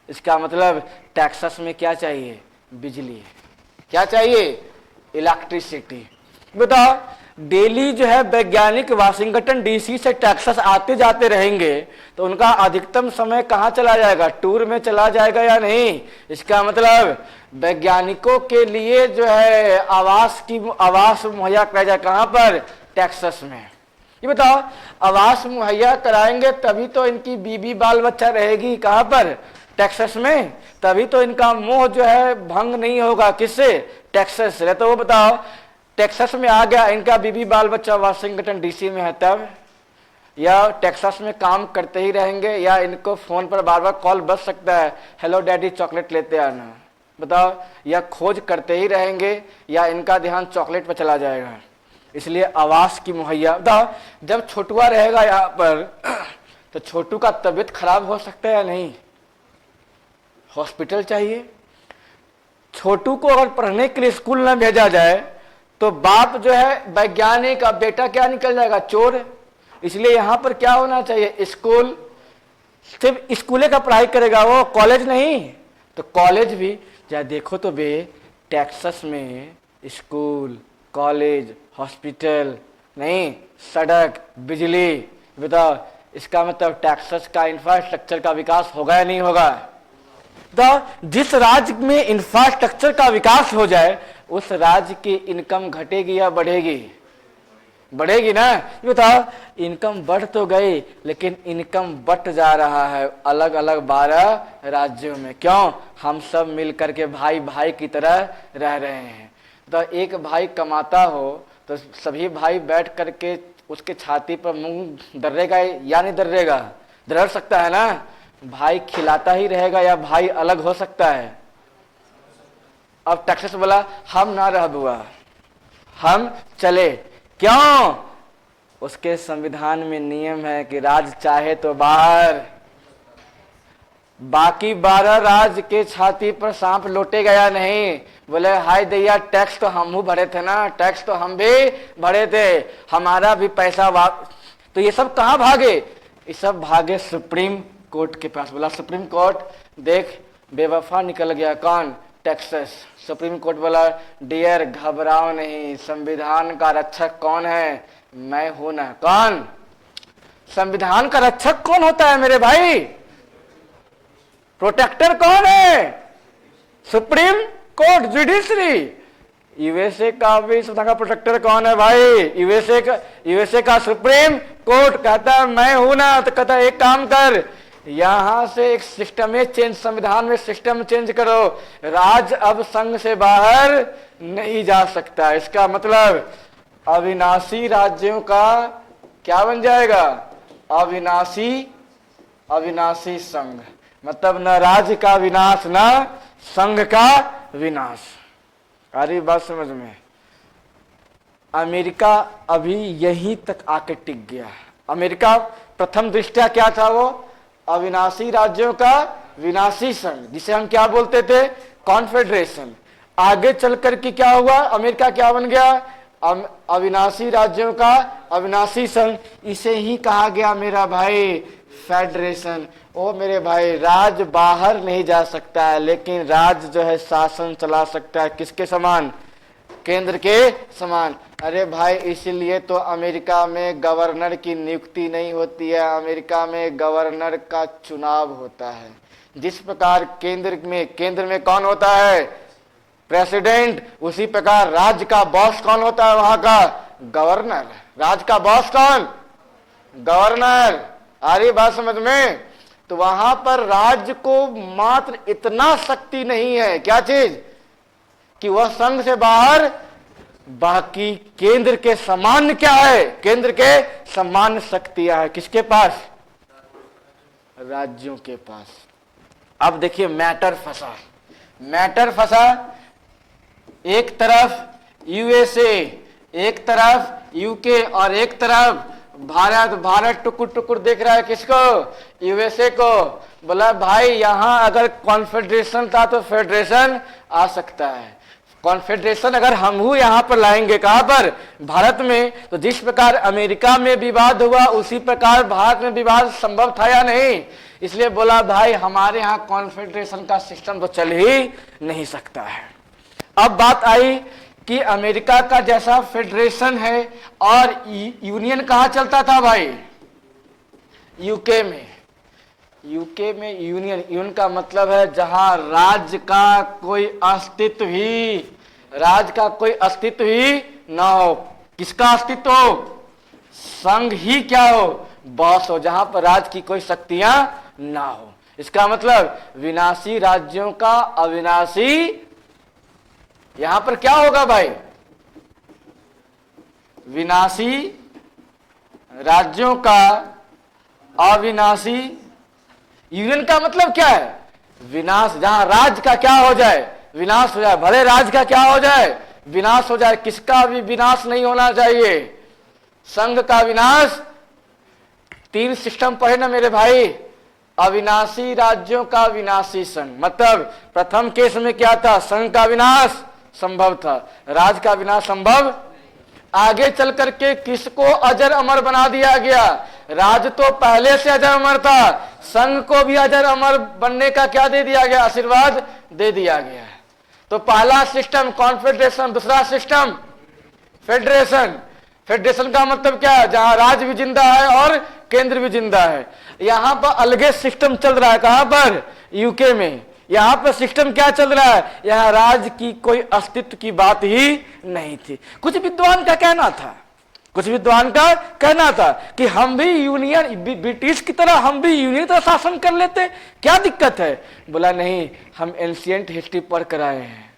इसका मतलब टैक्सस में क्या चाहिए? बिजली। क्या चाहिए? इलेक्ट्रिसिटी। बताओ डेली जो है वैज्ञानिक वाशिंगटन डीसी से टेक्सास आते जाते रहेंगे तो उनका अधिकतम समय कहाँ चला जाएगा? टूर में चला जाएगा या नहीं? इसका मतलब वैज्ञानिकों के लिए जो है आवास मुहैया कराया जाए कहाँ पर? टेक्सास में। ये बताओ आवास मुहैया कराएंगे तभी तो इनकी बीबी बाल बच्चा रहेगी कहाँ पर? टेक्सास में। तभी तो इनका मोह जो है भंग नहीं होगा किससे? टेक्सास से। तो वो बताओ टेक्सास में आ गया, इनका बीबी बाल बच्चा वाशिंगटन डीसी में है तब, या टेक्सास में काम करते ही रहेंगे, या इनको फोन पर बार बार कॉल बज सकता है, हेलो डैडी चॉकलेट लेते आना। बताओ या खोज करते ही रहेंगे या इनका ध्यान चॉकलेट पर चला जाएगा? इसलिए आवास की मुहैया। जब छोटुआ रहेगा यहाँ पर तो छोटू का तबीयत खराब हो सकता है या नहीं, हॉस्पिटल चाहिए। छोटू को अगर पढ़ने के लिए स्कूल न भेजा जाए तो बाप जो है वैज्ञानिक, अब बेटा क्या निकल जाएगा, चोर। इसलिए यहाँ पर क्या होना चाहिए, स्कूल, सिर्फ स्कूले का पढ़ाई करेगा वो, कॉलेज नहीं। तो कॉलेज भी या देखो तो बे, टेक्सास में स्कूल, कॉलेज, हॉस्पिटल नहीं, सड़क, बिजली, बताओ इसका मतलब टेक्सास का इंफ्रास्ट्रक्चर का विकास होगा या नहीं होगा। तो जिस राज्य में इंफ्रास्ट्रक्चर का विकास हो जाए उस राज्य की इनकम घटेगी या बढ़ेगी, बढ़ेगी ना। ये बताओ, इनकम बढ़ तो गई लेकिन इनकम बट जा रहा है अलग अलग 12 राज्यों में। क्यों, हम सब मिल करके भाई भाई की तरह रह रहे हैं। तो एक भाई कमाता हो तो सभी भाई बैठ करके उसके छाती पर मुंह दर्रेगा या नहीं दर्रेगा, दर्र सकता है ना। भाई खिलाता ही रहेगा या भाई अलग हो सकता है। अब टेक्सास बोला हम ना रह बुआ, हम चले। क्यों, उसके संविधान में नियम है कि राज्य चाहे तो बाहर, बाकी 12 राज्य के छाती पर सांप लौटेगा या नहीं। बोले हाय दैया, टैक्स तो हम भी भरे थे ना, टैक्स तो हम भी भरे थे, हमारा भी पैसा वापस। तो ये सब कहाँ भागे, ये सब भागे सुप्रीम कोर्ट के पास। बोला सुप्रीम कोर्ट देख बेवफा निकल गया, कौन, टेक्सास। सुप्रीम कोर्ट बोला डियर घबराओ नहीं, संविधान का रक्षक कौन है, मैं हूं ना। कौन, संविधान का रक्षक कौन होता है मेरे भाई, प्रोटेक्टर कौन है, सुप्रीम कोर्ट, जुडिशरी। यूएसए का भी संविधान का प्रोटेक्टर कौन है भाई, यूएसए का सुप्रीम कोर्ट कहता है मैं हूं ना। तो कहता है एक काम कर, यहां से एक सिस्टम चेंज, संविधान में सिस्टम चेंज करो, राज्य अब संघ से बाहर नहीं जा सकता। इसका मतलब अविनाशी राज्यों का क्या बन जाएगा, अविनाशी संघ। मतलब न राज्य का विनाश न संघ का विनाश। अरे बात समझ में, अमेरिका अभी यहीं तक आके टिक गया। अमेरिका प्रथम दृष्टया क्या था, वो अविनाशी राज्यों का विनाशी संघ, जिसे हम क्या बोलते थे, कॉन्फेडरेशन। आगे चल करके क्या हुआ, अमेरिका क्या बन गया, अविनाशी राज्यों का अविनाशी संघ। इसे ही कहा गया मेरा भाई फेडरेशन। ओ मेरे भाई, राज्य बाहर नहीं जा सकता है लेकिन राज्य जो है शासन चला सकता है, किसके समान, केंद्र के समान। अरे भाई इसीलिए तो अमेरिका में गवर्नर की नियुक्ति नहीं होती है, अमेरिका में गवर्नर का चुनाव होता है। जिस प्रकार केंद्र में कौन होता है, प्रेसिडेंट, उसी प्रकार राज्य का बॉस कौन होता है, वहां का गवर्नर। राज्य का बॉस कौन, गवर्नर। आ रही बात समझ में। तो वहां पर राज्य को मात्र इतना शक्ति नहीं है, क्या चीज, कि वह संघ से बाहर, बाकी केंद्र के समान क्या है, केंद्र के समान शक्तियां है, किसके पास, राज्यों के पास। अब देखिए मैटर फंसा, एक तरफ यूएसए, एक तरफ यूके और एक तरफ भारत टुकुर टुकुर देख रहा है किसको, यूएसए को। बोला भाई यहां अगर कॉन्फेडरेशन था तो फेडरेशन आ सकता है। कॉन्फेडरेशन अगर हम यहां पर लाएंगे, कहां पर, भारत में, तो जिस प्रकार अमेरिका में विवाद हुआ उसी प्रकार भारत में विवाद संभव था या नहीं। इसलिए बोला भाई हमारे यहां कॉन्फेडरेशन का सिस्टम तो चल ही नहीं सकता है। अब बात आई कि अमेरिका का जैसा फेडरेशन है और यूनियन कहां चलता था भाई, यूके में यूनियन का मतलब है जहां राज्य का कोई अस्तित्व ही ना हो। किसका अस्तित्व हो, संघ ही क्या हो, बॉस हो, जहां पर राज्य की कोई शक्तियां ना हो। इसका मतलब विनाशी राज्यों का अविनाशी, यहां पर क्या होगा भाई, विनाशी राज्यों का अविनाशी। यूनियन का मतलब क्या है, विनाश, जहां राज्य का क्या हो जाए, विनाश हो जाए, भले राज्य का क्या हो जाए, विनाश हो जाए। किसका भी विनाश नहीं होना चाहिए, संघ का विनाश। 3 सिस्टम पढ़े ना मेरे भाई, अविनाशी राज्यों का विनाशी संघ, मतलब प्रथम केस में क्या था, संघ का विनाश संभव था, राज का विनाश संभव। आगे चल करके किसको अजर अमर बना दिया गया, राज तो पहले से अजर अमर था, संघ को भी अजर अमर बनने का क्या दे दिया गया, आशीर्वाद दे दिया गया। तो पहला सिस्टम कॉन्फेडरेशन, दूसरा सिस्टम फेडरेशन। फेडरेशन का मतलब क्या है, जहां राज भी जिंदा है और केंद्र भी जिंदा है। यहां पर अलग सिस्टम चल रहा है, कहां पर, यूके में। यहां पर सिस्टम क्या चल रहा है, यहां राज की कोई अस्तित्व की बात ही नहीं थी। कुछ विद्वान का कहना था, कुछ विद्वान का कहना था कि हम भी यूनियन, ब्रिटिश की तरह हम भी यूनियन तरह शासन कर लेते, क्या दिक्कत है। बोला नहीं, हम एंशिएंट हिस्ट्री पढ़ कर आए हैं।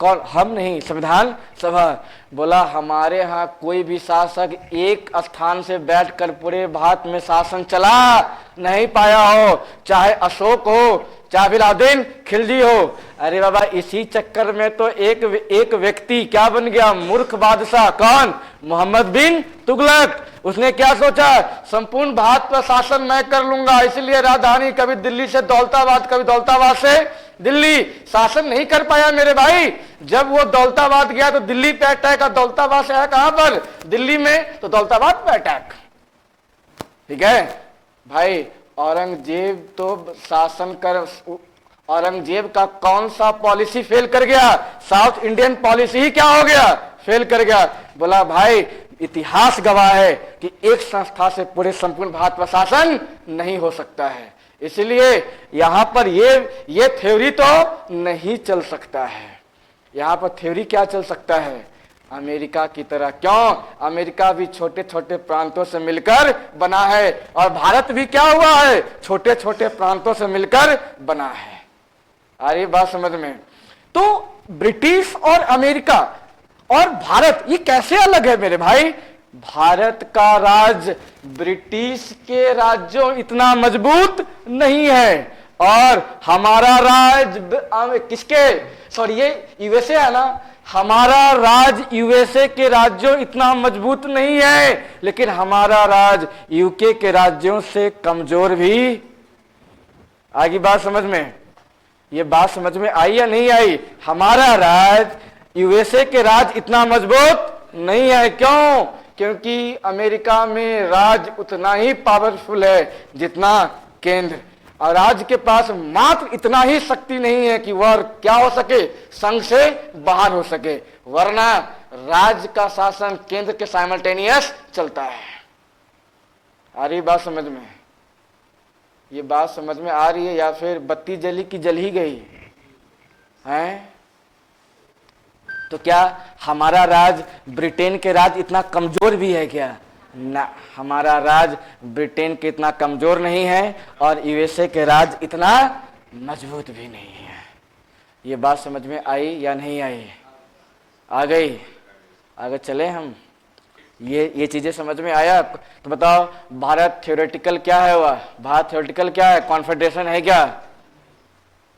कौन, हम नहीं, संविधान सभा। बोला हमारे यहाँ कोई भी शासक एक स्थान से बैठकर पूरे भारत में शासन चला नहीं पाया हो, चाहे अशोक हो, चाहे अलाउद्दीन खिलजी हो। अरे बाबा, इसी चक्कर में तो एक व्यक्ति क्या बन गया, मूर्ख बादशाह। कौन, मोहम्मद बिन तुगलक। उसने क्या सोचा, संपूर्ण भारत पर शासन मैं कर लूंगा, इसलिए राजधानी कभी दिल्ली से दौलताबाद, कभी दौलताबाद से दिल्ली। शासन नहीं कर पाया मेरे भाई। जब वो दौलताबाद गया तो दिल्ली पे अटैक, और दौलताबाद से आया कहां पर, दिल्ली में, तो दौलताबाद पे अटैक। ठीक है भाई, औरंगजेब तो शासन कर, औरंगजेब का कौन सा पॉलिसी फेल कर गया, साउथ इंडियन पॉलिसी ही क्या हो गया, फेल कर गया। बोला भाई इतिहास गवाह है कि एक संस्था से पूरे संपूर्ण भारत पर शासन नहीं हो सकता है, इसलिए यहां पर ये थ्योरी तो नहीं चल सकता है। यहां पर थ्योरी क्या चल सकता है, अमेरिका की तरह। क्यों, अमेरिका भी छोटे छोटे प्रांतों से मिलकर बना है, और भारत भी क्या हुआ है, छोटे छोटे प्रांतों से मिलकर बना है। आ रही बात समझ में। तो ब्रिटिश और अमेरिका और भारत ये कैसे अलग है मेरे भाई। भारत का राज ब्रिटिश के राज्यों इतना मजबूत नहीं है, और हमारा राज किसके, सॉरी ये यूएसए है ना, हमारा राज यूएसए के राज्यों इतना मजबूत नहीं है, लेकिन हमारा राज यूके के राज्यों से कमजोर भी। आगे बात समझ में, ये बात समझ में आई या नहीं आई। हमारा राज यूएसए के राज इतना मजबूत नहीं है। क्यों, क्योंकि अमेरिका में राज उतना ही पावरफुल है जितना केंद्र, और राज्य के पास मात्र इतना ही शक्ति नहीं है कि वह क्या हो सके, संघ से बाहर हो सके, वरना राज्य का शासन केंद्र के साइमल्टेनियस चलता है। आ रही बात समझ में, ये बात समझ में आ रही है, या फिर बत्ती जली की जल ही गई है। तो क्या हमारा राज ब्रिटेन के राज इतना कमजोर भी है क्या, ना, हमारा राज ब्रिटेन के इतना कमजोर नहीं है, और यूएसए के राज इतना मजबूत भी नहीं है। ये बात समझ में आई या नहीं आई, आ गई। आगे चले हम, ये चीजें समझ में आया। तो बताओ भारत थ्योरेटिकल क्या है, हुआ भारत थ्योरेटिकल क्या है, कॉन्फेडरेशन है क्या।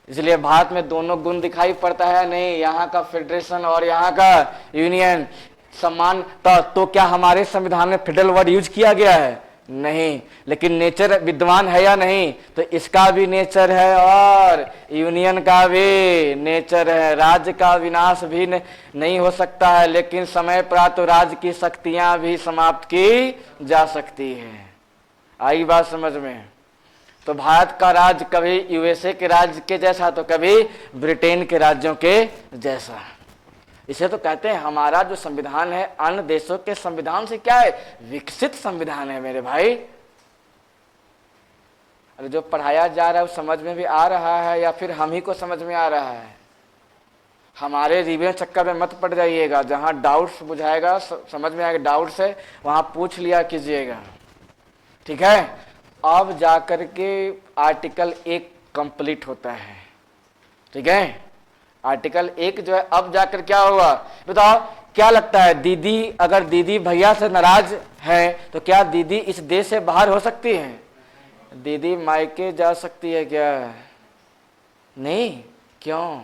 इसलिए भारत में दोनों गुण दिखाई पड़ता है नहीं, यहाँ का फेडरेशन और यहाँ का यूनियन समान। तो क्या हमारे संविधान में फेडरल वर्ड यूज किया गया है, नहीं, लेकिन नेचर विद्वान है या नहीं, तो इसका भी नेचर है और यूनियन का भी नेचर है। राज्य का विनाश भी नहीं हो सकता है, लेकिन समय पर तो राज्य की शक्तियां भी समाप्त की जा सकती है। आई बात समझ में। तो भारत का राज्य कभी यूएसए के राज्य के जैसा, तो कभी ब्रिटेन के राज्यों के जैसा। इसे तो कहते हैं हमारा जो संविधान है अन्य देशों के संविधान से क्या है, विकसित संविधान है मेरे भाई। अरे जो पढ़ाया जा रहा है वो समझ में भी आ रहा है, या फिर हम ही को समझ में आ रहा है। हमारे रिवीजन चक्कर में मत पड़ जाइएगा, जहां डाउट्स बुझाएगा, समझ में आएगा डाउट्स है, वहां पूछ लिया कीजिएगा, ठीक है। अब जाकर के आर्टिकल 1 कंप्लीट होता है, ठीक है। आर्टिकल 1 जो है अब जाकर क्या हुआ, बताओ क्या लगता है, दीदी अगर दीदी भैया से नाराज है तो क्या दीदी इस देश से बाहर हो सकती है, दीदी मायके जा सकती है क्या, नहीं। क्यों,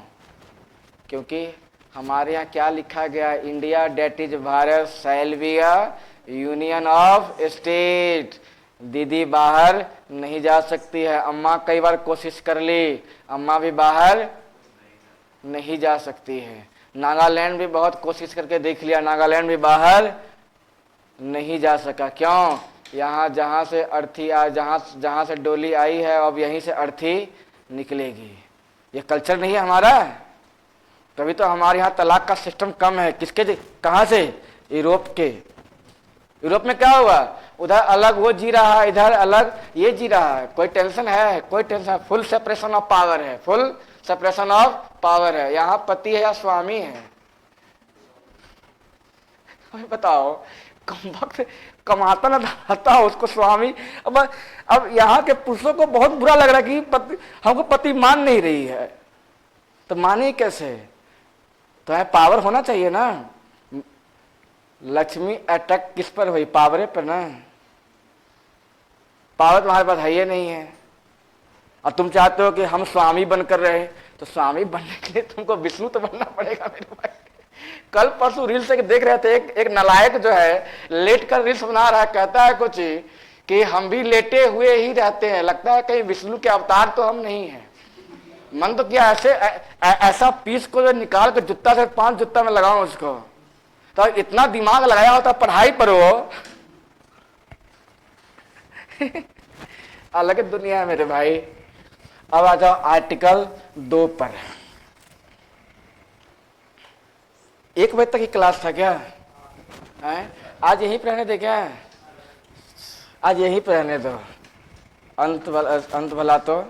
क्योंकि हमारे यहाँ क्या लिखा गया? India that is Bharat shall be a union of state. दीदी बाहर नहीं जा सकती है। अम्मा कई बार कोशिश कर ली, अम्मा भी बाहर नहीं जा सकती है। नागालैंड भी बहुत कोशिश करके देख लिया, नागालैंड भी बाहर नहीं जा सका। क्यों? यहाँ जहाँ से अर्थी आ, जहाँ से डोली आई है अब यहीं से अर्थी निकलेगी। ये कल्चर नहीं है हमारा। तभी तो हमारे यहाँ तलाक का सिस्टम कम है। किसके? कहाँ से? यूरोप के। यूरोप में क्या हुआ? उधर अलग वो जी रहा है, इधर अलग ये जी रहा है। कोई टेंशन है? कोई tension? Full separation of power है, फुल सेपरेशन ऑफ पावर है। यहाँ पति है या स्वामी है? बताओ, कम वक्त कमाता ना धमाता उसको स्वामी। अब यहाँ के पुरुषों को बहुत बुरा लग रहा है कि पति, हमको पति मान नहीं रही है। तो माने कैसे? तो है पावर होना चाहिए ना। लक्ष्मी अटैक किस पर हुई? पावरे पर ना। पावर तुम्हारे पास है ये नहीं है और तुम चाहते हो कि हम स्वामी बनकर रहे। तो स्वामी बनने के लिए तुमको विष्णु तो बनना पड़ेगा मेरे भाई। कल परसों रील से देख रहे थे, एक नालायक जो है लेट कर रील्स बना रहा है, कहता है कुछ कि हम भी लेटे हुए ही रहते हैं, लगता है कहीं विष्णु के अवतार तो हम नहीं हैं। मन तो क्या ऐसा पीस को जो निकाल कर जूता से 5 जूता में लगाऊं उसको। तो इतना दिमाग लगाया होता पढ़ाई पर वो अलग दुनिया है मेरे भाई। अब आ जाओ आर्टिकल 2 पर। 1 बजे तक की क्लास था क्या? आज यहीं पर रहने दे क्या? आज यहीं पर रहने दो। अंत भला तो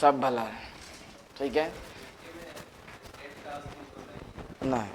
सब भला। ठीक है ना?